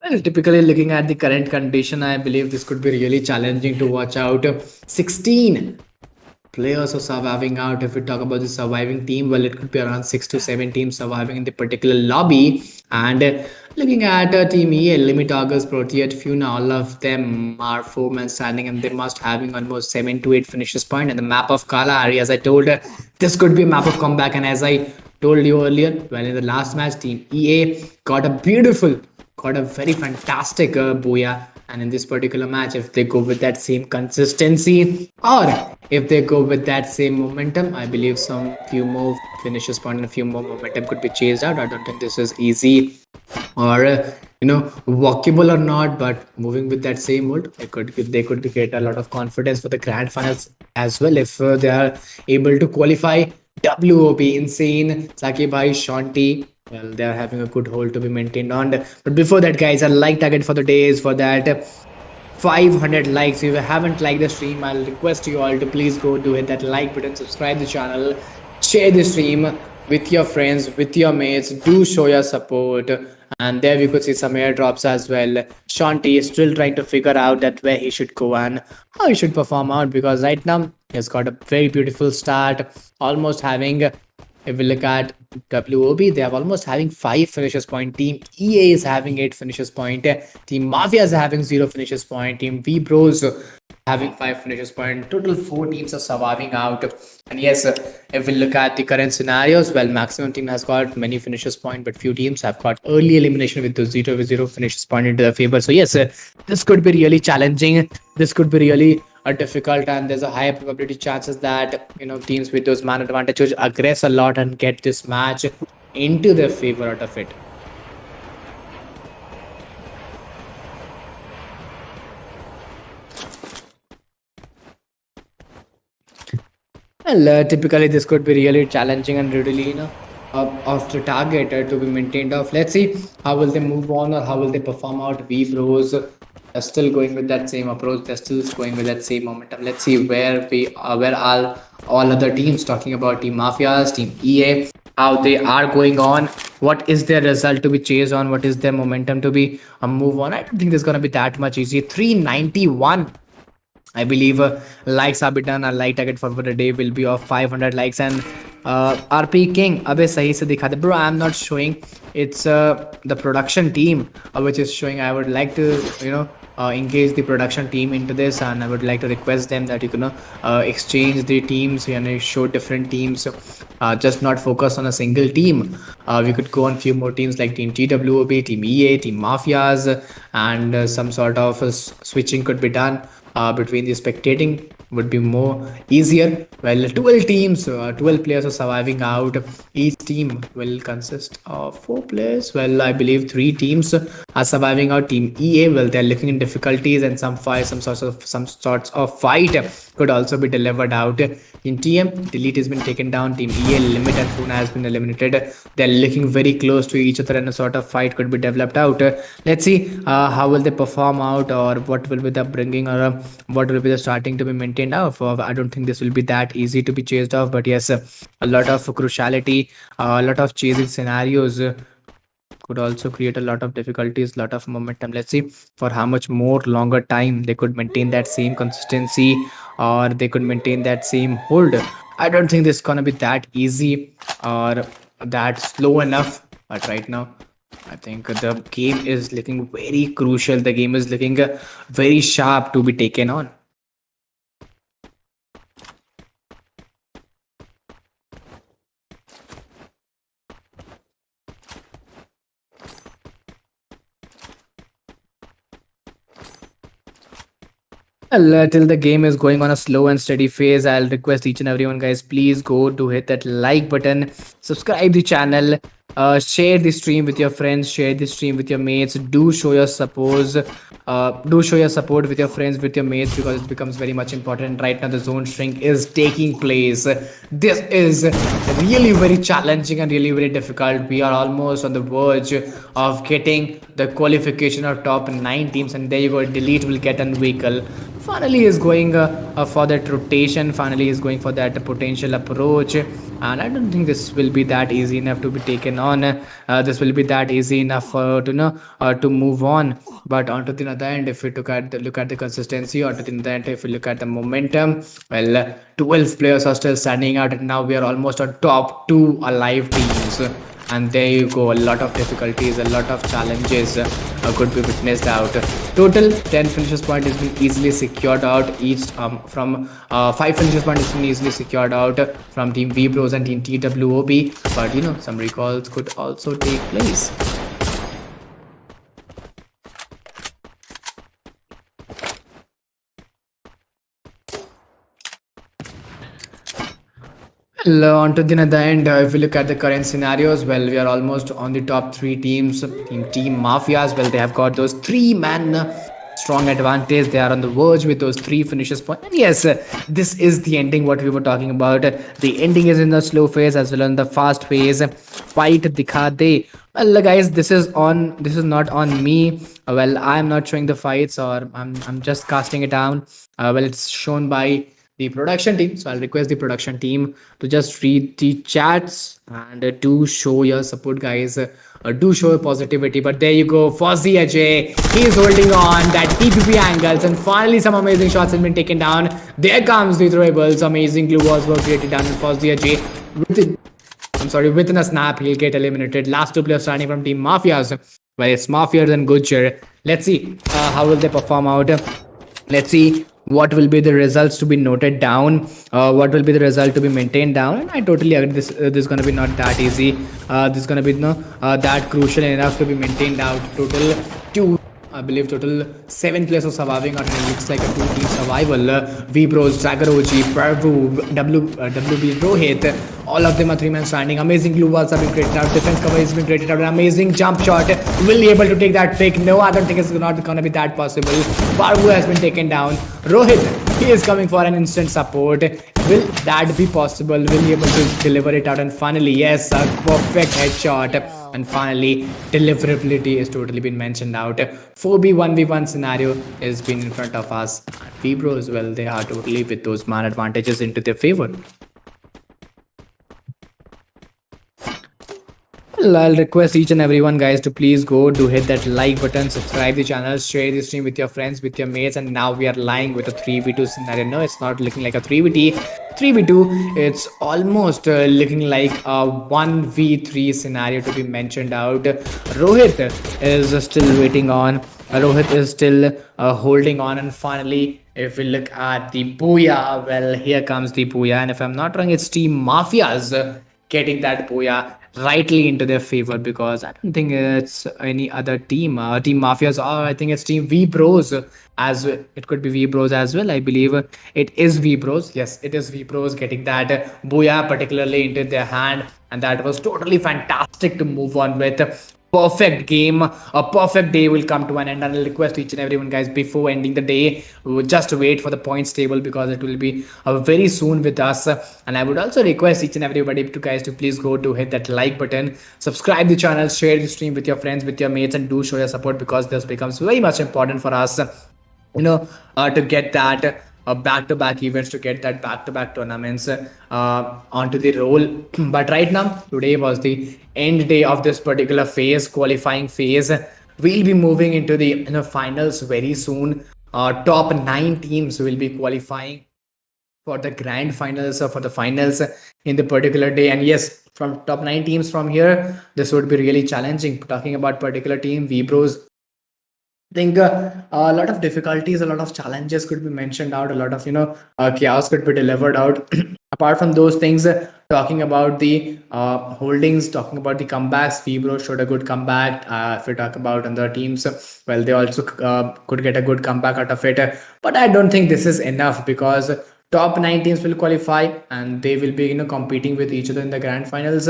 [SPEAKER 2] Well, typically looking at the current condition, I believe this could be really challenging to watch out. 16 players are surviving out. If we talk about the surviving team, well, it could be around 6 to 7 teams surviving in the particular lobby. And looking at team EA, Limit, August, Proteate, Funa, all of them are 4 men standing, and they must having almost 7 to 8 finishes point. And the map of Kalahari, as I told, this could be a map of comeback. And as I told you earlier, well, in the last match, team EA got a very fantastic booyah. And in this particular match, if they go with that same consistency, or if they go with that same momentum, I believe some few more finishes point and a few more momentum could be chased out. I don't think this is easy or walkable or not, but moving with that same mold, they could get a lot of confidence for the grand finals as well, if they are able to qualify. WOP, Insane, Saki Bhai, Shanti, well, they are having a good hold to be maintained on. But before that, guys, our like target for the day is for that 500 likes. If you haven't liked the stream, I'll request you all to please go do hit that like button, subscribe the channel, share the stream with your friends, with your mates. Do show your support. And there we could see some airdrops as well. Shanti is still trying to figure out that where he should go and how he should perform out, because right now he's got a very beautiful start, almost having If we look at WOB, they are almost having 5 finishes point. Team EA is having 8 finishes point. Team Mafia is having 0 finishes point. Team WEBROS having 5 finishes point. Total 4 teams are surviving out. And yes, if we look at the current scenarios, well, maximum team has got many finishes point, but few teams have got early elimination with the 0 finishes point into their favor. So yes, this could be really challenging. This could be really difficult, and there's a high probability chances that teams with those man advantages aggress a lot and get this match into their favor out of it. Well, typically this could be really challenging and really off the target to be maintained off. Let's see how will they move on or how will they perform out. WEBROS are still going with that same approach. They're still going with that same momentum. Let's see where are all other teams, talking about Team Mafias, Team EA, how they are going on. What is their result to be chased on? What is their momentum to be move on? I don't think there's gonna be that much easy. 391. I believe likes are be done. Our like target for the day will be of 500 likes. And RP King, अबे सही से दिखा दे. Bro, I'm not showing. It's the production team which is showing. I would like to engage the production team into this, and I would like to request them that you can exchange the teams and show different teams. Just not focus on a single team. We could go on few more teams like Team TWOB, Team EA, Team Mafias, and some sort of switching could be done. Between the spectating would be more easier. Well, 12 teams, 12 players are surviving out. Each team will consist of 4 players. Well, I believe 3 teams are surviving out. Team EA, well, they're looking in difficulties, and some sorts of fight could also be delivered out. In TM, Delete has been taken down. Team EA, Limit and Funa has been eliminated. They're looking very close to each other, and a sort of fight could be developed out. Let's see how will they perform out, or what will be the bringing, or what will be the starting to be maintained out. I don't think this will be that easy to be chased off, but yes, a lot of cruciality, a lot of chasing scenarios could also create a lot of difficulties, lot of momentum. Let's see for how much more longer time they could maintain that same consistency, or they could maintain that same hold. I don't think this is gonna be that easy or that slow enough, but right now I think the game is looking very crucial. The game is looking very sharp to be taken on. Well, till the game is going on a slow and steady phase, I'll request each and everyone, guys, please go to hit that like button, subscribe the channel, share the stream with your friends, share the stream with your mates. Do show your support. Do show your support with your friends, with your mates, because it becomes very much important. Right now, the zone shrink is taking place. This is really very challenging and really very difficult. We are almost on the verge of getting the qualification of top 9 teams, and there you go. Delete will get an vehicle. Finally is going for that rotation. Finally is going for that potential approach, and I don't think this will be that easy enough to be taken on. This will be that easy enough to move on. But onto the other end, if we look at the consistency, onto the other end, if we look at the momentum, well, 12 players are still standing out, and now we are almost on top 2 alive teams. And there you go, a lot of difficulties, a lot of challenges could be witnessed out. Total 10 finishes point has been easily secured out. Each from 5 finishes point has been easily secured out from Team WEBROS and Team TWOB. But some recalls could also take place. Well, on to the other end, if we look at the current scenarios, well, we are almost on the top 3 teams. Team Mafias, well, they have got those 3-man strong advantage. They are on the verge with those 3 finishes point. And yes, this is the ending what we were talking about. The ending is in the slow phase as well as in the fast phase. Fight dikha de. Well, guys, this is not on me. Well, I'm not showing the fights, or I'm just casting it down. Well, it's shown by the production team, so I'll request the production team to just read the chats and do show your support, guys. Do show your positivity. But there you go, Fozzy Ajay, he's holding on that TPP angles, and finally some amazing shots have been taken down. There comes the throwables. Amazing glue walls were created down, and Fozzy Ajay with I'm sorry, within a snap, he'll get eliminated. Last two players standing from Team Mafias. Well, it's Mafias and Goodcher. Let's see how will they perform out. Let's see what will be the results to be noted down, what will be the result to be maintained down. And I totally agree, this is going to be not that easy. This is going to be no that crucial enough to be maintained out. Total two, I believe total 7 players are surviving, or it looks like a 2-team survival. WEBROS, Jagaroji, Parvu, WB, Rohit, all of them are 3-man standing. Amazing glue walls have been created out. Defense cover has been created out. An amazing jump shot. Will be able to take that pick? No, I don't think it's not going to be that possible. Parvu has been taken down. Rohit, he is coming for an instant support. Will that be possible? Will he be able to deliver it out? And finally, yes, a perfect headshot. And finally, deliverability is totally been mentioned out. 4v 1v1 scenario has been in front of us. WEBROS, well, they are totally with those man advantages into their favor. Well, I'll request each and everyone, guys, to please go do hit that like button, subscribe the channel, share the stream with your friends, with your mates. And now we are lying with a 3v2 scenario. No, it's not looking like a 3v2. It's almost looking like a 1v3 scenario to be mentioned out. Rohit is still waiting on. Rohit is still holding on. And finally, if we look at the Booyah, well, here comes the Booyah. And if I'm not wrong, it's Team Mafias getting that Booyah rightly into their favor, because I don't think it's any other team. Team Mafias, or I think it's Team WEBROS as well. It could be WEBROS as well. I believe it is WEBROS. Yes, it is WEBROS getting that Booyah particularly into their hand, and that was totally fantastic to move on with. Perfect game, a perfect day will come to an end. And I'll request each and everyone, guys, before ending the day, just wait for the points table, because it will be very soon with us. And I would also request each and everybody to, guys, to please go to hit that like button, subscribe the channel, share the stream with your friends, with your mates, and do show your support, because this becomes very much important for us, to get that back-to-back events, to get that back-to-back tournaments onto the roll. But right now, today was the end day of this particular phase, qualifying phase. We'll be moving into the finals very soon. Top 9 teams will be qualifying for the grand finals, or for the finals in the particular day. And yes, from top 9 teams from here, this would be really challenging. Talking about particular team, WEBROS, I think a lot of difficulties, a lot of challenges could be mentioned out, a lot of chaos could be delivered out. Apart from those things, talking about the holdings, talking about the comebacks, WEBROS showed a good comeback. If we talk about other teams, well, they also could get a good comeback out of it. But I don't think this is enough, because top 9 teams will qualify and they will be competing with each other in the grand finals.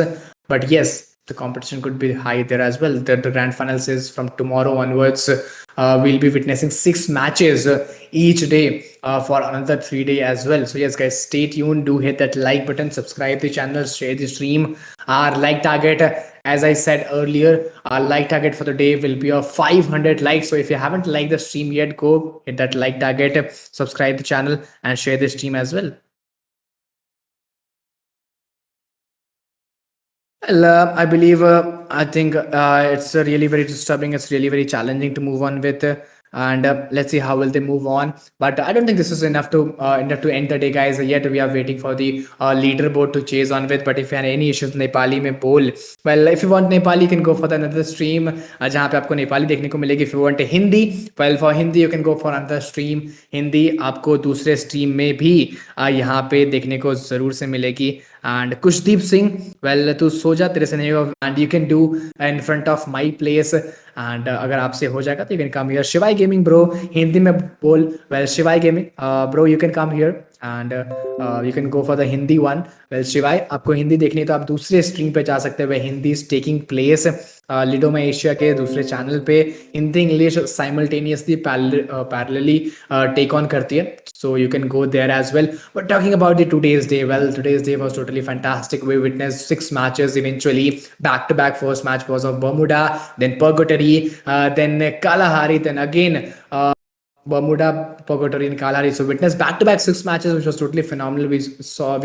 [SPEAKER 2] But yes, the competition could be high there as well. The grand finals is from tomorrow onwards. We'll be witnessing 6 matches each day for another 3 days as well. So yes, guys, stay tuned. Do hit that like button, subscribe the channel, share the stream. Our like target, as I said earlier, our like target for the day will be 500 likes. So if you haven't liked the stream yet, go hit that like target, subscribe the channel, and share the stream as well. Well, I believe, I think it's really very disturbing. It's really very challenging to move on with. And let's see how will they move on. But I don't think this is enough to end the day, guys. Yet we are waiting for the leaderboard to chase on with. But if you have any issues Nepali mein bol, well, if you want Nepali, you can go for another stream जहाँ पे आपको नेपाली देखने को मिलेगी. If you want Hindi, well, for Hindi you can go for another stream. Hindi आपको दूसरे stream में भी यहाँ पे देखने को जरूर से मिलेगी. And Kushdeep Singh, well, तू सो जा, तेरे से नहीं होगा. And you can do in front of my place. And अगर आपसे हो जाएगा तो you can come here. शिवाय गेमिंग ब्रो, हिंदी में बोल. Well, शिवाय gaming bro, you can come here and you can go for the Hindi one. Well, शिवाय, आपको हिंदी देखनी है तो आप दूसरे स्ट्रीम पे जा सकते हैं. हिंदी इज टेकिंग प्लेस लिडोमा एशिया के दूसरे चैनल पे. Hindi English simultaneously parallelly take on करती है. So you can go there as well. But talking about the today's day, well, today's day was totally fantastic. We witnessed 6 matches eventually, back to back. First match was of Bermuda, then Purgatory, then Kalahari, then again Bermuda, Purgatory, and Kalahari. So witnessed back to back 6 matches, which was totally phenomenal. We saw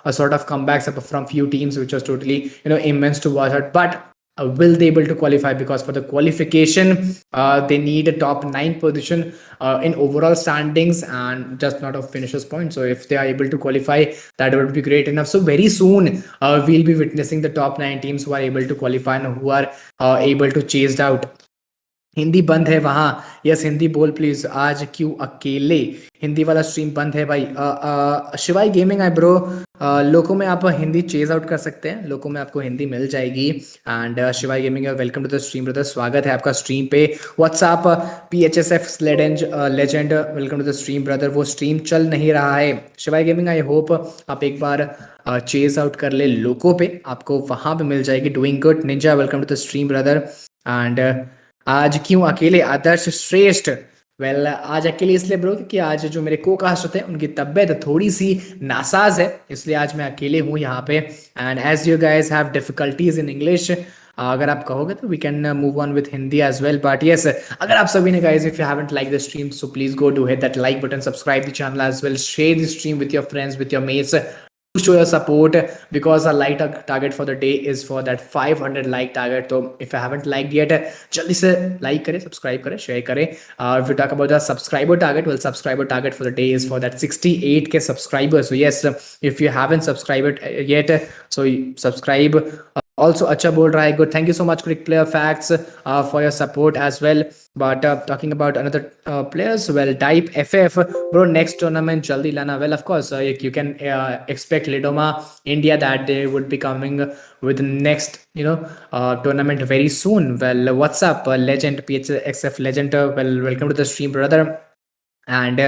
[SPEAKER 2] a sort of comebacks from few teams, which was totally immense to watch out. But will they able to qualify? Because for the qualification, they need a top 9 position in overall standings and just not of finishers point. So if they are able to qualify, that would be great enough. So very soon we'll be witnessing the top 9 teams who are able to qualify and who are able to chase out. Hindi बंद है वहाँ, yes Hindi बोल please, आज क्यों अकेले, हिंदी वाला stream बंद है भाई. शिवाई गेमिंग आई ब्रो, लोको में आप हिंदी चेज आउट कर सकते हैं, लोको में आपको हिंदी मिल जाएगी. And Shivai gaming welcome to the stream brother, स्वागत है आपका स्ट्रीम पे. What's up PHSF legend welcome to the stream brother. वो स्ट्रीम चल नहीं रहा है शिवाई गेमिंग, आई होप आप एक बार चेज आउट कर ले लोको पे, आपको वहाँ पे मिल जाएगी. Doing good ninja welcome to the stream brother. And आज क्यों अकेले आदर्श श्रेष्ठ, वेल आज अकेले इसलिए ब्रो क्योंकि आज जो मेरे को कास्ट होते हैं उनकी तबीयत थोड़ी सी नासाज है, इसलिए आज मैं अकेले हूँ यहाँ पे. And as you guys have difficulties in English, अगर आप कहोगे तो we can move on with Hindi as well. But yes, अगर आप सभी ने guys if you haven't like the stream so please go to hit that like button, subscribe the channel as well, share the stream with your friends with your mates to show your support, because our like target for the day is for that 500 like target. So if you haven't liked yet, jaldi se like kare, subscribe kare, share kare. If we talk about the subscriber target, well subscriber target for the day is for that 68k subscribers. So yes, if you haven't subscribed yet, so subscribe. Also अच्छा बोल रहा है, good, thank you so much Quick Player Facts for your support as well. But talking about another players, well type FF bro, next tournament jaldi lana. Well of course you can expect Lidoma India that they would be coming with the next tournament very soon. Well what's up legend PHXF legend, well welcome to the stream brother. And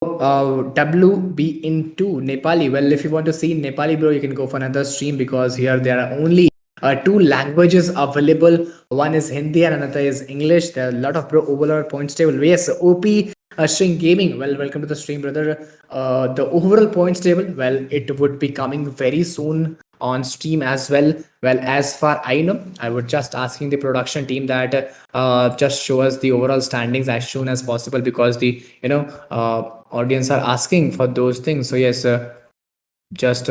[SPEAKER 2] WB into Nepali, well if you want to see Nepali bro, you can go for another stream, because here there are only 2 languages available. One is Hindi and another is English. There are a lot of bro overall points table. Yes, OP String Gaming, well welcome to the stream brother. The overall points table, well it would be coming very soon on stream as well. Well as far I know, I would just asking the production team that just show us the overall standings as soon as possible, because the audience are asking for those things. So yes, just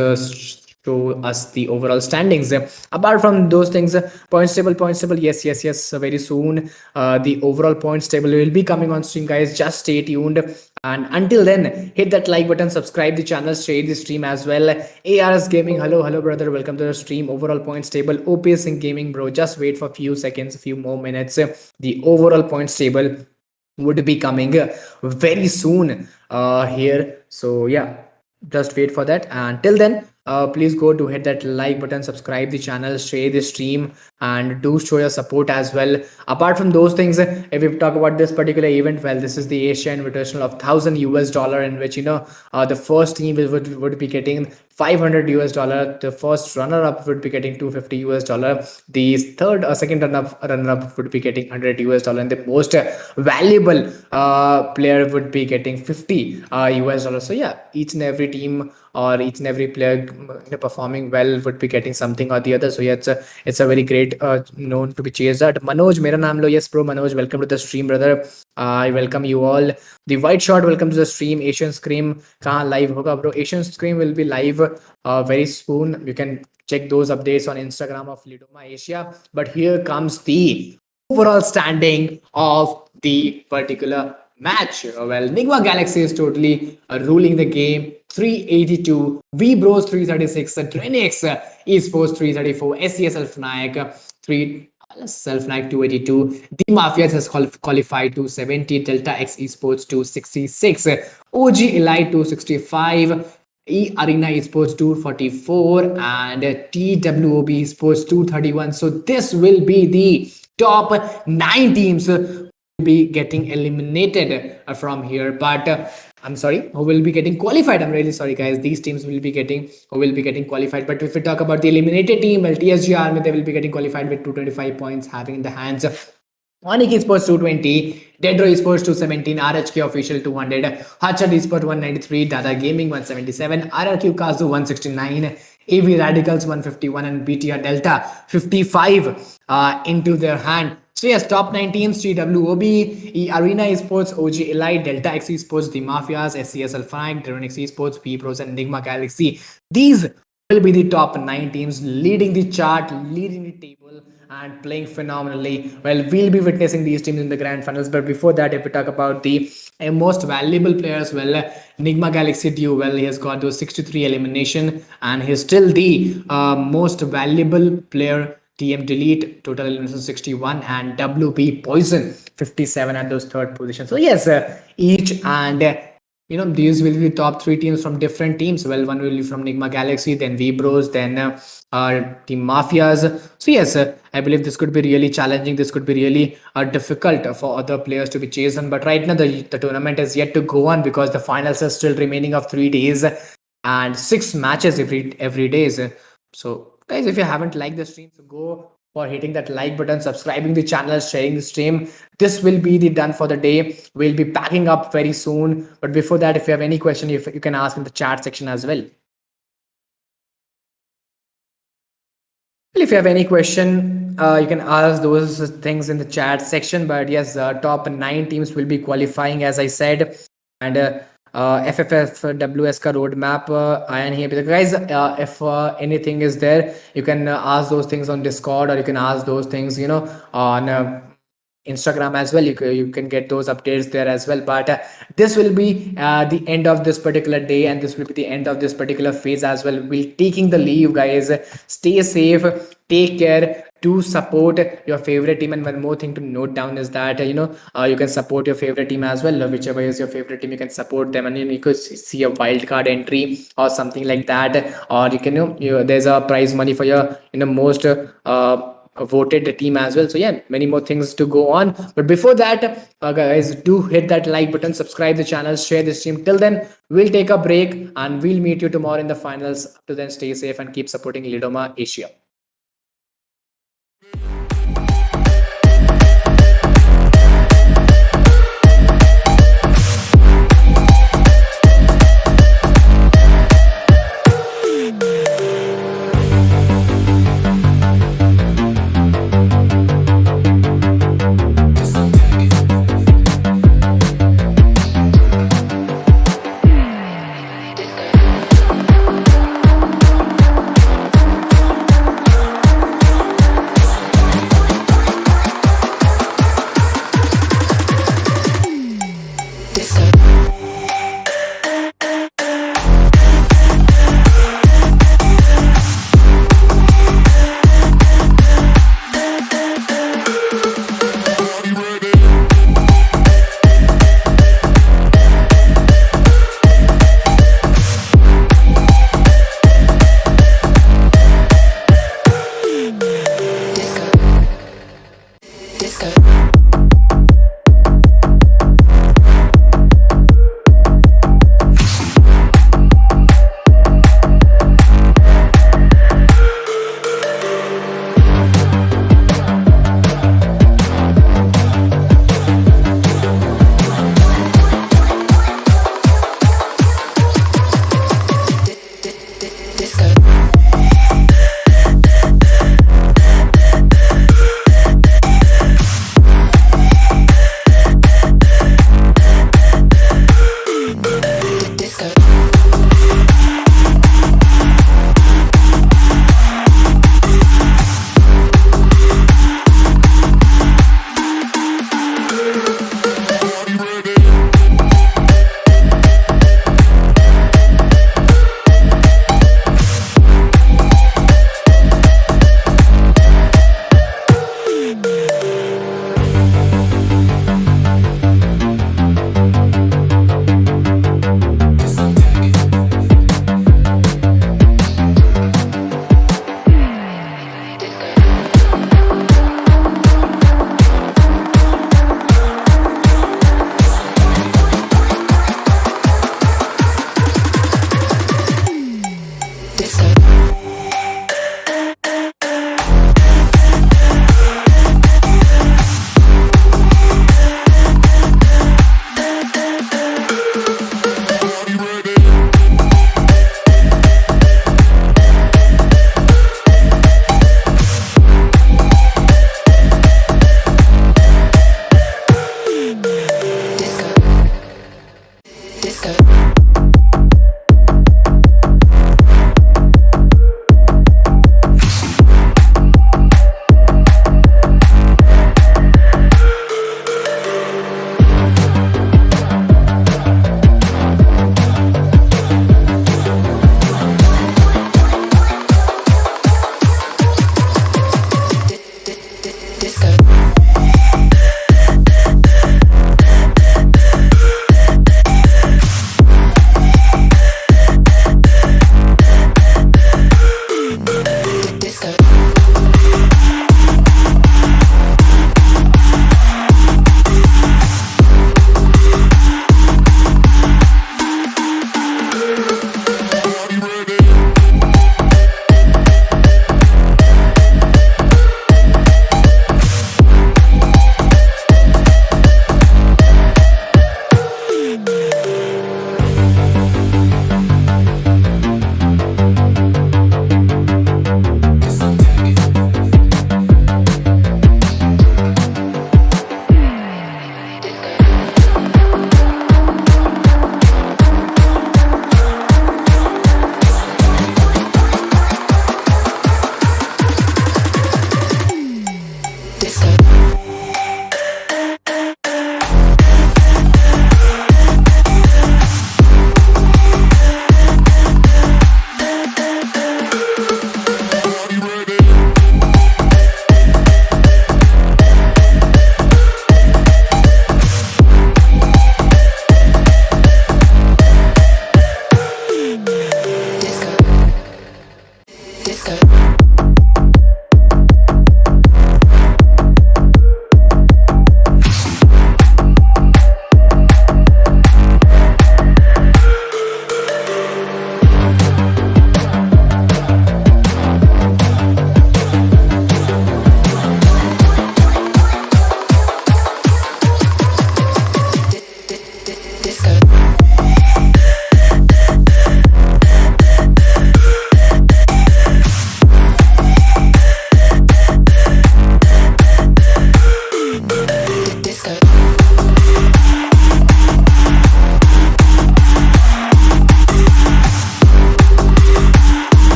[SPEAKER 2] show us the overall standings. Apart from those things, points table, yes, very soon the overall points table will be coming on stream guys, just stay tuned. And until then, hit that like button, subscribe the channel, share the stream as well. ARS Gaming, hello brother, welcome to the stream. Overall points table, OP Sync Gaming bro, just wait for a few seconds, a few more minutes, the overall points table would be coming very soon here. So yeah, just wait for that. And till then, please go to hit that like button, subscribe the channel, share the stream, and do show your support as well. Apart from those things, if we talk about this particular event, well this is the Asia Invitational of $1,000 in which the first team would be getting $500, the first runner-up would be getting $250, the second runner-up would be getting $100, and the most valuable player would be getting $50. So yeah, each and every team or each and every player performing well would be getting something or the other. So yeah, it's a very great known to be chased out. Manoj mera naam lo, yes bro Manoj, welcome to the stream brother. I welcome you all. The White Shot, welcome to the stream. Asian Scream kahan live hoga bro? Asian Scream will be live very soon. You can check those updates on Instagram of Lidoma Asia. But here comes the overall standing of the particular match. Well, Nigma Galaxy is totally ruling the game, 382, WEBROS 336, Drenix Esports 334, SES ALFAINK 282, the MAFIAS has qualified 270, Delta X Esports 266, OG Elite 265, Arena Esports 244, and TWOB Esports 231. So this will be the top 9 teams be getting eliminated from here. But I'm sorry, who will be getting qualified? I'm really sorry guys, these teams will be getting qualified. But if we talk about the eliminated team, well TSG Army, they will be getting qualified with 225 points, having in the hands ONIC Esports 220, DEADROW Esports 217, RHK Official 200, Hachad Esports 193, DADA Gaming 177, RRQ Kazu 169, AV Radicals 151, and BTR Delta 55 into their hand. So yes, top 9 teams: TWOB, Arena Esports, OG Elite, Delta X Esports, the Mafias, SES ALFAINK, Drenix Esports, WEBROS, and Nigma Galaxy. These will be the top 9 teams leading the chart, leading the table, and playing phenomenally. Well, we'll be witnessing these teams in the grand finals. But before that, if we talk about the most valuable players, well, Nigma Galaxy Duo, well, he has got those 63 elimination, and he's still the most valuable player. TM Delete total elimination 61, and WP Poison 57 at those third position. So yes, each and these will be top three teams from different teams. Well, one will be from Nigma Galaxy, then WEBROS, then Team Mafias. So yes, I believe this could be really challenging. This could be really difficult for other players to be chosen. But right now, the tournament is yet to go on because the finals are still remaining of 3 days and 6 matches every day. So guys, if you haven't liked the stream, so go for hitting that like button, subscribing the channel, sharing the stream. This will be the done for the day. We'll be packing up very soon. But before that, if you have any question, you can ask in the chat section as well. Well, if you have any question, you can ask those things in the chat section. But yes, top 9 teams will be qualifying, as I said. And FFFWS ka roadmap आया नहीं है अभी तक. Guys, if anything is there, you can ask those things on Discord, or you can ask those things on Instagram as well. You can get those updates there as well. But this will be the end of this particular day, and this will be the end of this particular phase as well. We'll taking the leave, guys. Stay safe, take care, to support your favorite team. And one more thing to note down is that you can support your favorite team as well. Whichever is your favorite team, you can support them, and you could see a wild card entry or something like that, or you can there's a prize money for your most voted team as well. So yeah, many more things to go on. But before that, guys, do hit that like button, subscribe the channel, share the stream. Till then, we'll take a break and we'll meet you tomorrow in the finals. Up to then, stay safe and keep supporting Lidoma Asia.